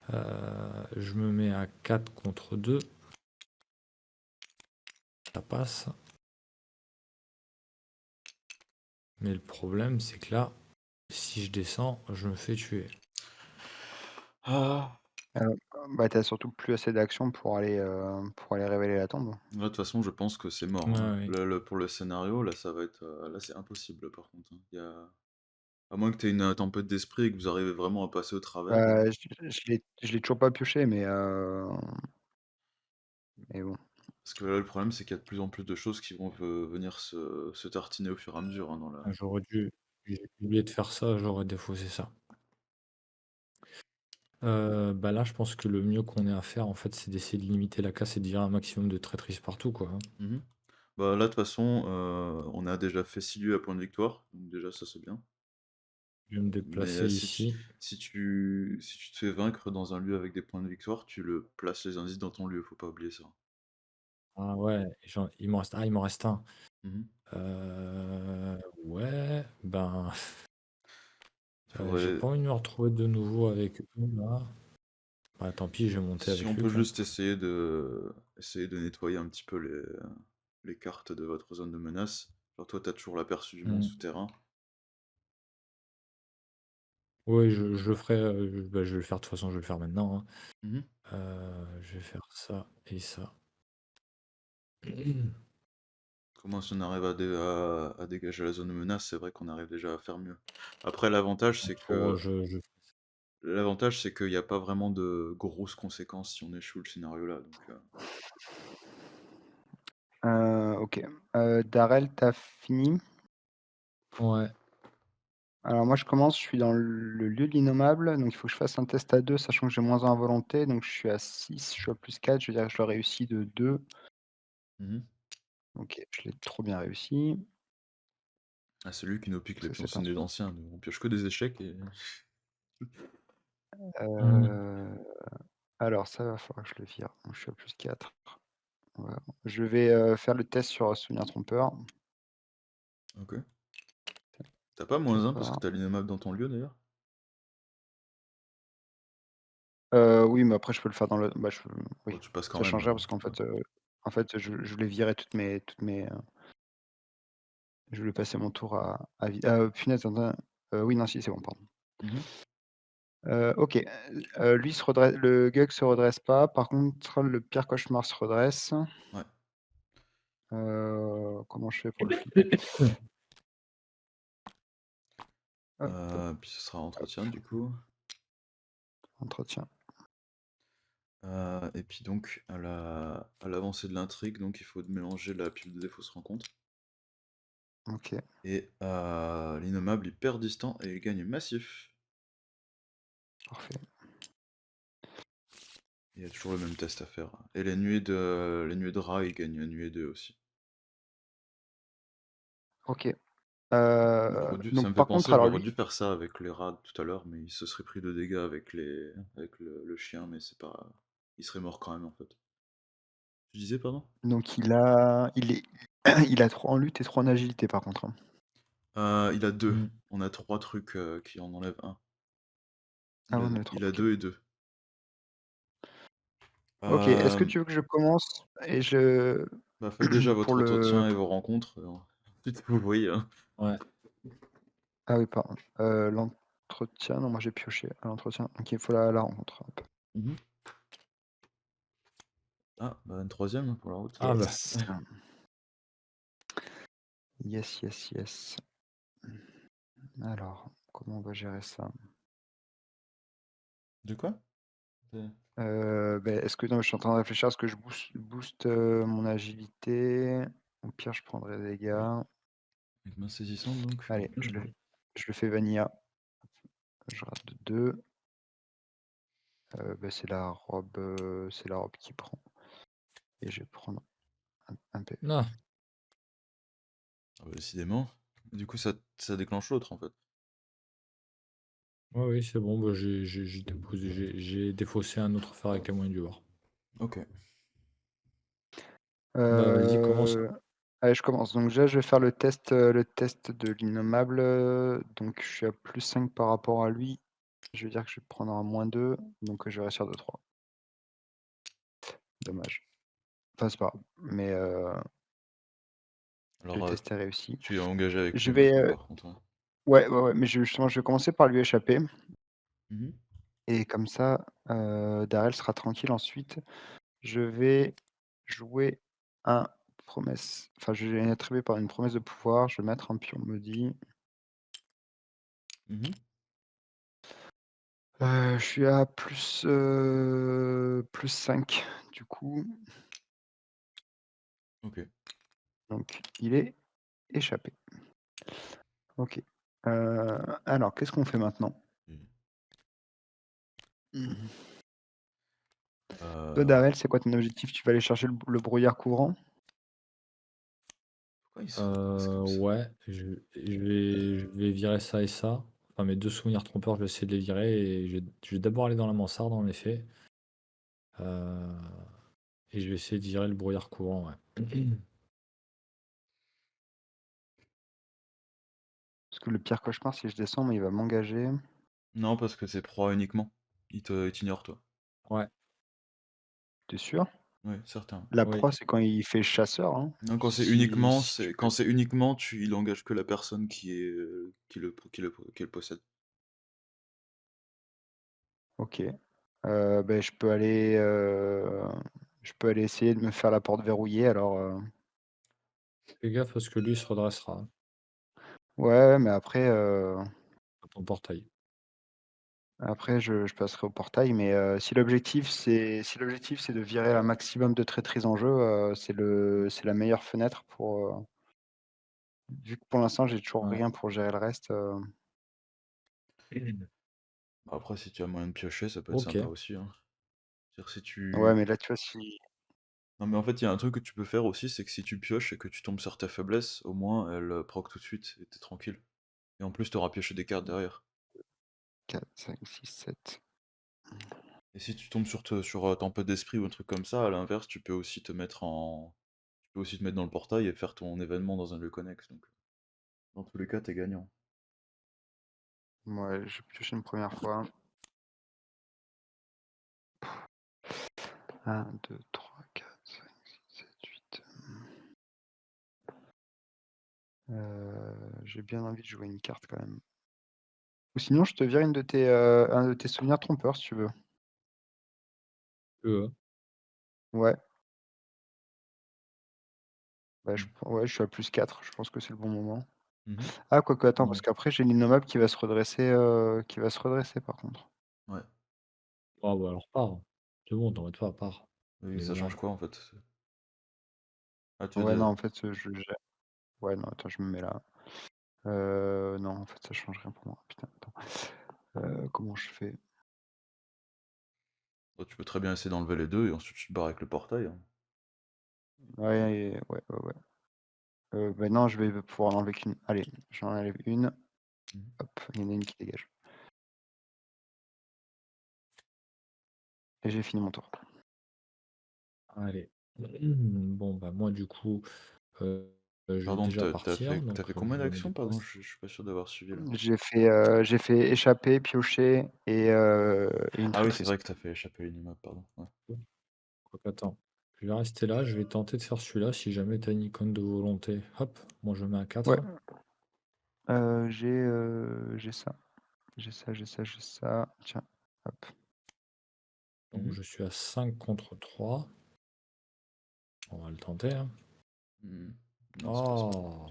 Je me mets à 4 contre 2. Ça passe. Mais le problème, c'est que là, si je descends, je me fais tuer. Ah! Heu, bah, tu surtout plus assez d'actions pour aller révéler la tombe. Là, de toute façon, je pense que c'est mort, Ouais, hein. ouais. Là, pour le scénario, là, ça va être, là, c'est impossible, par contre, hein. À moins que tu aies une, tempête d'esprit et que vous arrivez vraiment à passer au travers, Je l'ai toujours pas pioché, mais bon. parce que là, le problème, c'est qu'il y a de plus en plus de choses qui vont venir se tartiner au fur et à mesure, hein, dans la. J'ai oublié de faire ça, j'aurais défaussé ça. Bah là, je pense que le mieux qu'on ait à faire, en fait, c'est d'essayer de limiter la casse et de virer un maximum de traîtrises partout, quoi, hein. Mmh. Bah, là, de toute façon, on a déjà fait 6 lieux à point de victoire, donc déjà, ça, c'est bien. Je vais me Mais, déplacer ici. si tu te fais vaincre dans un lieu avec des points de victoire, tu le places les indices dans ton lieu, faut pas oublier ça. Ah ouais, il m'en reste un. Mmh. Ouais, ben, Il j'ai faudrait pas envie de me retrouver de nouveau avec eux, là. Bah, tant pis, je vais monter Si avec on peut Luc, hein. juste essayer de nettoyer un petit peu les cartes de votre zone de menace. Genre toi, t'as toujours l'aperçu du monde Mmh. souterrain. Oui, je le ferai, bah, je vais le faire, de toute façon, je vais le faire maintenant, hein. Mmh. Je vais faire ça et ça. Comment si on arrive à dégager la zone de menace, c'est vrai qu'on arrive déjà à faire mieux. Après, Pour, je l'avantage, c'est qu'il n'y a pas vraiment de grosses conséquences si on échoue le scénario là. Donc, OK. Darrel, tu fini? Ouais. Alors moi je commence, je suis dans le lieu de l'innommable, donc il faut que je fasse un test à 2, sachant que j'ai -1 en volonté, donc je suis à 6, je suis à +4, je veux dire que je le réussis de 2. mhm. OK, je l'ai trop bien réussi. Ah, c'est lui qui nous pique les Ça c'est un pioncines des truc. anciens. Nous, on pioche que des échecs et. Mmh. Heu, alors ça va falloir que je le vire, donc je suis à +4. Voilà. Je vais, faire le test sur, souvenir trompeur. Ok. T'as pas Ça -1 parce que part. t'as l'innommable dans ton lieu d'ailleurs? Oui, mais après je peux le faire dans le Bon, oui, tu passes quand ça même, changerait hein. parce qu'en fait, je voulais virer je voulais passer mon tour à vi punaise, attends, oui, non, si, c'est bon, pardon. Mhm. OK, lui se redresse, le Gug se redresse pas. Par contre, le pire cauchemar se redresse. Ouais. Comment je fais pour le flipper? Hop, Puis ce sera hop, entretien du coup. entretien. Et puis donc à l'avancée de l'intrigue, donc il faut mélanger la pile de défausse rencontre. OK, Et l'innommable il perd distant et il gagne massif. parfait. Il y a toujours le même test à faire. Et les nuées de rats, il gagne nuée 2 aussi. OK, Ça donc me fait par contre, penser, alors j'aurais dû lui, faire ça avec les rats tout à l'heure, mais il se serait pris de dégâts avec le chien, mais c'est pas. Il serait mort quand même en fait. Tu disais, pardon? donc il est il a 3 en lutte et 3 en agilité par contre, hein. Il a 2. Mmh. On a 3 trucs qui en enlèvent un. Ah ouais, on est 3, Il a OK. 2 et 2. OK, est-ce que Euh, tu veux que je commence et je Bah, faites déjà pour votre le entretien et vos rencontres, ensuite vous voyez, hein. Ouais. ah oui, pardon, l'entretien, non, moi j'ai pioché à l'entretien, donc il faut la rencontre, hop. Mmh. Ah, bah, une troisième pour la route. Ah bah, Yes. Yes, yes, yes. Alors, comment on va gérer ça? De quoi? C'est Est-ce que non, je suis en train de réfléchir, est-ce que je booste, mon agilité? Au pire, je prendrai des dégâts. avec main saisissante donc? Allez, je le fais vanilla. Je rate de 2. C'est la robe qui prend et je vais prendre un PV. non. Ah bah, décidément. Du coup ça déclenche l'autre en fait. Ouais, oui, c'est bon, bah, j'ai défaussé un autre fer avec les moyens du bord. OK. Bah, vas-y, commence. Heu, allez, je commence. Donc déjà, je vais faire le test de l'innommable, donc je suis à +5 par rapport à lui. Je vais dire que je vais prendre un -2, donc je vais réussir de 3. Dommage. Enfin, c'est pas grave, mais le Alors, test est réussi. tu es engagé avec Je lui vais, maintenant par contre, ouais. ouais, ouais, ouais, mais justement, je vais commencer par lui échapper Mmh. et comme ça, Darrel sera tranquille ensuite. Je vais jouer un promesse, enfin, je vais attribuer par une promesse de pouvoir, je vais mettre un pion maudit. Mmh. Je suis à +5 du coup, OK. donc il est échappé. OK. Alors qu'est-ce qu'on fait maintenant? Mmh. Mmh. Toi, Heu, Darrel, c'est quoi ton objectif? Tu vas aller chercher le brouillard couvrant? Pourquoi ils se redressent comme ça? Ouais, je vais virer ça et ça. Enfin, mes 2 souvenirs trompeurs, je vais essayer de les virer et je vais d'abord aller dans la mansarde, en effet, heu et je vais essayer de virer le brouillard courant, ouais. Parce que le pire cauchemar, si je descends, moi, il va m'engager. Non, parce que c'est proie uniquement. Il t'ignore toi. Ouais, Tu es sûr? Oui, certain. La oui, proie, c'est quand il fait chasseur, hein? Non, Si tu quand c'est uniquement, il engage que la personne qui le possède. OK. Beh, je peux aller essayer de me faire la porte verrouillée alors, fais gaffe parce que lui, il se redressera, hein, ouais, ouais, mais après, à ton portail. après je passerai au portail, mais si l'objectif c'est de virer un maximum de traîtrises en jeu, c'est la meilleure fenêtre pour, vu que pour l'instant j'ai toujours Ouais. rien pour gérer le reste, Après, si tu as moyen de piocher, ça peut être sympa OK. aussi, hein. C'est-à-dire si ouais, tu mais là, tu vois, si Non, mais en fait, il y a un truc que tu peux faire aussi, c'est que si tu pioches et que tu tombes sur ta faiblesse, au moins elle, proc tout de suite et tu tranquille. Et en plus, tu auras pioché des cartes derrière. 4, 5, 6, 7. Et si tu tombes sur, tempête d'esprit ou un truc comme ça, à l'inverse, tu peux aussi te mettre dans le portail et faire ton événement dans un lieu connexe, donc dans tous les cas, tu gagnant. Ouais, je pioche une première fois. 1, 2, 3, 4, 5, 6, 7, 8. J'ai bien envie de jouer une carte quand même. Ou sinon, je te vire un de tes souvenirs trompeurs si tu veux. E, Ouais, bah, Mmh. ouais, je suis à +4, je pense que c'est le bon moment. Mmh. Ah quoique, attends, parce ouais. qu'après j'ai l'innommable qui va se redresser par contre. Ouais. Ah bah, alors pars. C'est bon, t'embête pas, pars. Oui, ça change Déménage. quoi, en fait? Ah, tu as Ouais, non, des en fait, ouais, non, attends, je me mets là. Non, en fait, ça change rien pour moi. Putain, attends. Comment je fais? Bah, tu peux très bien essayer d'enlever les 2 et ensuite tu te barres avec le portail, hein. Ouais, ouais, ouais, ouais. Bah, non, je vais pouvoir en enlever qu'une. Allez, j'en enlève une. Mmh. Hop, il y en a une qui dégage. Et j'ai fini mon tour. Allez. Bon, bah, moi, du coup, heu, je vais Pardon, déjà tu partir, fait donc combien je me d'actions? Pardon, déplace. je suis pas sûr d'avoir suivi, là. J'ai fait échapper, piocher et une Ah oui, c'est traîtrise. vrai que t'as fait échapper l'immeuble, pardon, ouais. Donc attends, je vais rester là, je vais tenter de faire celui-là si jamais tu as une icône de volonté. Hop, moi je mets un Ouais, 4. j'ai ça. J'ai ça. Tiens, hop. Donc Mmh. je suis à 5 contre 3. On va le tenter, hein. Mmh. Non, ça passe pas. Oh,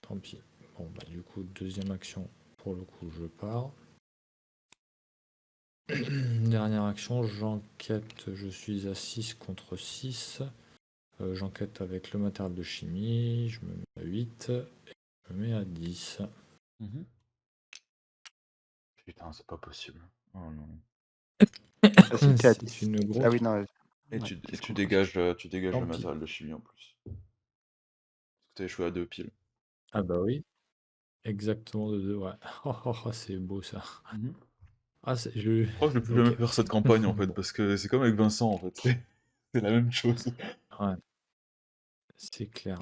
tant pis. Bon, bah du coup, deuxième action, pour le coup, je pars. Dernière action, j'enquête, je suis à 6 contre 6. J'enquête avec le matériel de chimie, je me mets à 8, je me mets à 10. Mmh. Putain, c'est pas possible. Oh non. Ah si, tu à C'est 10. une Ah grosse... oui, non, Et ouais, tu 10 contre 6. tu dégages Tant le pis. matériel de chimie en plus. Parce que tu échoué à 2 piles. Ah bah oui. Exactement de 2, ouais. C'est beau ça. Mmh. Ah c'est je Je crois que je vais plus jamais OK. faire cette campagne, en fait, Bon, parce que c'est comme avec Vincent, en fait, c'est la même chose. ouais, c'est clair.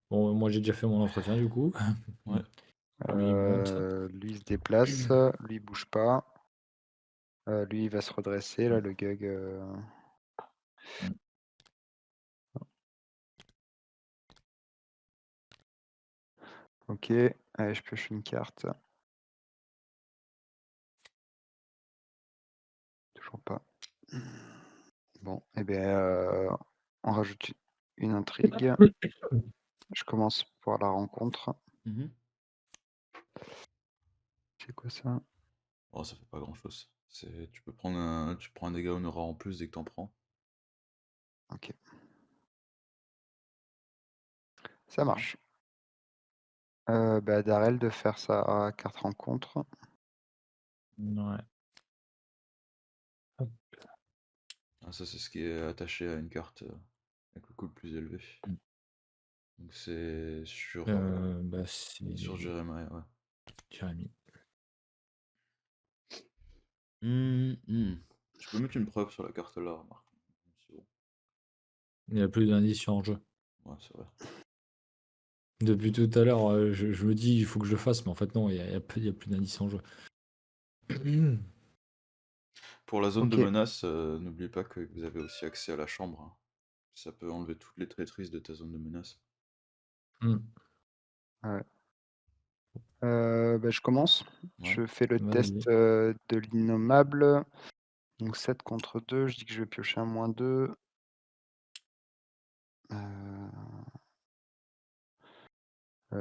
Bon, moi j'ai déjà fait mon entretien du coup. Ouais. Lui il monte. Lui il se déplace, lui il bouge pas. Lui il va se redresser là, Mmh, le Gug, mmh. OK. Allez, je pioche une carte. Toujours pas. Bon et beh, on rajoute une intrigue. Je commence par la rencontre. Mmh. C'est quoi ça? Oh, ça fait pas grand-chose. Tu prends un dégât honoraire en plus dès que t'en prends. OK, ça marche. Bah, Darrell de faire sa carte rencontre. Ouais. Hop. Ah ça, c'est ce qui est attaché à une carte, avec le coût le plus élevé. Mmh. Donc c'est Bah, c'est sur Jeremiah, ouais. Jérémy. Mmh. Tu peux mettre une preuve sur la carte là, remarque. C'est bon. Il y a plus d'indices en jeu. Ouais, c'est vrai. Depuis tout à l'heure, je me dis: «Il faut que je le fasse», mais en fait non, il y a plus d'indices en jeu. Pour la zone de OK, menace, n'oublie pas que vous avez aussi accès à la chambre, hein. Ça peut enlever toutes les traîtrises de ta zone de menace. Mmh. ouais. Bah, je commence. Ouais, Je fais le Vas-y. test, de l'innommable. Donc 7 contre 2, je dis que je vais piocher un -2.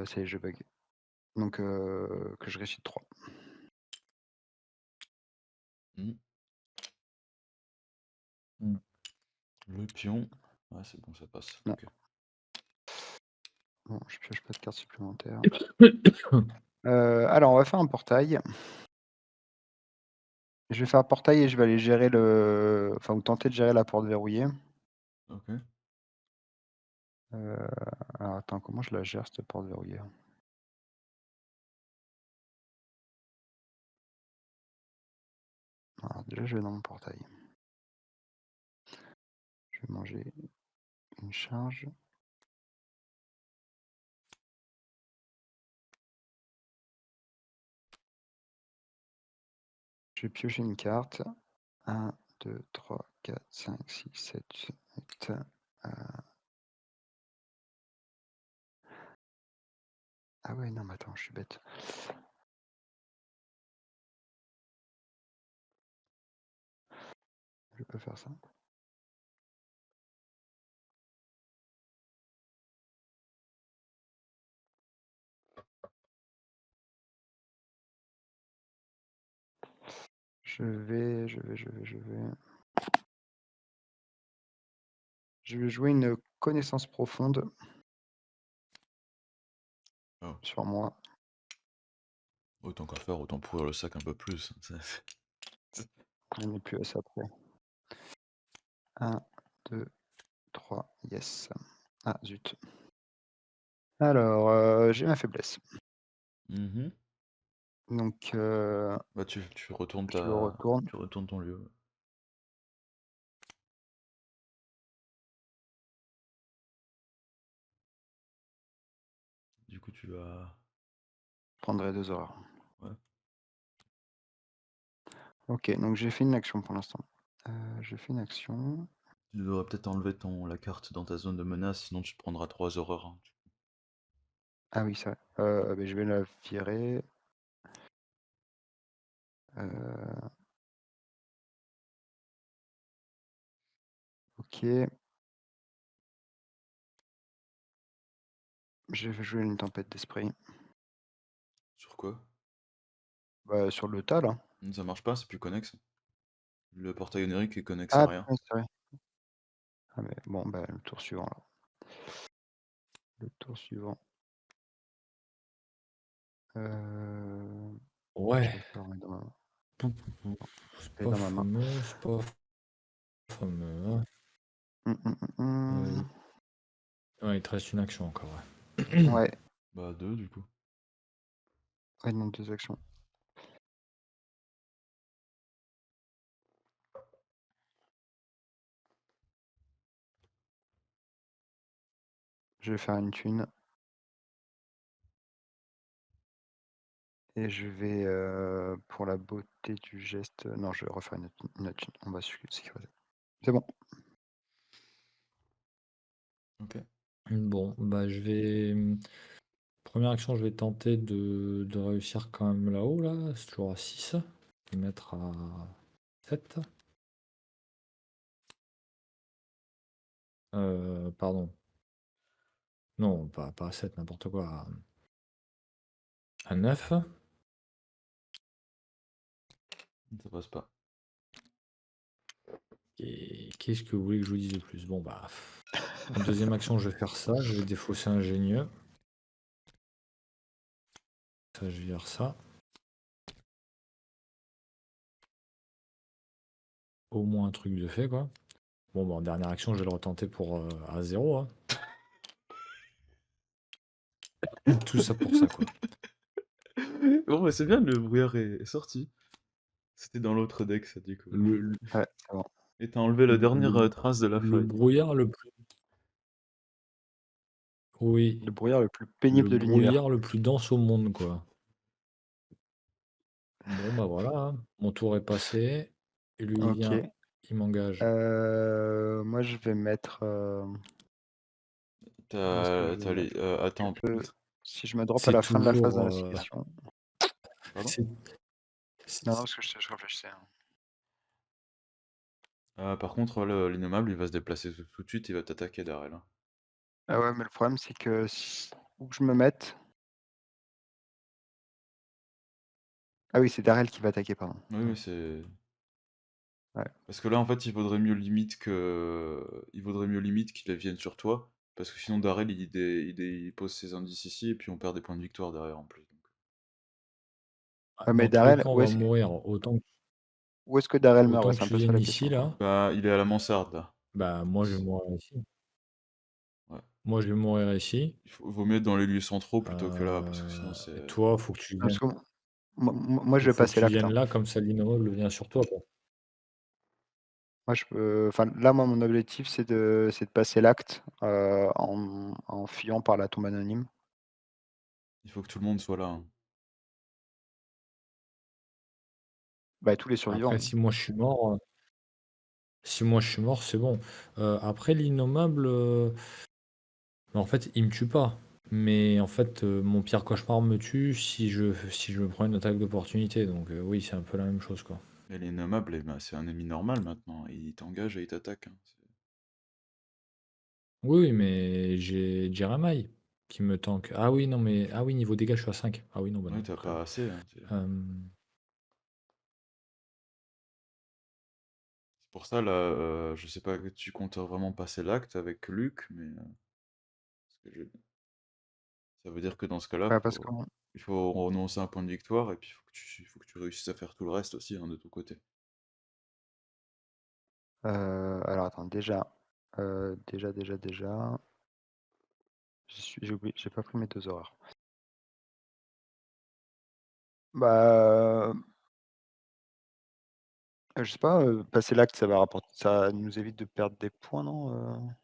Ça y est, je bug. Donc que je réussis de 3. mmh, Mmh. le pion. Ouais, c'est bon, ça passe. Non, OK. bon, je pioche pas de carte supplémentaire. Alors on va faire un portail. Je vais faire un portail et je vais aller gérer ou tenter de gérer la porte verrouillée. OK. Heu, alors attends, comment je la gère cette porte verrouillée? Alors déjà, je vais dans mon portail. Je vais manger une charge. Je vais piocher une carte. 1, 2, 3, 4, 5, 6, 7, 8. Ah ouais, non, mais attends, je suis bête. Je peux faire ça. Je vais jouer une connaissance profonde Oh, sur moi. autant qu'à faire, autant pourrir le sac un peu plus. On n'est plus à ça près. 1, 2, 3, yes. Ah zut. Alors, j'ai ma faiblesse. Mmh. Donc, Bah, tu retournes je retourne, tu retournes ton lieu. Du coup, tu vas je prendrai 2 horreurs. ouais. OK, donc j'ai fait une action pour l'instant. J'ai fait une action. Tu devrais peut-être enlever la carte dans ta zone de menace, sinon tu te prendras 3 horreurs, hein. Ah oui, c'est vrai. Beh, je vais la virer. Heu, OK. Je vais jouer une tempête d'esprit. Sur quoi? Bah, sur le tas là. Ça marche pas, c'est plus connexe. Le portail onirique est connexe à Ah rien. putain, c'est vrai. Ah mais bon, bah, le tour suivant alors. Le tour suivant. Je Ouais. vais pas la remettre dans ma main. Pou, pou, pou. C'est Elle est pas dans ma main. fameux, c'est pas fameux, hein. Mmh, mmh, mmh, Il mmh. ouais, il te reste une action encore, ouais. Ouais, Bah 2 du coup. Ouais, non, 2 actions. Je vais faire une thune et je vais, pour la beauté du geste, non, je vais refaire une autre thune. On va sécuriser. C'est bon. OK. Bon, bah, je vais, première action, je vais tenter de réussir quand même là-haut, là. C'est toujours à 6. Je vais mettre à 7. Pardon. Non, pas à 7, n'importe quoi. À 9. Ça passe pas. Et qu'est-ce que vous voulez que je vous dise de plus? Bon, bah, en deuxième action, je vais faire ça. Je vais défausser ingénieux. Ça, je vire ça. Au moins un truc de fait, quoi. Bon, bah, en dernière action, je vais le retenter pour à 0, hein. Tout ça pour ça, quoi. Bon, bah, c'est bien, le brouillard est sorti. C'était dans l'autre deck, ça, du coup. Le, Ouais, c'est bon. Et t'as enlevé la dernière, le, trace de la le faille. brouillard le plus. Oui, Le brouillard le plus le pénible de l'univers. brouillard le plus dense au monde, quoi. Bon, bah voilà, hein. Mon tour est passé. Et lui, il vient, OK. il m'engage. Moi, je vais mettre, où est-ce que je vais le Les mettre? Je attends, peux si je me drop à C'est la fin de la phase toujours. d'investigation. pardon? C'est Non, non, c'est- parce que je réfléchissais, hein. Par contre, le l'innommable, il va se déplacer tout de suite, il va t'attaquer Darrel, hein. Ah ouais, mais le problème, c'est que si où que je me mette, ah oui, c'est Darrell qui va attaquer, pardon. Oui, Ouais, oui, c'est ouais. parce que là, en fait, il vaudrait mieux limite qu'il vienne sur toi, parce que sinon Darrel, il pose ses indices ici et puis on perd des points de victoire derrière, en plus, donc. Ouais, mais Dans tous les Darrell, cas, on va mourir. où est-ce que Darrell meurt? Ouais, Autant que c'est un tu peu ça viennes la ici, question, quoi. là. Bah, il est à la mansarde, là. Bah, moi, je vais mourir ici. Ouais. Moi, je vais mourir ici. Vaut mieux être dans les lieux centraux plutôt que là, parce que sinon Et c'est toi, faut que tu Parce viennes. que moi, je vais Faut que passer tu l'acte, viennes hein. là, comme ça l'innommable vient sur toi, quoi. Moi, je peux enfin, là, moi, mon objectif, c'est de passer l'acte, en fuyant par la tombe anonyme. il faut que tout le monde soit là, hein. Bah, tous les Après, survivants. si moi je suis mort, c'est bon. Après, l'innommable, en fait, il me tue pas. Mais en fait, mon pire cauchemar me tue si je me prends une attaque d'opportunité. Donc, oui, c'est un peu la même chose, quoi. Mais l'innommable, eh ben, c'est un ennemi normal maintenant. Il t'engage et il t'attaque, hein. Oui, oui, mais j'ai Jeremiah qui me tank. Ah oui, non, mais. Ah oui, niveau dégâts, je suis à 5. Ah oui, non, bah Oui, non, t'as très pas bien. assez, hein. Euh, C'est pour ça, là, je sais pas que tu comptes vraiment passer l'acte avec Luc, mais parce que ça veut dire que dans ce cas-là, Bah, parce que bon, il faut renoncer à un point de victoire et puis il faut que tu réussisses à faire tout le reste aussi, hein, de ton côté. alors attends, déjà, j'ai oublié, j'ai pas pris mes 2 horaires. Bah, je sais pas, passer l'acte, ça nous évite de perdre des points, non,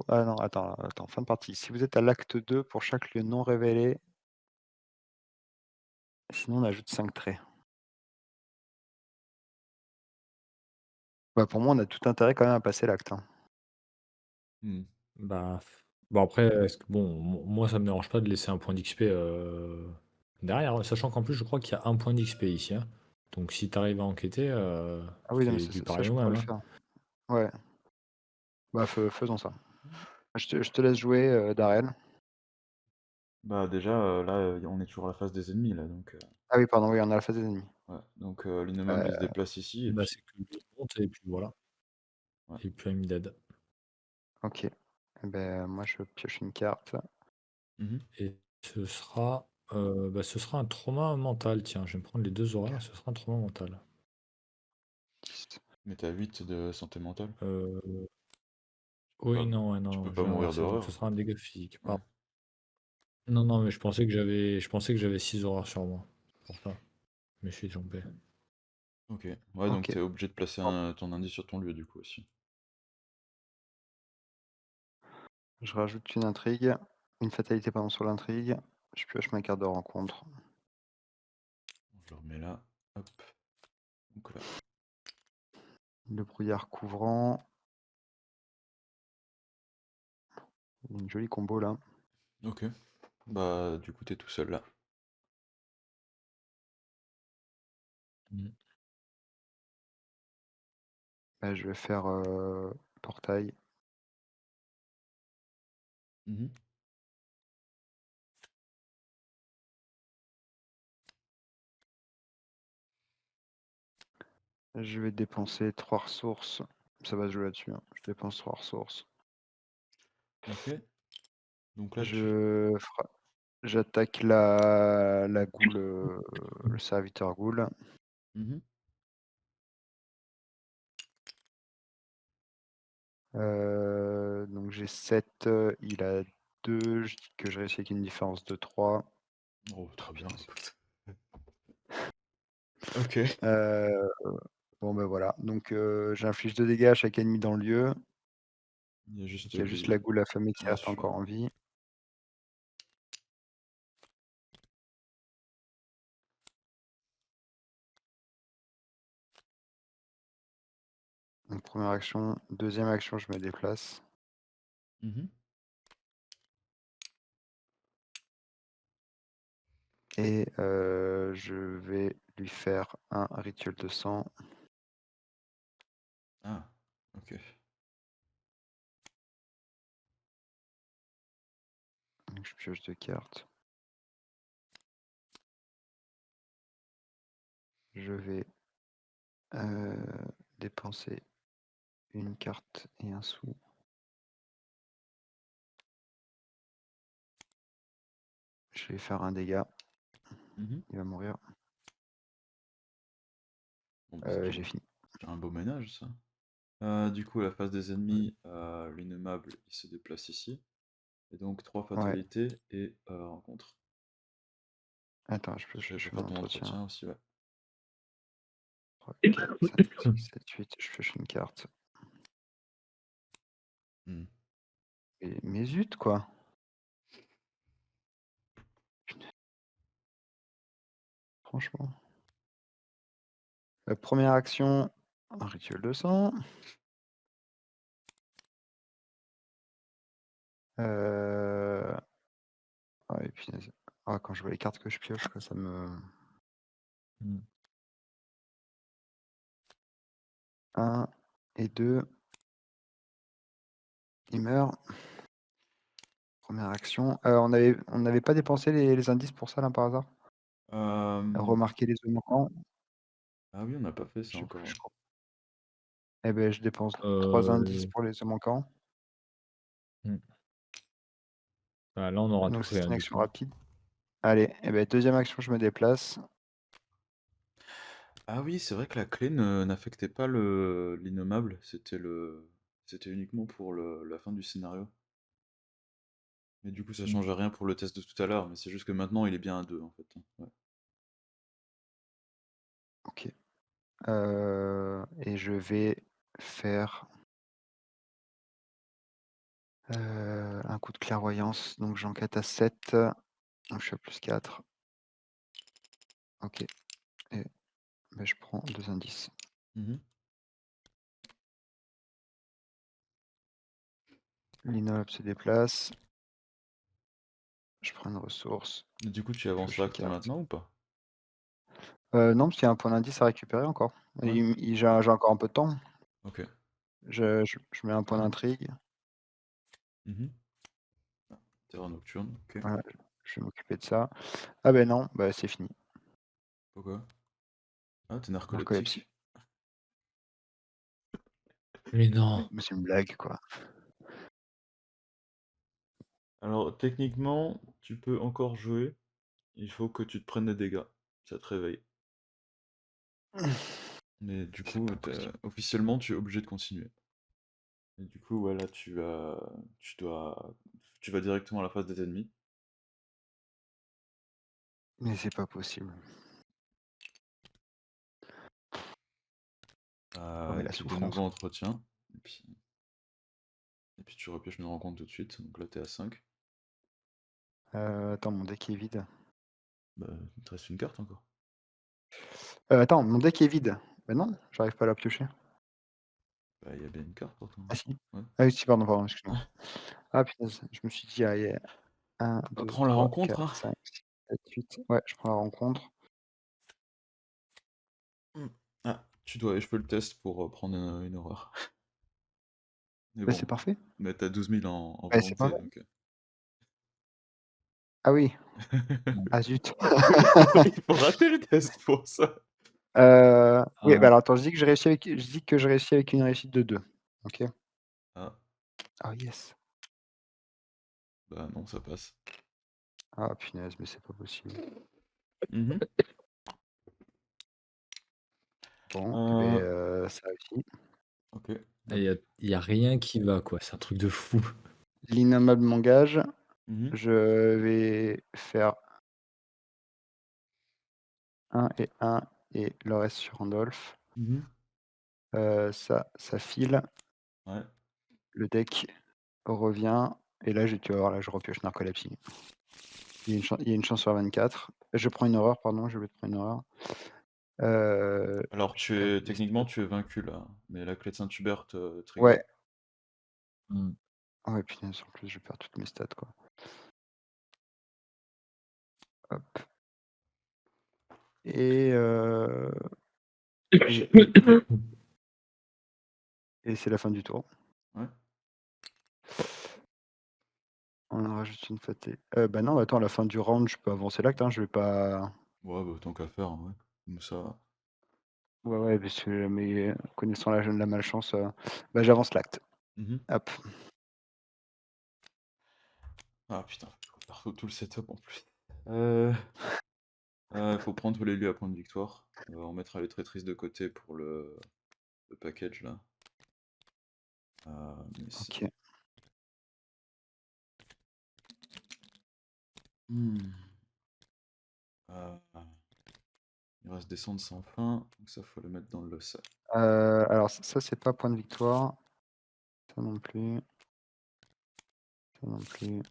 ah non, attends, fin de partie. Si vous êtes à l'acte 2 pour chaque lieu non révélé, sinon on ajoute 5 traits. Bah, pour moi, on a tout intérêt quand même à passer l'acte, hein. Mmh. Bah, bon après, bon, moi ça me dérange pas de laisser un point d'XP derrière, hein, sachant qu'en plus je crois qu'il y a un point d'XP ici, hein. Donc si tu arrives à enquêter, Ah oui, non, mais c'est du ça, pareil je au pourrais même, le hein. faire. Ouais, bah, faisons ça. Je te laisse jouer, Darrell. Bah, déjà, là, on est toujours à la phase des ennemis, là, donc Ah oui, pardon, oui, on a la phase des ennemis. ouais. Donc l'innommable, il se Heu, déplace ici et Bah, puis c'est que lui il monte et puis voilà. ouais. Et puis I'm dead. OK. Et beh, moi, je pioche une carte. Mmh. Et ce sera un trauma mental, tiens, je vais me prendre les 2 horaires, ce sera un trauma mental. 10. Mais tu 8 de santé mentale. Oui, Pas non, ouais, tu non, peux non, pas je vais mourir inverser, donc d'horreur. ce sera un dégât physique, Ouais. pardon. Non, non, mais je pensais que j'avais 6 horreurs sur moi. C'est pour ça. Je me suis trompé. Ok. Ouais, donc OK. t'es obligé de placer Hop, ton indice sur ton lieu du coup aussi. je rajoute une fatalité pardon sur l'intrigue. Je pioche ma carte de rencontre. Je le remets là. Hop. Donc là. Le brouillard couvrant. Une jolie combo là. Ok. Bah du coup t'es tout seul là. Mm. Bah, je vais faire, portail. Mhm. Je vais dépenser 3 ressources. Ça va se jouer là-dessus, hein. Je dépense 3 ressources. Ok. Donc là tu. Je fra J'attaque la goule, le serviteur goule. Mhm. Donc j'ai 7, il a 2. Je dis que je réussis avec une différence de 3. Oh, Oh très bien, punaise. écoute. Ok. Heu, bon, ben voilà, donc j'inflige 2 dégâts à chaque ennemi dans le lieu. Il y a juste Donc il y a juste les la goule affamée qui reste créatures. encore en vie. Donc première action, deuxième action, je me déplace Mhm. et je vais lui faire un rituel de sang. Ah, ok. Donc je pioche 2 cartes. Je vais, dépenser une carte et un sou. Je vais faire un dégât, Mhm. il va mourir. Bon, bah, c'est déjà, J'ai fini. déjà un beau ménage ça. Du coup, à la face des ennemis, l'innommable il se déplace ici. Et donc 3 Ouais, fatalités et rencontre. attends, Je je fais fais pas mon ton entretien. entretien aussi, ouais. 3, 4, 5, 6, 7, 8. Je pioche une carte. Hmm. Mais zut, quoi! Punaise, franchement. Première action, un rituel de sang. Heu, ah ouais, punaise. Ah, quand je vois les cartes que je pioche, quoi, ça me Mm. 1 et 2, il meurt. Première action. On n'avait pas dépensé les indices pour ça, là, par hasard? Euh, Remarquer les œufs manquants? Ah oui, on n'a pas fait Je ça sais plus, encore, je ouais. crois. Eh beh, je dépense 3 indices Euh, pour les œufs manquants. mm. Ah, là, on aura tout Donc ça, fait, c'est hein, une du action coup. rapide. Allez, eh beh, deuxième action, je me déplace. Ah oui, c'est vrai que la clé n'affectait pas l'innommable, c'était uniquement pour la fin du scénario. Mais du coup, ça Mm. change rien pour le test de tout à l'heure, mais c'est juste que maintenant il est bien à 2 en fait, hein. Ouais. OK. Et je vais faire, un coup de clairvoyance, donc j'enquête à 7. Donc je suis à +4. OK et bah, je prends 2 indices. Mhm. L'innoble se déplace. Je prends une ressource, Et du coup, tu je avances pioche une l'acte carte. maintenant ou pas? Non, parce qu'il y a un point d'indice à récupérer encore. Ouais. J'ai encore un peu de temps. Ok. Je mets un point Ah. d'intrigue. Mhm. Ah, terreur nocturne, ok. Voilà, je vais m'occuper de ça. Ah ben non, bah, c'est fini. Pourquoi? Ah, t'es Narcolepsie. narcoleptique. Mais non. Mais c'est une blague, quoi. Alors, techniquement, tu peux encore jouer. Il faut que tu te prennes des dégâts. Ça te réveille. Mais du C'est coup, pas possible. officiellement, tu es obligé de continuer. Et du coup, ouais, là, tu vas directement à la face des ennemis. Mais c'est pas possible. Oh, mais Et la puis de souffrance. nouveaux entretiens. Et puis, et puis tu repioches une rencontre tout de suite. Donc là, t'es à 5. Attends, mon deck est vide. Bah, il te reste une carte encore. Attends, mon deck est vide. Bah non, j'arrive pas à la piocher. Bah, il y a bien une carte pourtant. Ah si. Ouais. Ah oui, si, pardon, excuse-moi. Ah punaise, je me suis dit, ah, il y a 1, Bah, 2, prends la 3, rencontre, 4, hein. 5, 6, 7, 8. Ouais, je prends la rencontre. Hmm. Ah, je fais le test pour prendre une horreur. Mais Bah, c'est bon, parfait. mais t'as 12 000 en Bah, c'est volonté, parfait. donc. Ah oui. Mmh. Ah zut. Il faut rater le test pour ça. Oui, bah, Ah, alors attends, je dis que je réussis avec une réussite de 2. OK. Ah, Ah yes. bah non, ça passe. Ah punaise, mais c'est pas possible. Mhm. Bon, et beh, Euh, ça réussit. ok. il y a rien qui va, quoi, c'est un truc de fou. L'innommable m'engage. Mhm. Je vais faire 1 et 1 et le reste sur Randolph. Mhm. Ça file. Ouais. Le deck revient et là, tu vas voir, là, je repioche narcolepsie. Il y a une chance sur 24. Je prends une horreur, pardon, j'ai oublié de prendre une horreur. Alors, J'ai perdu des techniquement, stats. tu es vaincu là. Mais la clé de Saint-Hubert trigger. Ouais. Mmh. Ah ouais, punaise, en plus, je perds toutes mes stats, quoi. Hop et et et et et c'est la fin du tour. Ouais. On en rajoute une fatée. Bah non, attends, à la fin du round, je peux avancer l'acte, hein, je vais pas Ouais, bah tant qu'à faire, ouais. Comme ça. ouais, ouais, parce que mais connaissant la malchance, bah, j'avance l'acte. Mhm. Hop. Ah putain, faut que je prépare tout le setup en plus. Faut prendre tous les lieux à point de victoire. On mettra les traîtrises de côté pour le package là. Mais c'est. OK. Hmm. Euh, il reste des cendres sans fin, donc ça faut le mettre dans le sac. Alors ça, c'est pas point de victoire. Ça non plus. Ça non plus.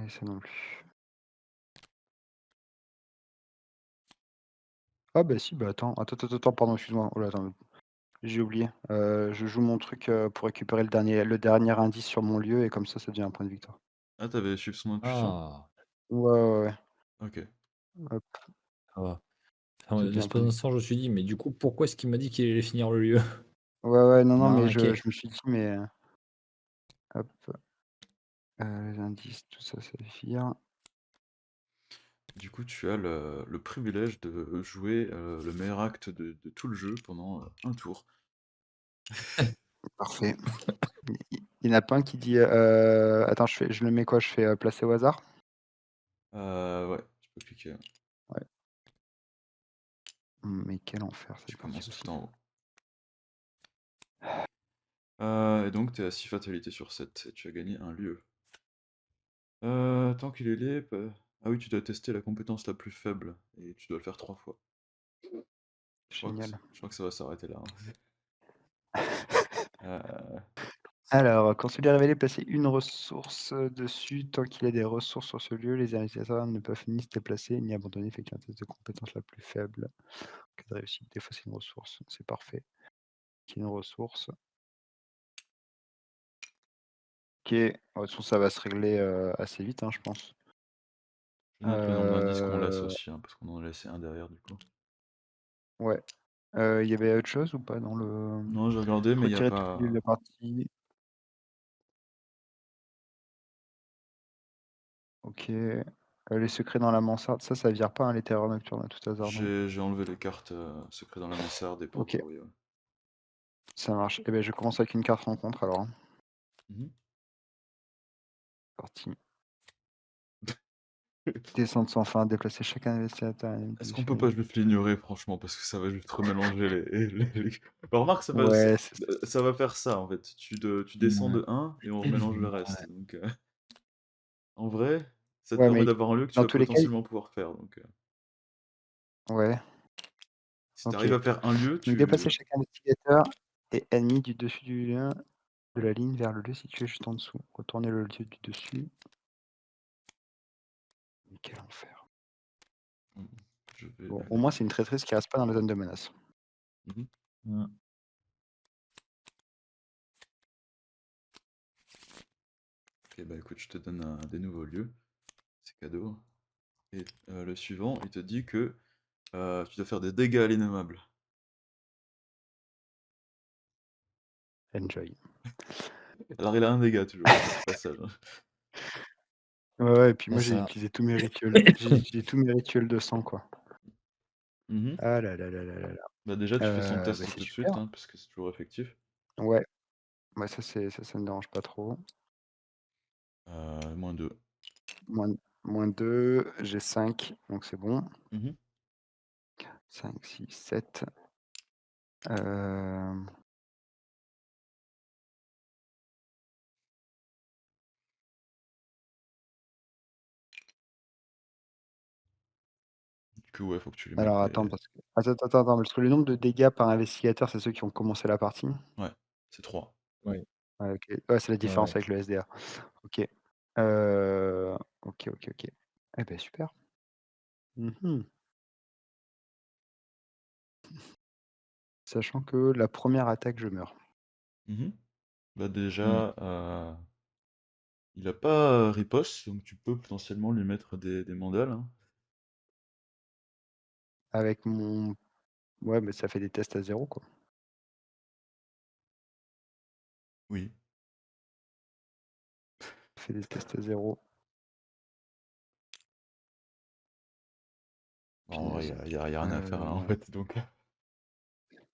Et ça non plus. Ah bah si, bah attends, pardon, excuse-moi. Oh là, attends, j'ai oublié. Je joue mon truc, pour récupérer le dernier indice sur mon lieu et comme ça devient un point de victoire. Ah, t'avais suivi son intuition? Ah, Ouais, ouais, ouais. Ok. Hop, ça va. Enfin, ça devient un point l'espace de d'un instant, victoire. je me suis dit: «Mais du coup, pourquoi est-ce qu'il m'a dit qu'il allait finir le lieu?» Ouais, ouais, non, Ça non, m'a mais je arnaqué. me suis dit, mais hop, les indices, tout ça, ça vire. Du coup, tu as le privilège de jouer le meilleur acte de tout le jeu pendant un tour. Parfait. Il y en a pas un qui dit, attends, je le mets quoi? Je fais, placer au hasard? Ouais, tu peux cliquer. Ouais. Mais quel enfer Tu cette partie commences aussi. tout en haut. Et donc, tu es à 6 fatalités sur 7 et tu as gagné un lieu. Tant qu'il est lié. Ah oui, tu dois tester la compétence la plus faible et tu dois le faire 3 fois. Génial. Je crois que ça va s'arrêter là, hein. Euh, Alors, quand celui est révélé, placez une ressource, dessus. Tant qu'il y a des ressources sur ce lieu, les investisseurs ne peuvent ni se déplacer, ni abandonner, effectuer un test de compétence la plus faible. En cas de réussite, des fois c'est une ressource, c'est parfait. Qui est une ressource. OK. De toute façon, ça va se régler, assez vite, hein, je pense. je note le nombre d'indices qu'on laisse Heu, aussi, hein, parce qu'on en a laissé un derrière du coup. ouais. Il y avait autre chose ou pas dans le Non, j'ai regardé, mais il n'y a retirer tous les lieux de pas. la partie. OK. Les secrets dans la mansarde, ça vire pas, hein, les terreurs nocturnes à tout hasard, non? J'ai enlevé les cartes secrets dans la mansarde et porte OK, verrouillée, ouais. ça marche. Et ben, je commence avec une carte rencontre alors, hein. Mhm. Parti. Descente sans fin, déplacer chaque investigateur à une Est-ce qu'on position peut pas unique. juste l'ignorer, franchement, parce que ça va juste remélanger Bah, remarque, Ouais, c'est ça va faire ça, en fait. Tu descends Ouais. de 1 et on remélange le Ouais. reste, donc en vrai. Ça te Ouais, permet mais d'avoir un lieu que tu dans vas tous les cas, potentiellement pouvoir faire, donc ouais, si tu OK. arrives à faire un lieu, Donc tu déplacer chaque investigateur et ennemi du dessus du lien de la ligne vers le lieu situé juste en dessous. Retournez le lieu du dessus. Mais quel enfer. mmh, je vais Bon, au aller moins c'est une traîtrise qui reste pas dans la zone de menace. mmh Mmh. OK, bah, écoute, je te donne, des nouveaux lieux, c'est cadeau et le suivant, il te dit que, tu dois faire des dégâts à l'innommable. Enjoy. Alors il a un dégât toujours, hein, au passage, hein. Ouais, ouais, et puis C'est moi ça. j'ai utilisé tous mes rituels de sang, quoi. Mmh. Ah là là là là là là. Bah, déjà, tu fais son Bah, test c'est tout de suite, super. hein, parce que c'est toujours effectif. Ouais, ouais, ça me dérange pas trop. -2. Moins -2, j'ai 5, donc c'est bon. Mmh. 5, 6, 7. Hem, Du coup, ouais, faut que tu lui mettes alors des attends parce que attends, parce que le nombre de dégâts par investigateur, c'est ceux qui ont commencé la partie? ouais, c'est 3. Oui, Ouais, OK. Ouais, c'est la ouais, différence ouais. avec le SDA. OK. OK, OK, OK. Eh beh, super. Mmh. Sachant que la première attaque, je meurs. Mmh. Bah, Mmh. déjà, il a pas, riposte, donc tu peux potentiellement lui mettre des mandales, hein. Avec mon Ouais, mais ça fait des tests à 0, quoi. Oui. Ça fait des tests à 0. Bah, en vrai, Punaise. y a rien à faire là, en Heu, fait, donc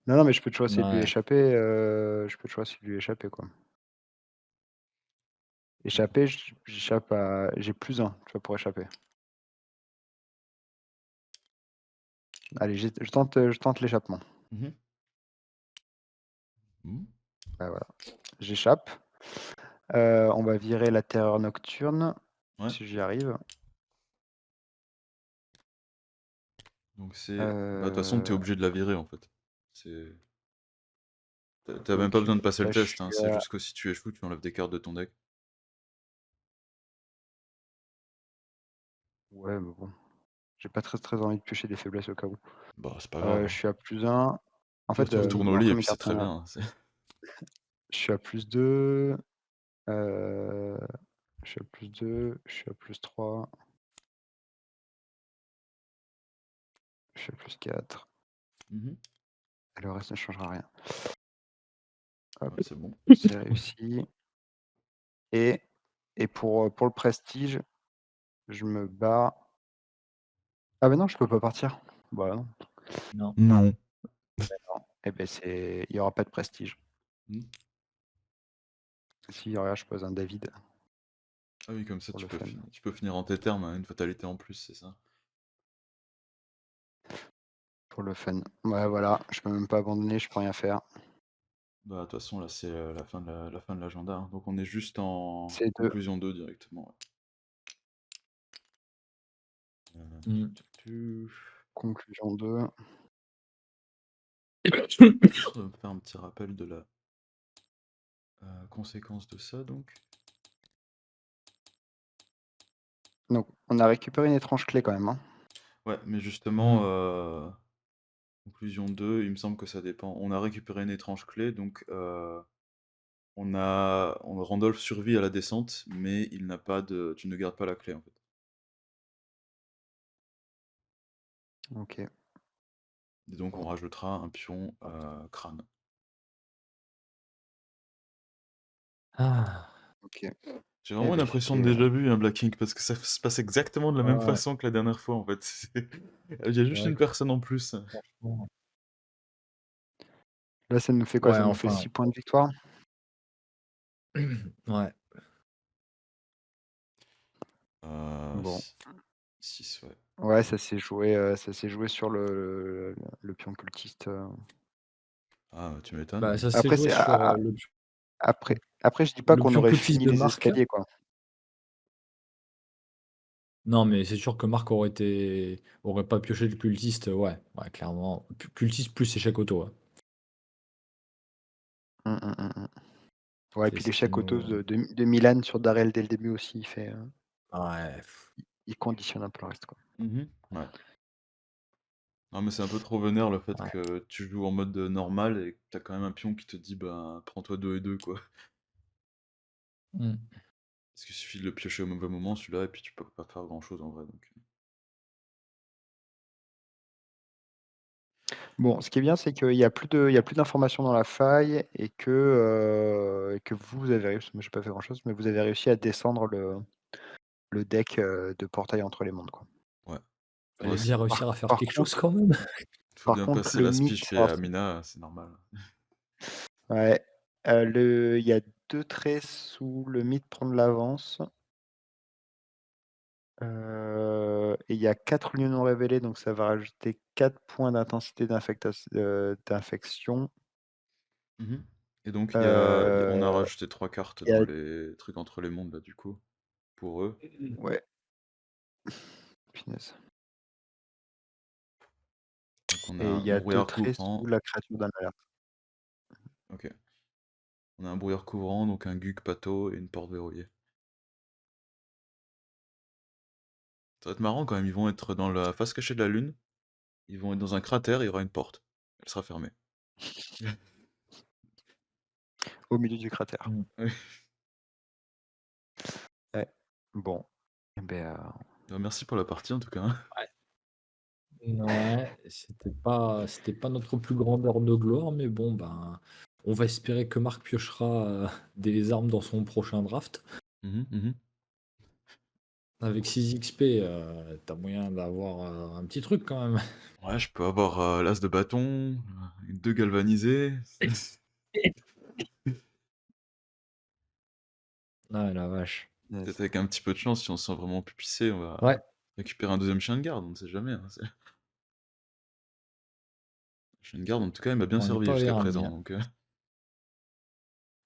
non, non, mais je peux toujours essayer de lui Ouais. échapper, quoi. mmh. Échapper, j'échappe à j'ai +1, tu vois, pour échapper. Allez, je tente l'échappement. Mmh. Mmh. Ouais, voilà. J'échappe. On va virer la terreur nocturne, Ouais, si j'y arrive. donc c'est bah, de toute façon, tu es Heu, obligé de la virer, en fait. C'est tu même pas OK. besoin de passer le Là, je test, suis hein, c'est à juste que si tu échoues, tu enlèves des cartes de ton deck. Ouais, mais bon, j'ai pas très envie de piocher des faiblesses au cas où. Bah, c'est pas grave, Je hein. suis à +1. En Au pire, fait, tu retournes au lit après et mes puis c'est cartes très sont bien, hein, c'est je suis à +2, heu, je suis à +2, je suis à +3, je suis à +4 mmh. et le reste ne changera rien. Hop, Ouais, c'est bon. c'est réussi et pour le prestige, je me bats. Ah bah non, je peux pas partir. Bah non. Non. Non. Et beh, il y aura pas de prestige. Mmh. Si, regarde, je pose un David Ah oui, comme ça, pour le fun. tu peux finir en tes termes, hein, une fatalité en plus, c'est ça? Pour le fun. Ouais, voilà, je peux même pas abandonner, je peux rien faire. Bah, de toute façon, là, c'est, la fin de l'agenda, hein, donc on est juste en C'est 2, conclusion 2 directement, ouais. Mmh. Tu conclusion 2. juste me faire un petit rappel de la, conséquence de ça donc? Donc on a récupéré une étrange clé quand même, hein. Ouais, mais justement, Mmh. conclusion 2, il me semble que ça dépend. On a récupéré une étrange clé donc, Randolph survit à la descente, mais il n'a pas de tu ne gardes pas la clé, en fait. OK. Et donc on Bon, rajoutera un pion, crâne. Ah! OK. J'ai Eh vraiment une beh, impression de c'était, déjà vu, un Black Ink, parce que ça se passe exactement de la même Ouais, façon que la dernière fois, en fait. Il y a c'est juste vrai une que personne en plus. franchement là, ça nous fait quoi? ouais, Ça nous fait enfin, 6 points de victoire? ouais. Bon. S 6, ouais. Ouais, ça s'est joué sur le pion cultiste, Ah, tu m'étonnes. Bah, ça s'est Après joué c'est sur, après je dis pas le qu'on pion aurait cultiste fini de les Marc. escaliers, quoi. Non, mais c'est sûr que Marc aurait pas pioché le cultiste, ouais, ouais, clairement. Cultiste plus échec auto, ouais. Mmh, mmh, mmh, mmh. Ouais, et C'est puis ce qui l'échec auto nous de Milan sur Darrell dès le début aussi, ouais, il conditionne un peu le reste, quoi. Mmh. Ouais. Non, mais c'est un peu trop vénère le fait ouais. que tu joues en mode, normal et que tu quand même un pion qui te dit: «Bah, prends-toi 2 et 2 quoi». Mmh. Parce qu'il suffit de le piocher au mauvais moment celui-là et puis tu peux pas faire grand-chose en vrai donc. Bon, ce qui est bien, c'est qu'il y a plus d'informations dans la faille et que vous avez réussi, moi j'ai pas fait grand-chose, mais vous avez réussi à descendre le deck, de Portail entre les mondes, quoi. Ouais. Fallait Faudrait s bien Par réussir à faire par quelque chose contre quand même. Faut par bien contre passer le la mythe, spiff et alors c'est Amina, c'est normal. ouais, il y a 2 traits sous le mythe prendre l'avance, et il y a 4 lieux non révélés, donc ça va rajouter 4 points d'intensité d'infection. Mmh. Et donc on a Heu, rajouté 3 cartes il y dans a les trucs entre les mondes là du coup, pour eux. ouais, punaise. Donc on a Et il un y a 2 brouillard traits sous couvrant. la créature d'un alerte. OK. On a un brouillard couvrant, donc un Guk Pato et une porte verrouillée. Ça va être marrant quand même, ils vont être dans la face cachée de la lune, ils vont être dans un cratère, il y aura une porte. Elle sera fermée. Au milieu du cratère. Mmh. Ouais. Ouais. Bon, et beh, Bah, merci pour la partie en tout cas, hein. Ouais, c'était pas notre plus grande heure de gloire, mais bon, ben, on va espérer que Marc piochera, des armes dans son prochain draft. Mmh mh, mmh. Avec 6 XP, tu moyen d'avoir, un petit truc quand même. Ouais, je peux avoir, l'as de bâton, 2 galvanisés. Ah la vache. punaise. Peut-être avec un petit peu de chance, si on se sent vraiment pupissé, on Ouais, va récupérer un deuxième chien de garde, on ne sait jamais, hein, c'est chien de garde en tout cas, il m'a bien on n'est servi pas jusqu'à vernis, présent hein. donc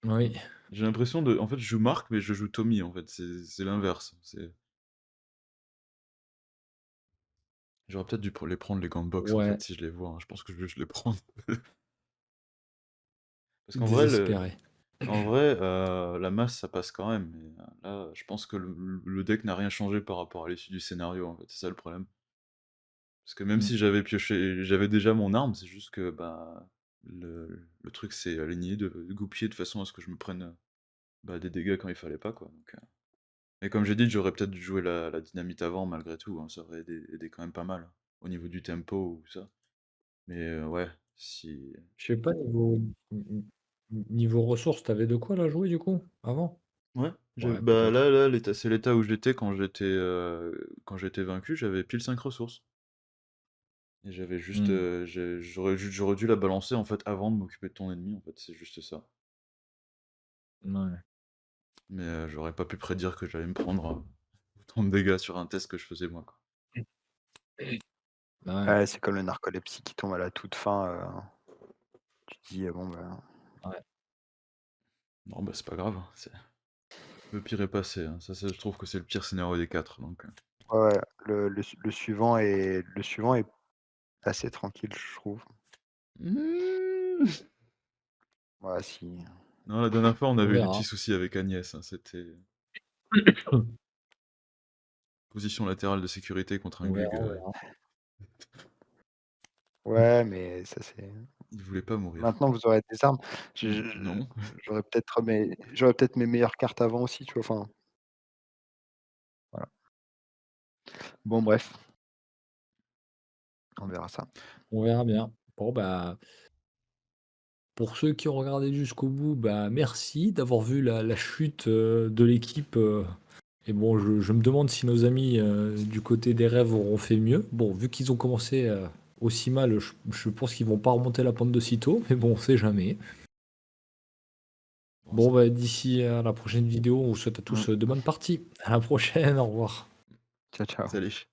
Oui, j'ai l'impression de en fait, je joue Marc, mais je joue Tommy en fait, c'est l'inverse, j'aurais peut-être dû les prendre les gants de boxe en ouais, fait, si je les vois, hein, je pense que je vais juste les prendre. Parce qu'en vrai désespéré. la masse ça passe quand même, mais là, je pense que le deck n'a rien changé par rapport à l'issue du scénario en fait, c'est ça le problème. Parce que même Mmh. si j'avais déjà mon arme, c'est juste que, bah, le truc s'est aligné de goupiller de façon à ce que je me prenne, bah, des dégâts quand il fallait pas, quoi, donc et comme j'ai dit, j'aurais peut-être dû jouer la dynamite avant malgré tout, hein, ça aurait aidé quand même pas mal, au niveau du tempo ou ça. Mais ouais, si Je sais pas niveau ressources, tu avais de quoi là jouer du coup, avant? ouais, Ouais, bah, peut-être. là, l'état c'est l'état où j'étais quand j'étais vaincu, j'avais pile 5 ressources et j'avais juste, Mmh. j'aurais dû la balancer, en fait, avant de m'occuper de ton ennemi, en fait, c'est juste ça. Ouais. Mais j'aurais pas pu prédire que j'allais me prendre, autant de dégâts sur un test que je faisais moi, quoi. Ouais, Ouais, c'est comme le narcolepsie qui tombe à la toute fin, tu te dis: «Bon, ben». ouais. Non, bah, c'est pas grave, hein, c'est le pire est passé, hein. Ça, je trouve que c'est le pire scénario des 4 donc Ouais, ouais, le suivant est assez tranquille, je trouve. Mmh. Ouais, si. Non, la dernière fois, on On avait eu des petits verra. soucis avec Agnès, hein, c'était position latérale de sécurité contre un On verra, Gug, on verra. Ouais, mais ça c'est il voulait pas mourir. maintenant vous aurez des armes. Non. J'aurais peut-être mes meilleures cartes avant aussi, tu vois? Enfin, voilà. Bon bref, on verra ça. On verra bien. Bon, bah, pour ceux qui ont regardé jusqu'au bout, bah, merci d'avoir vu la chute, de l'équipe, et bon, je me demande si nos amis, du côté des rêves auront fait mieux. Bon, vu qu'ils ont commencé, aussi mal, je pense qu'ils vont pas remonter la pente de sitôt, mais bon, on sait jamais. Bon, Bon, bah, d'ici à la prochaine vidéo, on vous souhaite à Mmh. tous, de bonnes parties. À la prochaine, au revoir. Ciao, ciao. salut.